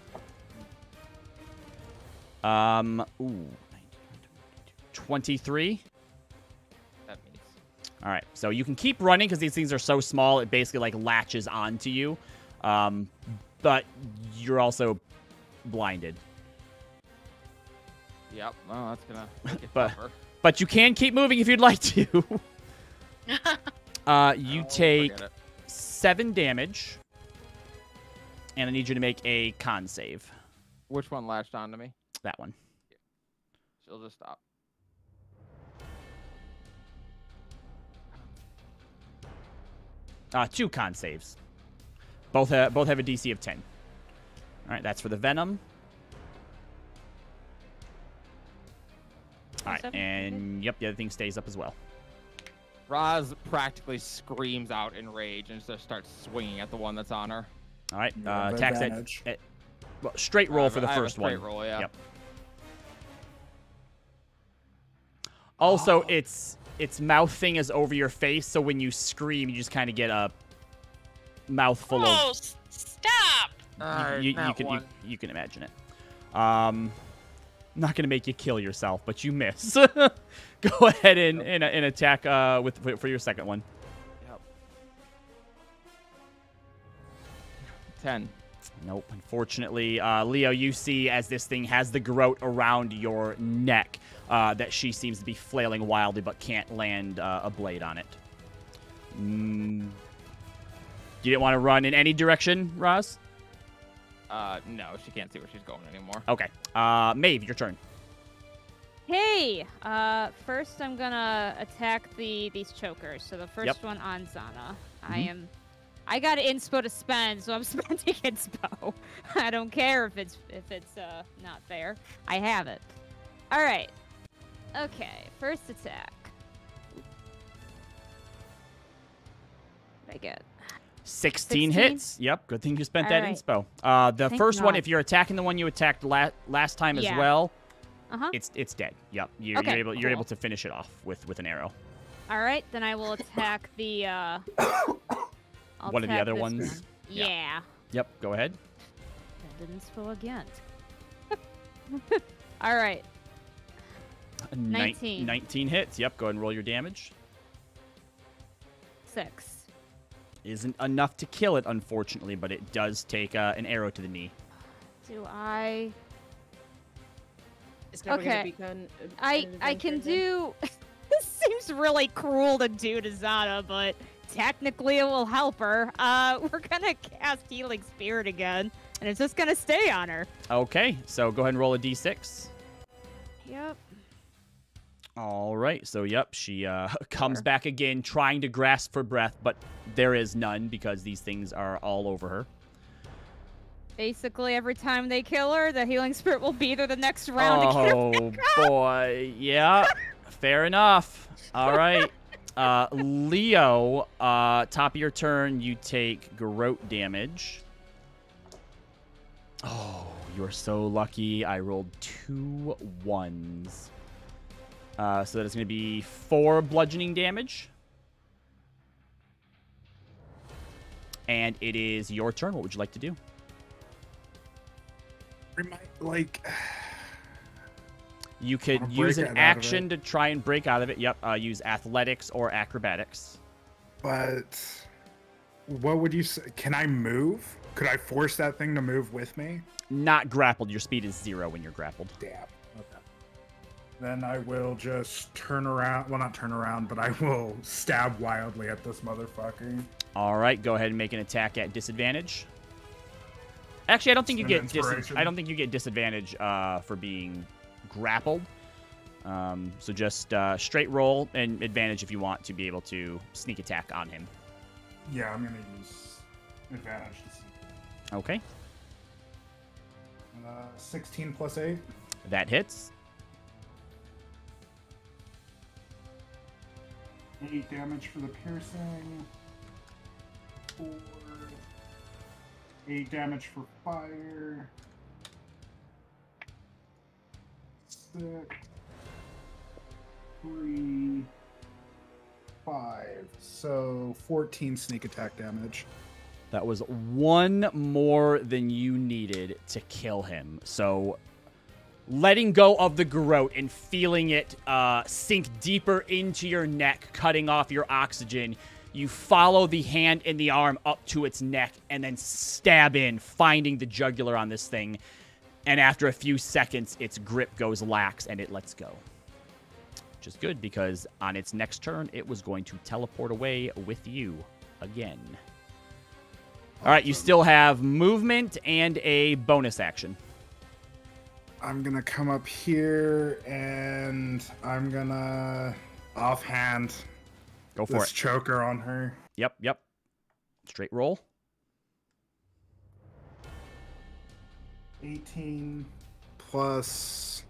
Ooh. 23. That means. All right, so you can keep running because these things are so small, it basically, like, latches onto you. But you're also blinded. Yep. Well, that's gonna make it But- tougher. But you can keep moving if you'd like to. You No, take forget it. 7 damage. And I need you to make a con save. Which one latched onto me? That one. She'll just stop. Two con saves. Both have a DC of 10. All right, that's for the venom. All right, 27? and yep, the other thing stays up as well. Roz practically screams out in rage and just starts swinging at the one that's on her. All right, You have attacks advantage. well, straight roll for the I have a first one. straight roll, yeah. Yep. Also, its mouth thing is over your face, so when you scream, you just kind of get a mouthful Oh, of. stop! You can imagine it. I'm not gonna make you kill yourself, but you miss. Go ahead and attack for your second one. Yep. 10. Nope. Unfortunately, Leo, you see as this thing has the garrote around your neck that she seems to be flailing wildly but can't land a blade on it. You didn't want to run in any direction, Roz? No, she can't see where she's going anymore. Okay. Maeve, your turn. Hey, first I'm gonna attack these chokers. So the first one on Zana. I got inspo to spend, so I'm spending inspo. I don't care if it's not fair. I have it. All right. Okay, first attack. What did I get? 16 16? hits. Yep. Good thing you spent that Alright. inspo. The Thank first one, God. if you're attacking the one you attacked last time as Yeah. well, Uh-huh. it's dead. Yep. You're Okay, able cool. to finish it off with an arrow. All right, then I will attack the I'll One of the attack other this ones? one. Yeah. Yeah. Yep. Go ahead. That didn't spill again. All right. 19. 19 hits. Yep. Go ahead and roll your damage. 6. Isn't enough to kill it, unfortunately, but it does take an arrow to the knee. Do I? It's never Okay. gonna become an I adventure can then. do. This seems really cruel to do to Zana, but technically it will help her. We're gonna cast Healing Spirit again, and it's just gonna stay on her. Okay. So go ahead and roll a d6. Yep. All right. So, yep, she comes back again, trying to grasp for breath, but there is none because these things are all over her. Basically, every time they kill her, the Healing Spirit will be there the next round to get her Oh, back up. boy. Yeah. Fair enough. All right. Leo, top of your turn, you take garrote damage. Oh, you're so lucky. I rolled 2 1s. So that is going to be 4 bludgeoning damage. And it is your turn. What would you like to do? You could use an action to try and break out of it. Yep, use athletics or acrobatics. But what would you say? Can I move? Could I force that thing to move with me? Not grappled. Your speed is 0 when you're grappled. Damn. Okay. Then I will just turn around. Well, not turn around, but I will stab wildly at this motherfucker. All right, go ahead and make an attack at disadvantage. Actually, I don't think you get disadvantage for being grappled. So just straight roll and advantage if you want to be able to sneak attack on him. Yeah, I'm gonna use advantage to see. Okay. 16 plus 8. That hits. 8 damage for the piercing. 4. 8 damage for fire. 6. 3. 5. So 14 sneak attack damage. That was 1 more than you needed to kill him. So letting go of the garrote and feeling it sink deeper into your neck, cutting off your oxygen, you follow the hand and the arm up to its neck and then stab in, finding the jugular on this thing. And after a few seconds, its grip goes lax and it lets go. Which is good because on its next turn, it was going to teleport away with you again. All right, you still have movement and a bonus action. I'm going to come up here and I'm going to offhand Go for this it. choker on her. Yep. Straight roll. 18 plus...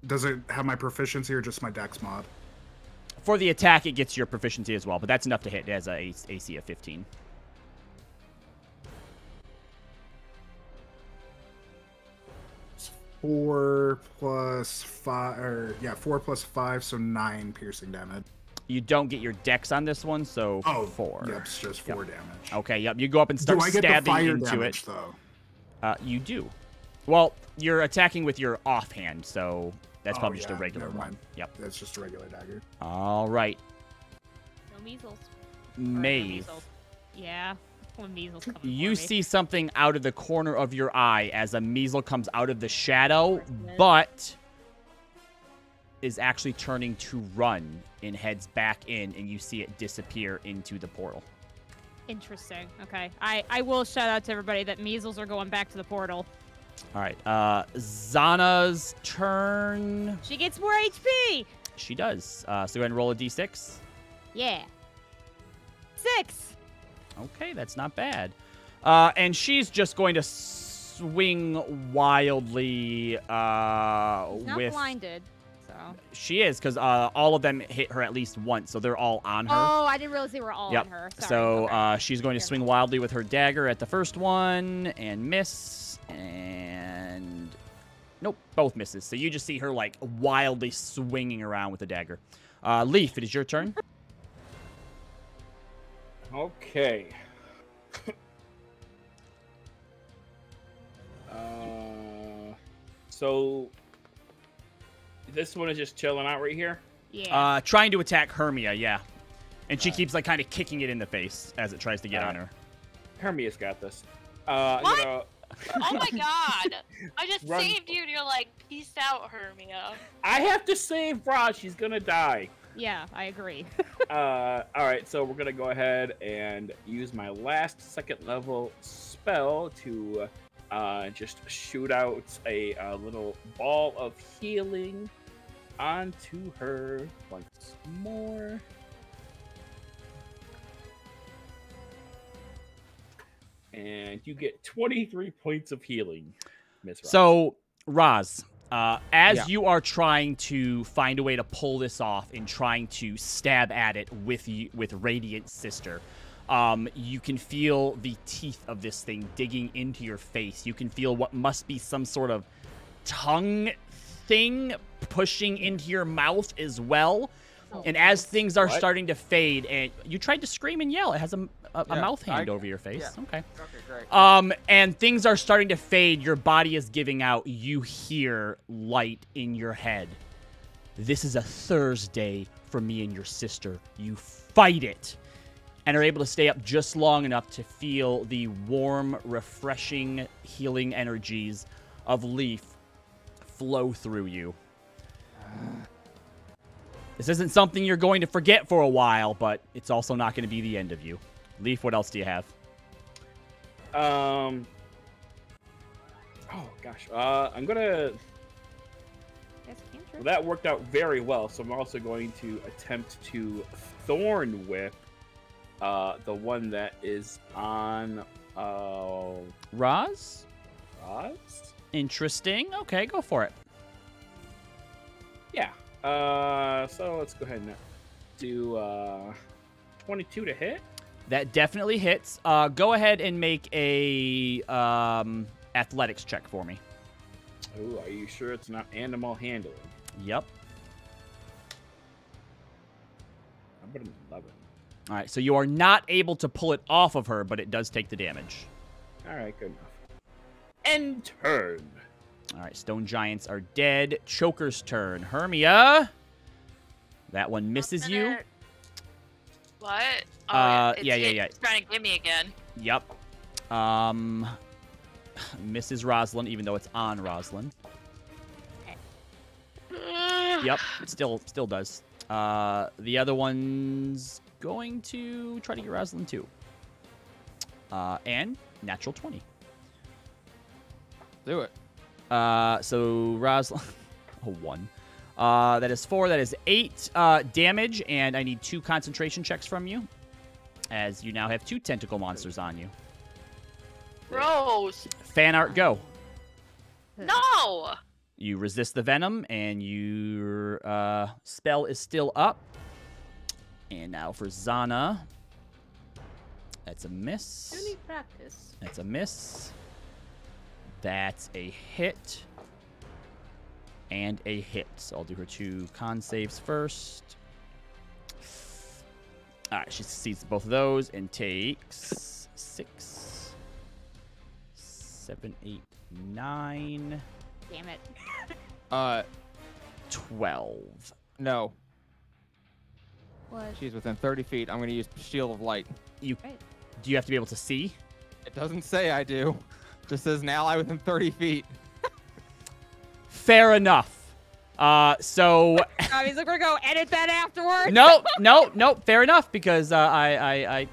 Does it have my proficiency or just my dex mod? For the attack, it gets your proficiency as well, but that's enough to hit. It has a AC of 15. It's 4 plus 5, or yeah, 4 plus 5, so 9 piercing damage. You don't get your dex on this one, so 4. Yep, it's just 4 damage. Okay, yep. You go up and start Do I get stabbing the fire into damage, it. Though? You do. Well, you're attacking with your offhand, so that's probably just a yeah, regular never one. mind. Yep. That's just a regular dagger. All right. No measles. Maeve. Yeah. When measles come You for me. see something out of the corner of your eye as a measle comes out of the shadow, Unfortunate. but is actually turning to run and heads back in, and you see it disappear into the portal. Interesting. Okay. I will shout out to everybody that measles are going back to the portal. All right. Zana's turn. She gets more HP. She does. So go ahead and roll a d6. Yeah. 6. Okay, that's not bad. And she's just going to swing wildly She's not with... blinded, so. She is, because all of them hit her at least once, so they're all on her. Oh, I didn't realize they were all on her. Sorry. So Okay. she's going to swing wildly with her dagger at the first one and miss. And nope, both misses. So you just see her like wildly swinging around with the dagger. Leaf, it is your turn. Okay. So this one is just chilling out right here. Yeah. Trying to attack Hermia, yeah. And she keeps like kind of kicking it in the face as it tries to get on her. Hermia's got this. What? You know, Oh my god! I just Run. saved you and you're like, peace out, Hermia. I have to save Rod. She's gonna die. Yeah, I agree. All right, so we're gonna go ahead and use my last second level spell to just shoot out a little ball of healing onto her once more. And you get 23 points of healing, Miss Roz. So, Roz, as Yeah. you are trying to find a way to pull this off and trying to stab at it with Radiant's sister, you can feel the teeth of this thing digging into your face. You can feel what must be some sort of tongue thing pushing into your mouth as well. And as things are What? starting to fade, and you tried to scream and yell, it has a Yeah, mouth hand over your face. yeah. Okay. Okay, great. And things are starting to fade. Your body is giving out. You hear light in your head. This is a Thursday for me and your sister. You fight it. And are able to stay up just long enough to feel the warm, refreshing, healing energies of Leaf flow through you. This isn't something you're going to forget for a while, but it's also not going to be the end of you. Leaf, what else do you have? Oh gosh. I'm gonna. Yes, cantrip. Well, that worked out very well. So I'm also going to attempt to Thorn Whip, the one that is on Roz? Roz. Interesting. Okay, go for it. Yeah. So let's go ahead and do 22 to hit. That definitely hits. Go ahead and make a athletics check for me. Oh, are you sure it's not animal handling? Yep. I'm gonna 11. All right, so you are not able to pull it off of her, but it does take the damage. All right, good enough. And Turn. All right, stone giants are dead. Choker's turn. Hermia. That one misses you. What? Yeah. It's trying to get me again. Yep. Misses Roslyn, even though it's on Roslyn. Yep, it still does. The other one's going to try to get Roslyn too. And natural 20. Do it. So Roslyn, a 1. That is 4. That is 8 damage, and I need 2 concentration checks from you, as you now have 2 tentacle monsters on you. Gross. Fan art, go. No. You resist the venom, and your spell is still up. And now for Zana. That's a miss. You need practice. That's a miss. That's a hit. And a hit. So I'll do her 2 con saves first. Alright, she succeeds both of those and takes 6, 7, 8, 9, Damn it. 12. No. What? She's within 30 feet. I'm going to use Shield of Light. Do you have to be able to see? It doesn't say I do. Just says an ally within 30 feet. Fair enough. So He's like, we're going to edit that afterwards. no, fair enough, because I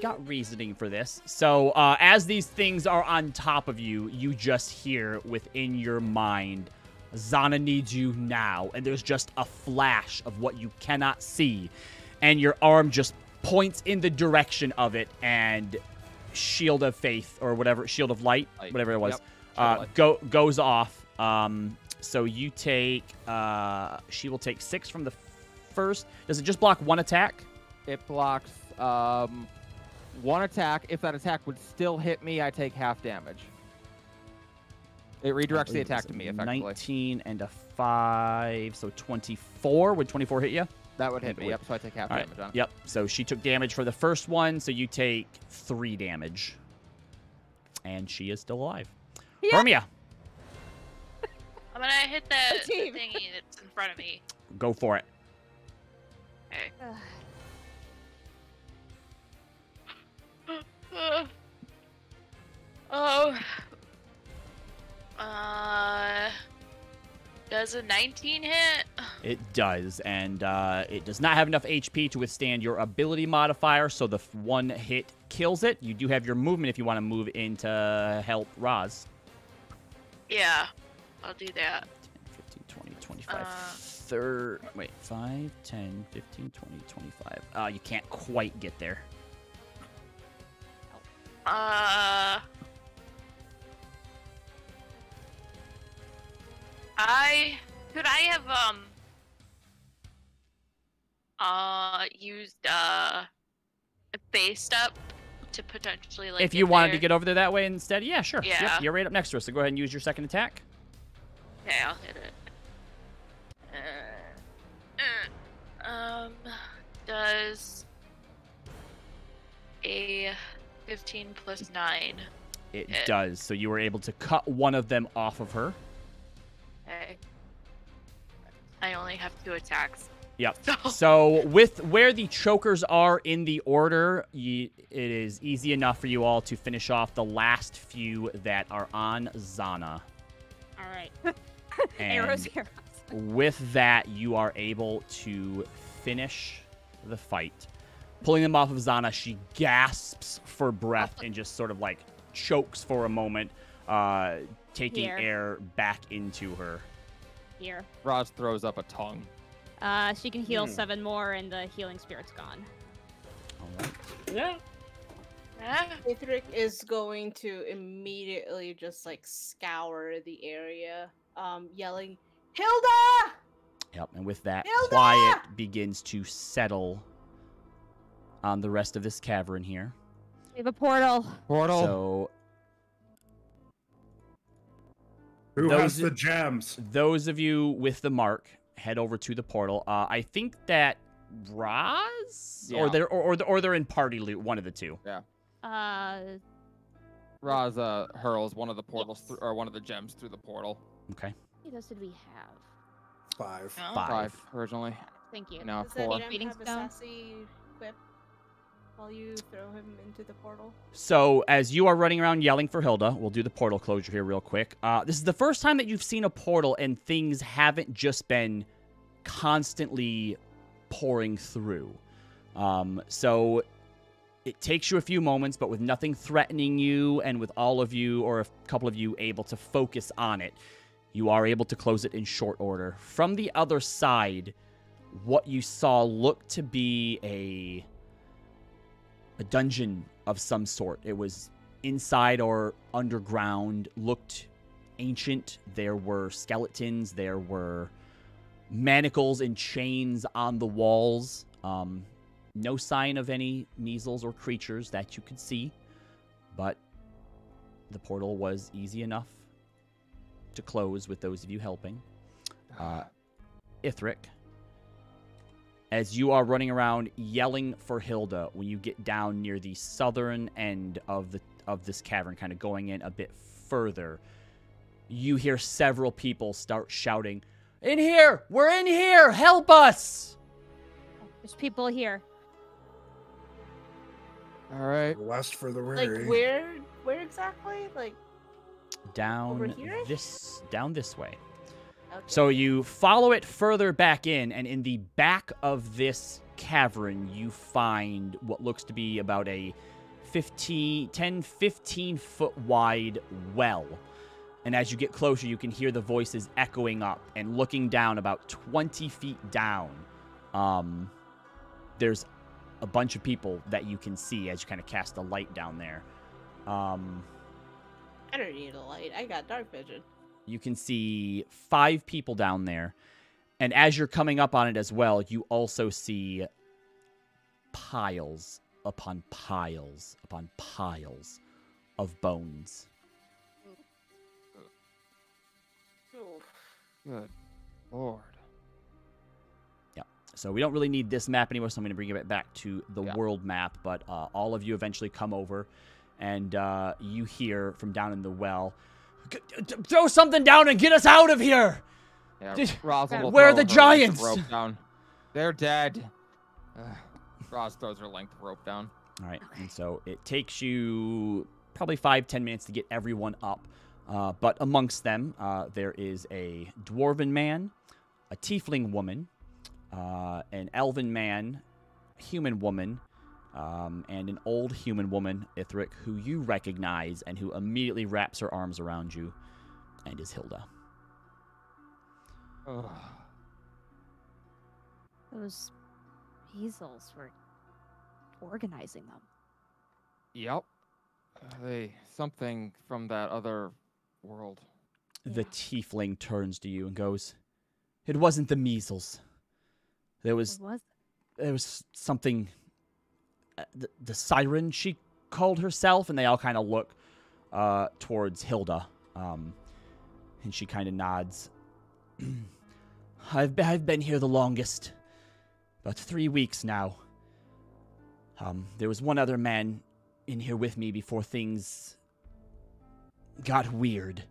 got reasoning for this. So as these things are on top of you, you just hear within your mind, Zana needs you now. And there's just a flash of what you cannot see. And your arm just points in the direction of it, and Shield of Faith, or whatever, Shield of Light, whatever it was, goes off. So you take, she will take 6 from the first. Does it just block 1 attack? It blocks 1 attack. If that attack would still hit me, I take half damage. It redirects the attack to me, effectively. 19 and a 5, so 24. Would 24 hit you? That would hit me, yep, so I take half All right. damage on it. Yep, so she took damage for the first one, so you take 3 damage. And she is still alive. Yep. Hermia, I'm gonna hit the team. thingy that's in front of me. go for it. Okay. Oh. Does a 19 hit? It does, and it does not have enough HP to withstand your ability modifier, so the 1 hit kills it. You do have your movement if you want to move in to help Roz. Yeah, I'll do that. 10, 15, 20, 25, 5, 10, 15, 20, 25. You can't quite get there. Could I have used based up to potentially like If you wanted to get over there that way instead, yeah, sure. Yeah. Yep, you're right up next to us, so go ahead and use your second attack. Okay, I'll hit it. does a 15 plus 9. It does. So you were able to cut one of them off of her. Okay. I only have 2 attacks. Yep. So with where the chokers are in the order, it is easy enough for you all to finish off the last few that are on Zana. All right. And Arrows. with that, you are able to finish the fight. Pulling them off of Zana, she gasps for breath and just sort of like chokes for a moment, taking air back into her. Here. Roz throws up a tongue. She can heal 7 more, and the healing spirit's gone. All right. Yeah. Ithric is going to immediately just like scour the area, yelling, "Hilda!" Yep, and with that, Hilda! quiet begins to settle on the rest of this cavern here. We have a portal. Portal. So Who Those- has the gems? those of you with the mark, head over to the portal. I think that Roz, Yeah. or they're in party loot, one of the two. Roz hurls one of the portals or one of the gems through the portal. Okay. How many did we have? 5. Oh. 5 originally. Thank you. Now Does that 4. gem Feeding have a stone? sassy quip while you throw him into the portal? So as you are running around yelling for Hilda, we'll do the portal closure here real quick. This is the first time that you've seen a portal and things haven't just been constantly pouring through. So it takes you a few moments, but with nothing threatening you and with all of you or a couple of you able to focus on it, you are able to close it in short order. From the other side, what you saw looked to be a dungeon of some sort. It was inside or underground, looked ancient. There were skeletons, there were manacles and chains on the walls. No sign of any measles or creatures that you could see, but the portal was easy enough to close with those of you helping. Ithric, as you are running around yelling for Hilda, when you get down near the southern end of this cavern, kind of going in a bit further, you hear several people start shouting, "In here! We're in here! Help us!" There's people here. All right. West for the Like weary. where exactly? Like Over Down here-ish? down this way. okay. So you follow it further back in, and in the back of this cavern, you find what looks to be about a 15 foot wide well. And as you get closer, you can hear the voices echoing up, and looking down about 20 feet down, there's a bunch of people that you can see as you kind of cast a light down there. I don't need a light. I got dark vision. You can see 5 people down there. And as you're coming up on it as well, you also see piles upon piles upon piles of bones. Good Lord. So we don't really need this map anymore, so I'm going to bring it back to the world map. But all of you eventually come over, and you hear from down in the well, "Throw something down and get us out of here!" Yeah, Roz will Where are throw the her giants? length of rope down. They're dead. Roz throws her length of rope down. All right, and so it takes you probably 5-10 minutes to get everyone up. But amongst them, there is a dwarven man, a tiefling woman, an elven man, a human woman, and an old human woman, Ithric, who you recognize and who immediately wraps her arms around you, and is Hilda. Ugh. Those measles were organizing them. Yep. Something from that other world. The tiefling turns to you and goes, "It wasn't the measles. There was What was there was something, the siren, she called herself," and they all kind of look towards Hilda, and she kind of nods. I've been here the longest, about 3 weeks now. There was one other man in here with me before things got weird.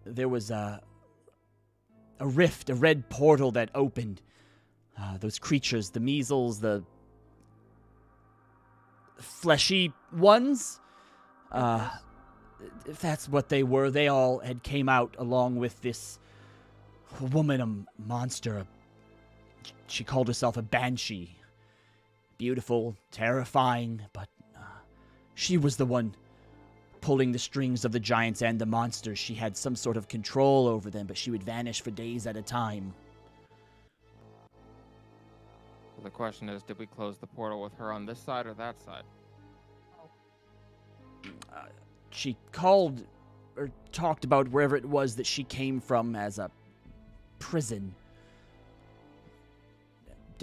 There was a rift, a red portal that opened. Those creatures, the measles, the fleshy ones, if that's what they were, they all had came out along with this woman, a monster. She called herself a banshee. Beautiful, terrifying, but she was the one pulling the strings of the giants and the monsters. She had some sort of control over them, but she would vanish for days at a time. The question is, did we close the portal with her on this side or that side? She called or talked about wherever it was that she came from as a prison.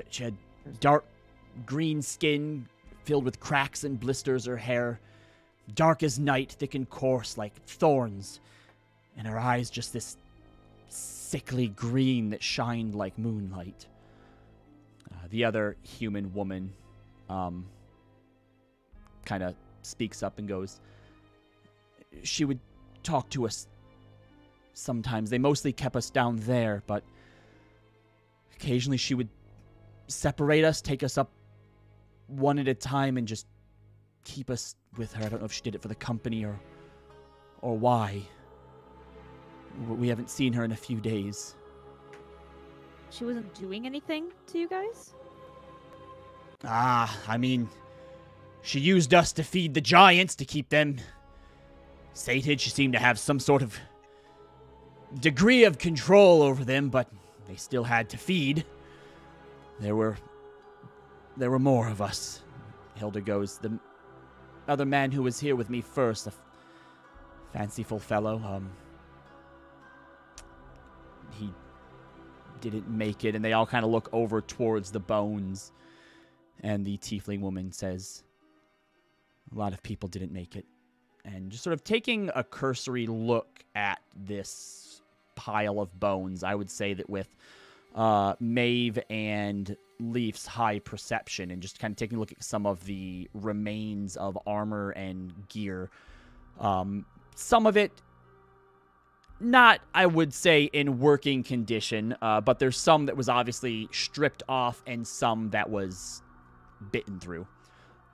She had dark green skin filled with cracks and blisters. Her hair dark as night, thick and coarse like thorns, and her eyes just this sickly green that shined like moonlight. The other human woman kind of speaks up and goes, she would talk to us sometimes. They mostly kept us down there, but occasionally she would separate us, take us up one at a time, and just keep us with her. I don't know if she did it for the company or why. We haven't seen her in a few days. She wasn't doing anything to you guys? I mean, she used us to feed the giants to keep them sated. She seemed to have some sort of degree of control over them, but they still had to feed. There were more of us. Hilda goes, the other man who was here with me first, a fanciful fellow, he didn't make it, and they all kind of look over towards the bones, and the tiefling woman says, a lot of people didn't make it. And just sort of taking a cursory look at this pile of bones, I would say that with Maeve and Leaf's high perception, and just kind of taking a look at some of the remains of armor and gear, some of it not, I would say, in working condition, but there's some that was obviously stripped off and some that was bitten through.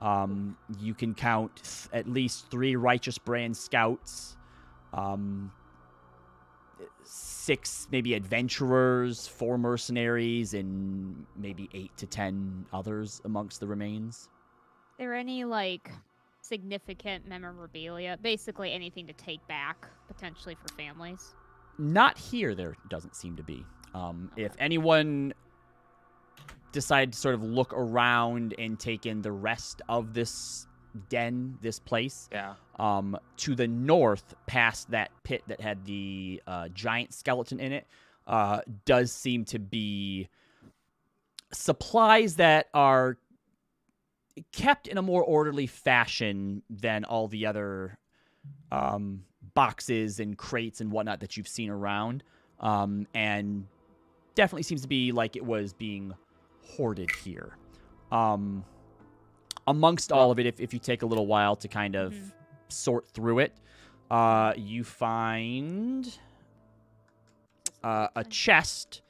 You can count at least 3 Righteous Brand Scouts, 6 maybe adventurers, 4 mercenaries, and maybe 8 to 10 others amongst the remains. Are there any, like, significant memorabilia? Basically anything to take back, potentially for families? Not here, there doesn't seem to be. If anyone decided to sort of look around and take in the rest of this den, this place, to the north, past that pit that had the giant skeleton in it, does seem to be supplies that are kept in a more orderly fashion than all the other boxes and crates and whatnot that you've seen around, and definitely seems to be like it was being hoarded here. Amongst all of it, if you take a little while to kind of sort through it, you find a chest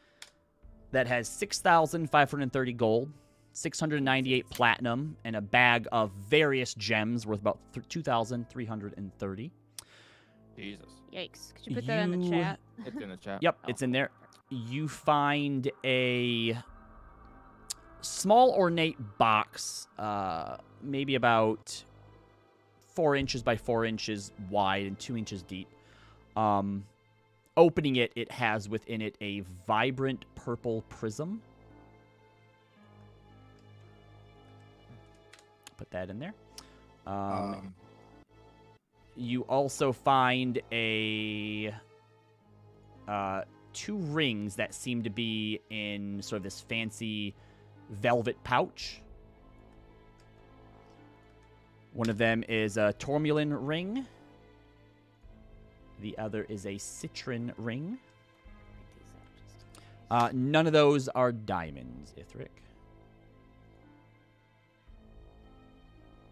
that has 6,530 gold, 698 platinum, and a bag of various gems worth about 2,330. Jesus. Yikes. Could you put that in the chat? It's in the chat. Yep, it's in there. You find a small ornate box, maybe about 4 inches by 4 inches wide and 2 inches deep. Opening it, it has within it a vibrant purple prism. Put that in there. You also find a 2 rings that seem to be in sort of this fancy velvet pouch. One of them is a tourmaline ring. The other is a citron ring. None of those are diamonds, Ithric.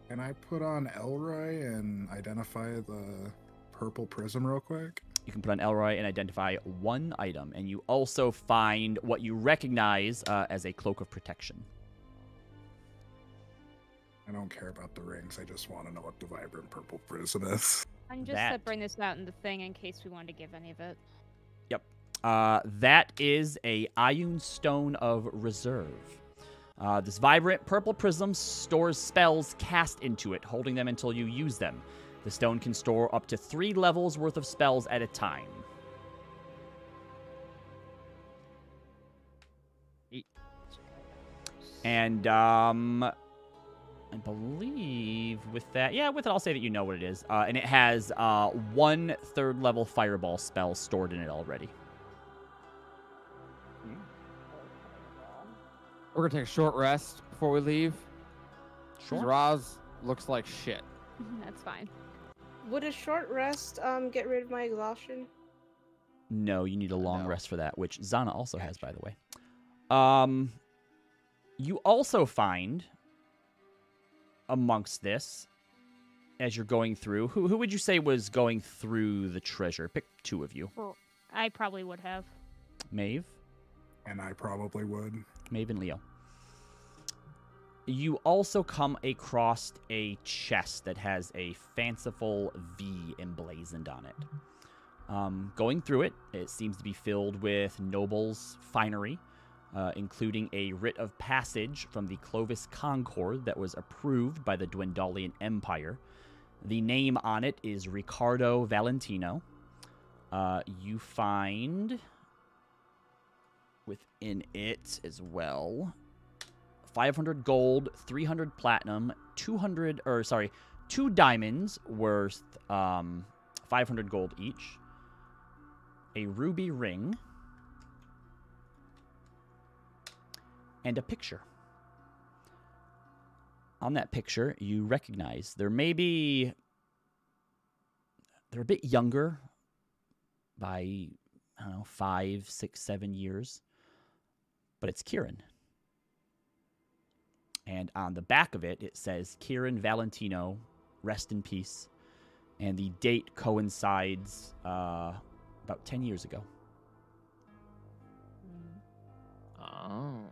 Can I put on Elroy and identify the purple prism real quick? You can put on Elroy and identify one item, and you also find what you recognize as a cloak of protection. I don't care about the rings. I just want to know what the vibrant purple prism is. I'm just separating this out in the thing in case we want to give any of it. Yep. That is a Ioun Stone of Reserve. This vibrant purple prism stores spells cast into it, holding them until you use them. The stone can store up to 3 levels worth of spells at a time. And, I believe with that, yeah, with it, I'll say that you know what it is. And it has 1 3rd-level fireball spell stored in it already. We're gonna take a short rest before we leave. Sure. Roz looks like shit. That's fine. Would a short rest get rid of my exhaustion? No, you need a long No. rest for that, which Zana also has, by the way. You also find amongst this, as you're going through, who would you say was going through the treasure? Pick 2 of you. Well, I probably would have. Maeve? And I probably would. Maeve and Leo. You also come across a chest that has a fanciful V emblazoned on it. Going through it, it seems to be filled with nobles' finery, including a writ of passage from the Clovis Concord that was approved by the Dwendalian Empire. The name on it is Ricardo Valentino. You find within it as well 500 gold, 300 platinum, 2 diamonds worth 500 gold each, a ruby ring, and a picture. On that picture, you recognize they're a bit younger by, I don't know, 5, 6, 7 years, but it's Kieran. And on the back of it, it says Kieran Valentino, rest in peace. And the date coincides about 10 years ago. Oh.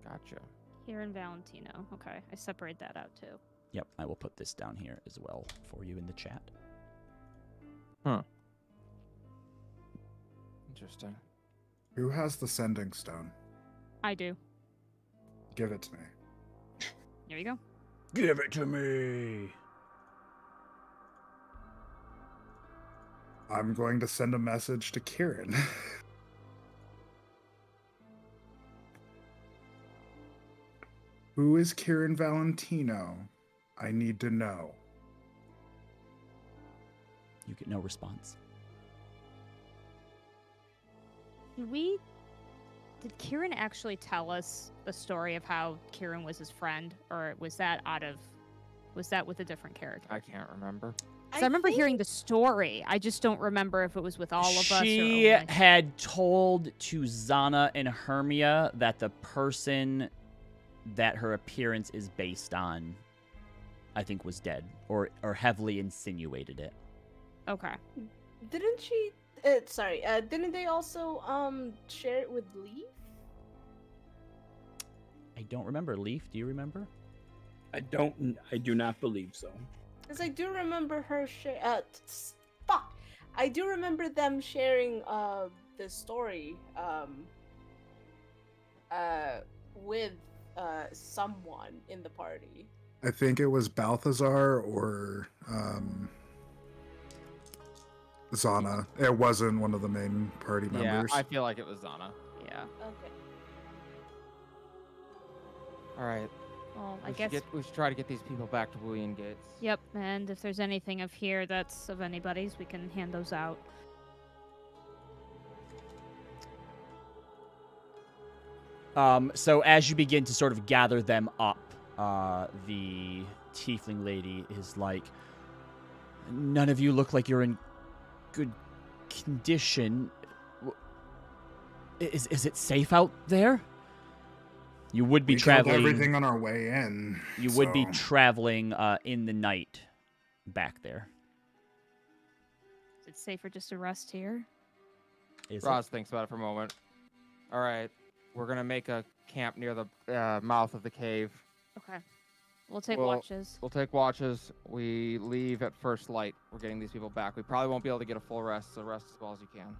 Gotcha. Kieran Valentino. Okay, I separate that out too. Yep, I will put this down here as well for you in the chat. Huh. Interesting. Who has the sending stone? I do. Give it to me. Here we go. Give it to me. I'm going to send a message to Kieran. Who is Kieran Valentino? I need to know. You get no response. Did Kieran actually tell us the story of how Kieran was his friend, or was that with a different character? I can't remember. So I remember hearing the story. I just don't remember if it was with all of us. She or only... had told to Zana and Hermia that the person that her appearance is based on, I think, was dead, or heavily insinuated it. Okay. Didn't she? Didn't they also share it with Leaf? I don't remember. Leaf, do you remember? I do not believe so. Because I do remember her share. Fuck! I do remember them sharing the story with someone in the party. I think it was Balthazar or Zana. It wasn't one of the main party members. Yeah, I feel like it was Zana. Yeah. Okay. All right. Well, I We guess. should try to get these people back to William Gates. Yep. And if there's anything of here that's of anybody's, we can hand those out. So as you begin to sort of gather them up, the tiefling lady is like, none of you look like you're in good condition. Is it safe out there? You would be We killed traveling. everything on our way in. You would be so- traveling in the night back there. Is it safer just to rest here? Is Roz thinks about it for a moment. All right, we're gonna make a camp near the mouth of the cave. Okay. We'll take Well, watches. We'll take watches. We leave at first light. We're getting these people back. We probably won't be able to get a full rest, so rest as well as you can.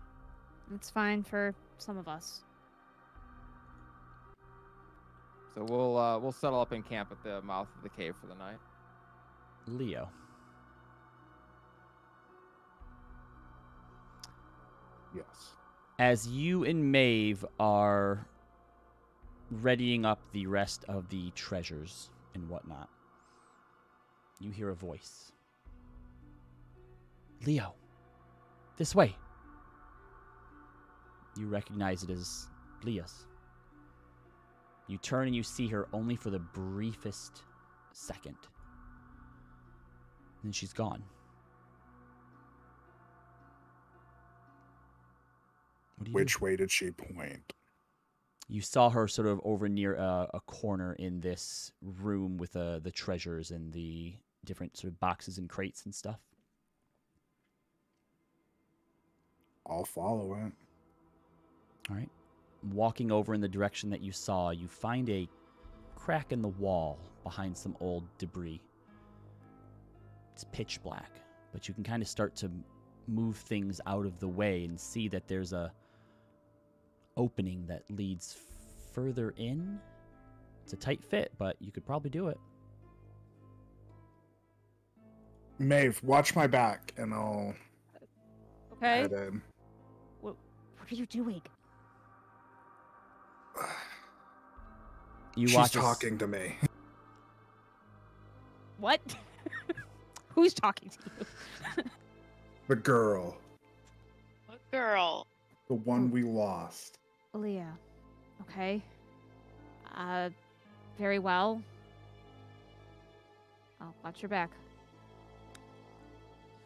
It's fine for some of us. So we'll settle up in camp at the mouth of the cave for the night. Leo. Yes. As you and Maeve are readying up the rest of the treasures and whatnot, you hear a voice. Leo, this way. You recognize it as Leah's. You turn and you see her only for the briefest second. Then she's gone. What do you do? Which way did she point? You saw her sort of over near a corner in this room with the treasures and the different sort of boxes and crates and stuff. I'll follow it. All right. Walking over in the direction that you saw, you find a crack in the wall behind some old debris. It's pitch black, but you can kind of start to move things out of the way and see that there's a opening that leads further in. It's a tight fit, but you could probably do it. Maeve, watch my back, and I'll Okay. head in. What are you doing? You She's watch talking to me. What? Who's talking to you? The girl. What girl? The one we lost. Leah. Okay. Very well. I'll watch your back.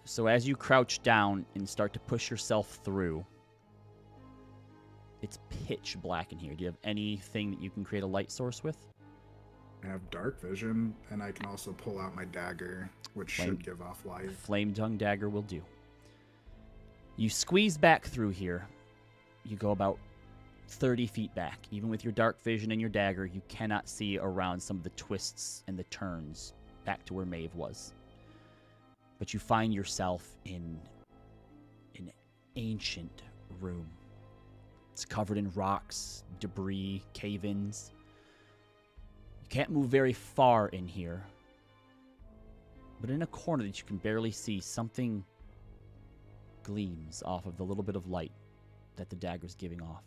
So as you crouch down and start to push yourself through, it's pitch black in here. Do you have anything that you can create a light source with? I have dark vision, and I can also pull out my dagger, which should give off light. Flame tongue dagger will do. You squeeze back through here. You go about 30 feet back. Even with your dark vision and your dagger, you cannot see around some of the twists and the turns back to where Maeve was. But you find yourself in an ancient room. It's covered in rocks, debris, cave-ins. You can't move very far in here. But in a corner that you can barely see, something gleams off of the little bit of light that the dagger's giving off.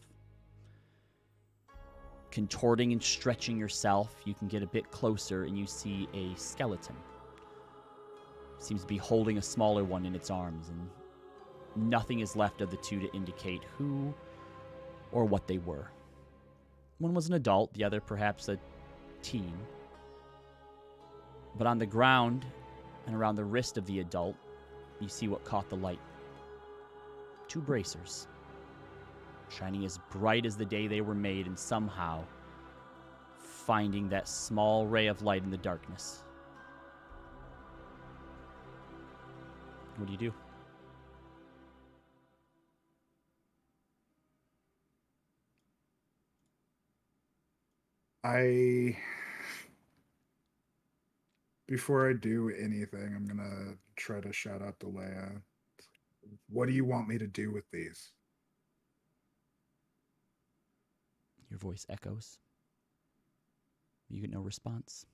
Contorting and stretching yourself, you can get a bit closer and you see a skeleton. Seems to be holding a smaller one in its arms, and nothing is left of the two to indicate who or what they were. One was an adult, the other perhaps a teen. But on the ground and around the wrist of the adult, you see what caught the light. 2 bracers, shining as bright as the day they were made, and somehow finding that small ray of light in the darkness. What do you do? Before I do anything, I'm gonna try to shout out to Leia. What do you want me to do with these? Your voice echoes. You get no response.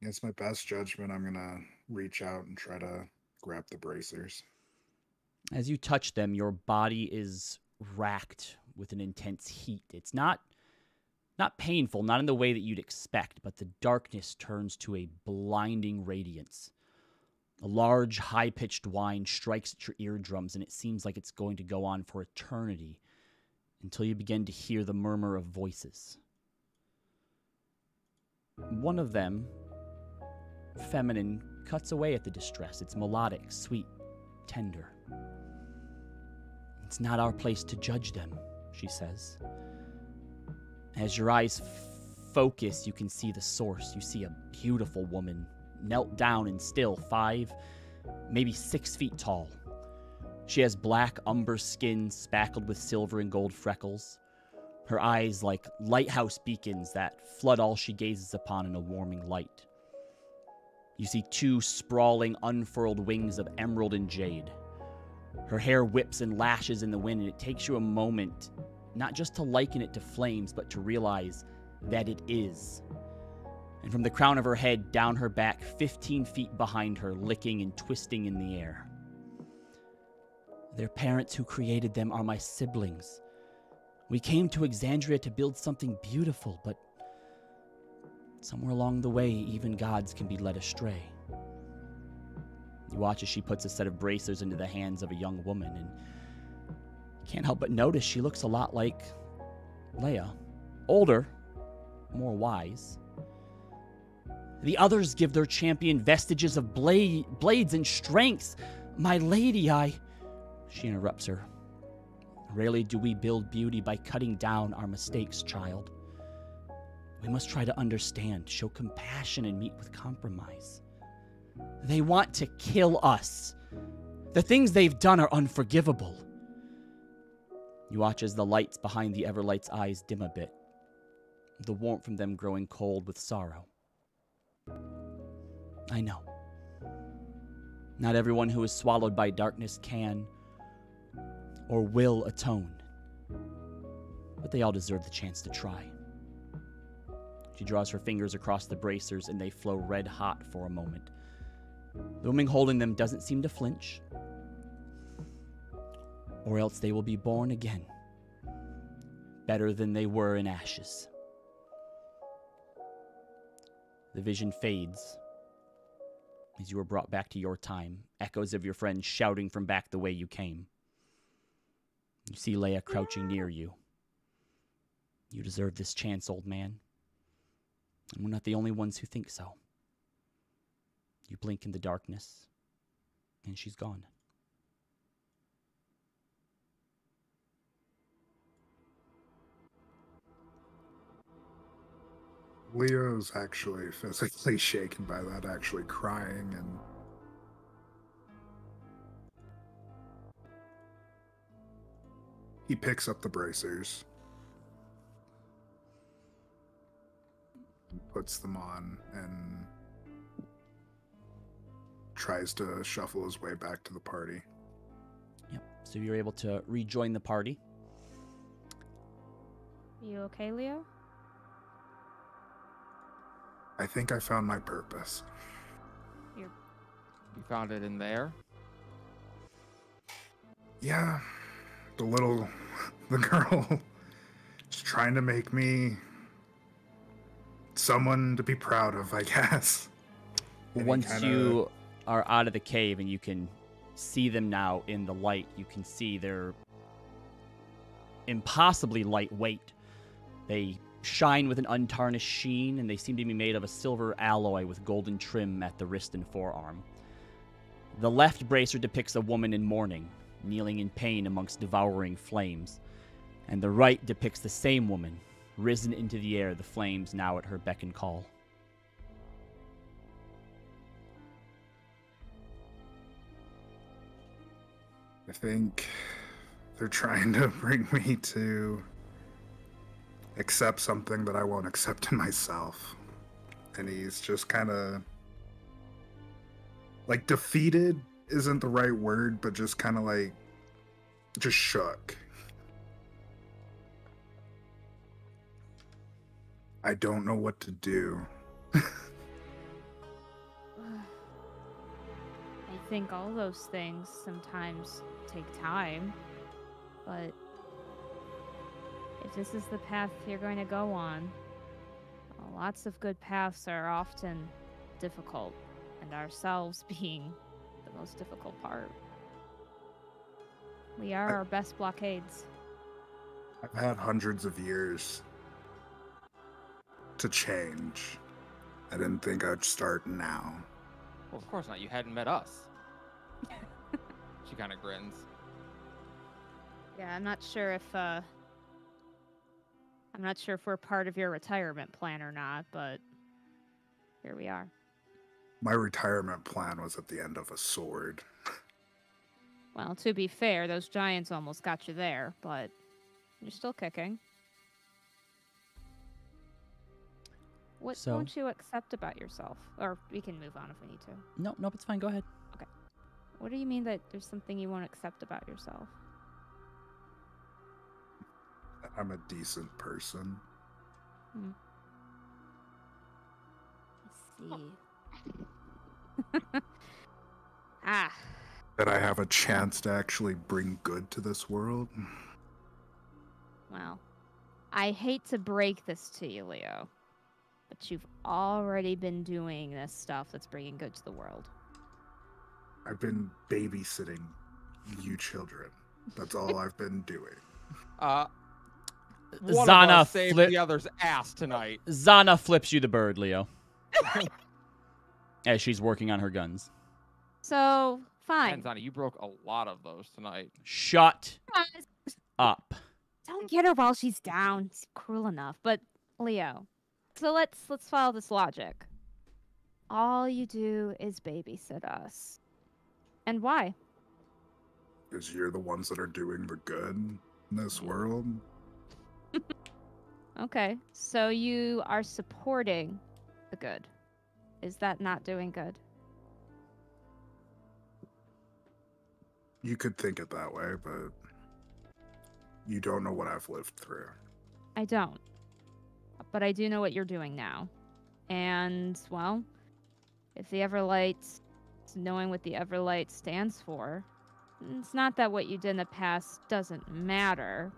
Against my best judgment, I'm gonna reach out and try to grab the bracers. As you touch them, your body is racked with an intense heat. It's not painful, not in the way that you'd expect, but the darkness turns to a blinding radiance. A large, high-pitched whine strikes at your eardrums, and it seems like it's going to go on for eternity until you begin to hear the murmur of voices. One of them, feminine, cuts away at the distress. It's melodic, sweet, tender. It's not our place to judge them, she says. As your eyes focus, you can see the source. You see a beautiful woman, knelt down and still, 5, maybe 6 feet tall. She has black umber skin spackled with silver and gold freckles. Her eyes like lighthouse beacons that flood all she gazes upon in a warming light. You see 2 sprawling, unfurled wings of emerald and jade. Her hair whips and lashes in the wind, and it takes you a moment, not just to liken it to flames, but to realize that it is. And from the crown of her head down her back, 15 feet behind her, licking and twisting in the air. Their parents who created them are my siblings. We came to Exandria to build something beautiful, but somewhere along the way, even gods can be led astray. You watch as she puts a set of bracers into the hands of a young woman, and you can't help but notice she looks a lot like Leia. Older, more wise. The others give their champion vestiges of blades and strengths. My lady, She interrupts her. Rarely do we build beauty by cutting down our mistakes, child. We must try to understand, show compassion, and meet with compromise. They want to kill us. The things they've done are unforgivable. You watch as the lights behind the Everlight's eyes dim a bit, the warmth from them growing cold with sorrow. I know. Not everyone who is swallowed by darkness can or will atone, but they all deserve the chance to try. She draws her fingers across the bracers, and they flow red hot for a moment. The woman holding them doesn't seem to flinch, or else they will be born again, better than they were in ashes. The vision fades as you are brought back to your time, echoes of your friends shouting from back the way you came. You see Leia crouching near you. You deserve this chance, old man. And we're not the only ones who think so. You blink in the darkness, and she's gone. Leo's actually physically shaken by that, actually crying, and he picks up the bracers, puts them on, and tries to shuffle his way back to the party. Yep, so you're able to rejoin the party. You okay, Leo? I think I found my purpose. You found it in there? Yeah, the girl is trying to make me someone to be proud of, I guess. Once you are out of the cave and you can see them now in the light, you can see they're impossibly lightweight. They shine with an untarnished sheen, and they seem to be made of a silver alloy with golden trim at the wrist and forearm. The left bracer depicts a woman in mourning, kneeling in pain amongst devouring flames, and the right depicts the same woman, risen into the air, the flames now at her beck and call. I think they're trying to bring me to accept something that I won't accept in myself. And he's just kind of like defeated isn't the right word, but just kind of like just shook. I don't know what to do. I think all those things sometimes take time, but if this is the path you're going to go on, lots of good paths are often difficult, and ourselves being the most difficult part. We are our best blockades. I've had hundreds of years to change. I didn't think I'd start now. Well, of course not. You hadn't met us. She kind of grins. Yeah, I'm not sure if we're part of your retirement plan or not, but here we are. My retirement plan was at the end of a sword. Well, to be fair, those giants almost got you there, but you're still kicking. What So- won't you accept about yourself? Or we can move on if we need to. Nope, it's fine. Go ahead. What do you mean that there's something you won't accept about yourself? I'm a decent person. I see. Ah, That I have a chance to actually bring good to this world. well, I hate to break this to you, Leo, but you've already been doing this stuff that's bringing good to the world. I've been babysitting you children. That's all I've been doing. One Zana of us saved the other's ass tonight. Zana flips you the bird, Leo. As she's working on her guns. So, fine. And Zana, you broke a lot of those tonight. Shut up. Don't get her while she's down. It's cruel enough. But, Leo, so let's follow this logic. All you do is babysit us. And why? Because you're the ones that are doing the good in this world. Okay, so you are supporting the good. Is that not doing good? You could think it that way, but you don't know what I've lived through. I don't. But I do know what you're doing now. And, well, if the Everlight, knowing what the Everlight stands for, it's not that what you did in the past doesn't matter,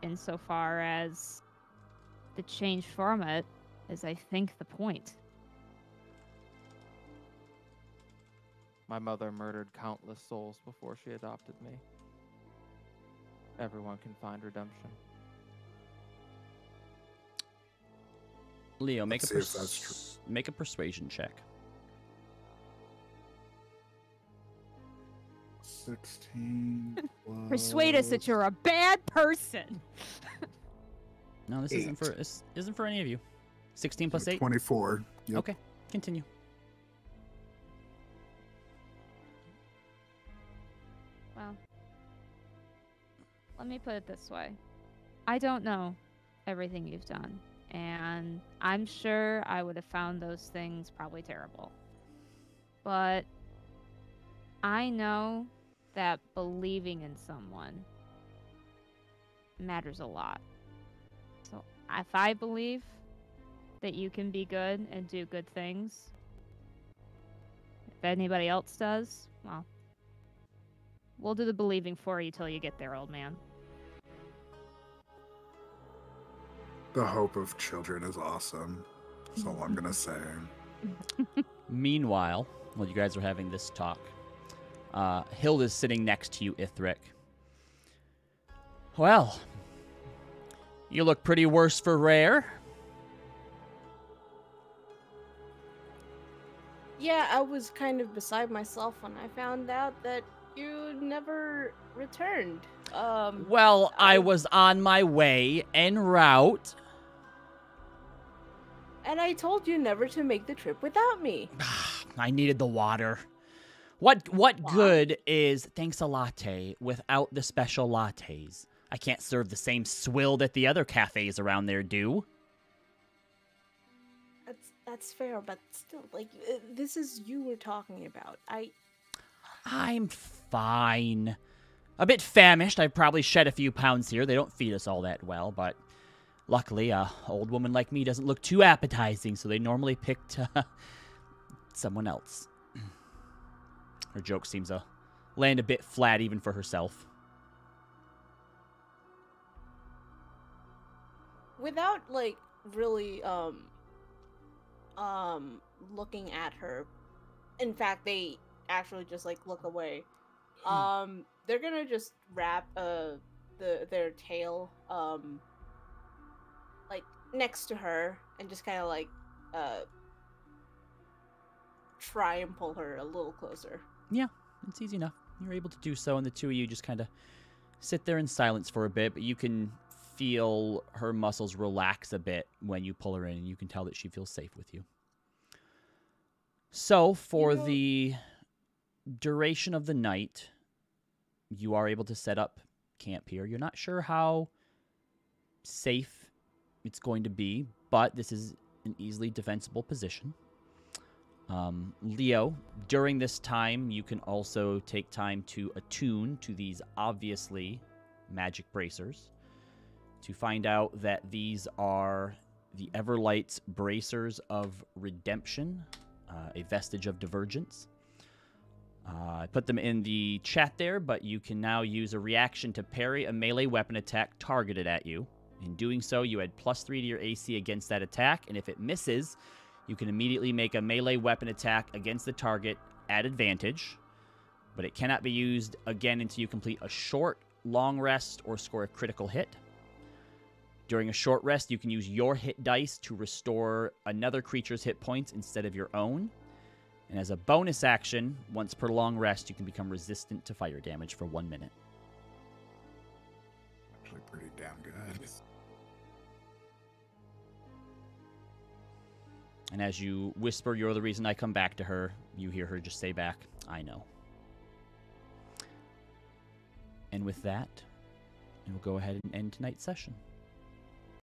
insofar as the change from it is, I think, the point. My mother murdered countless souls before she adopted me. Everyone can find redemption. Leo, make Let's see if that's make a persuasion check. 16 plus... Persuade us that you're a bad person. No, this isn't for any of you. 16 plus 8? 24. Yep. Okay, continue. Well, let me put it this way. I don't know everything you've done, and I'm sure I would have found those things probably terrible. But I know that believing in someone matters a lot. So if I believe that you can be good and do good things, if anybody else does, well, we'll do the believing for you till you get there, old man. The hope of children is awesome. That's all I'm gonna say. Meanwhile, while you guys are having this talk, Hilda's sitting next to you, Ithric. Well, you look pretty worse for wear. Yeah, I was kind of beside myself when I found out that you never returned. Well, I was on my way en route. And I told you never to make the trip without me. I needed the water. What good is thanks a latte without the special lattes? I can't serve the same swill that the other cafes around there do. That's fair, but still, like, this is you we're talking about. I'm fine. A bit famished. I've probably shed a few pounds here. They don't feed us all that well, but luckily, a old woman like me doesn't look too appetizing, so they normally picked someone else. Her joke seems to land a bit flat even for herself. Without, like, really, looking at her, in fact, they actually just, like, look away. They're gonna just wrap, their tail, like, next to her, and just kind of, like, try and pull her a little closer. Yeah, it's easy enough. You're able to do so, and the two of you just kind of sit there in silence for a bit, but you can feel her muscles relax a bit when you pull her in, and you can tell that she feels safe with you. So, for the duration of the night, you are able to set up camp here. You're not sure how safe it's going to be, but this is an easily defensible position. Leo, during this time, you can also take time to attune to these obviously magic bracers to find out that these are the Everlight's bracers of redemption, a vestige of divergence. I put them in the chat there, but you can now use a reaction to parry a melee weapon attack targeted at you. In doing so, you add +3 to your AC against that attack, and if it misses, you can immediately make a melee weapon attack against the target at advantage, but it cannot be used again until you complete a short, long rest or score a critical hit. During a short rest, you can use your hit dice to restore another creature's hit points instead of your own. And as a bonus action, once per long rest, you can become resistant to fire damage for 1 minute. Actually pretty damn good. And as you whisper, "You're the reason I come back to her," you hear her just say back, "I know." And with that, we'll go ahead and end tonight's session.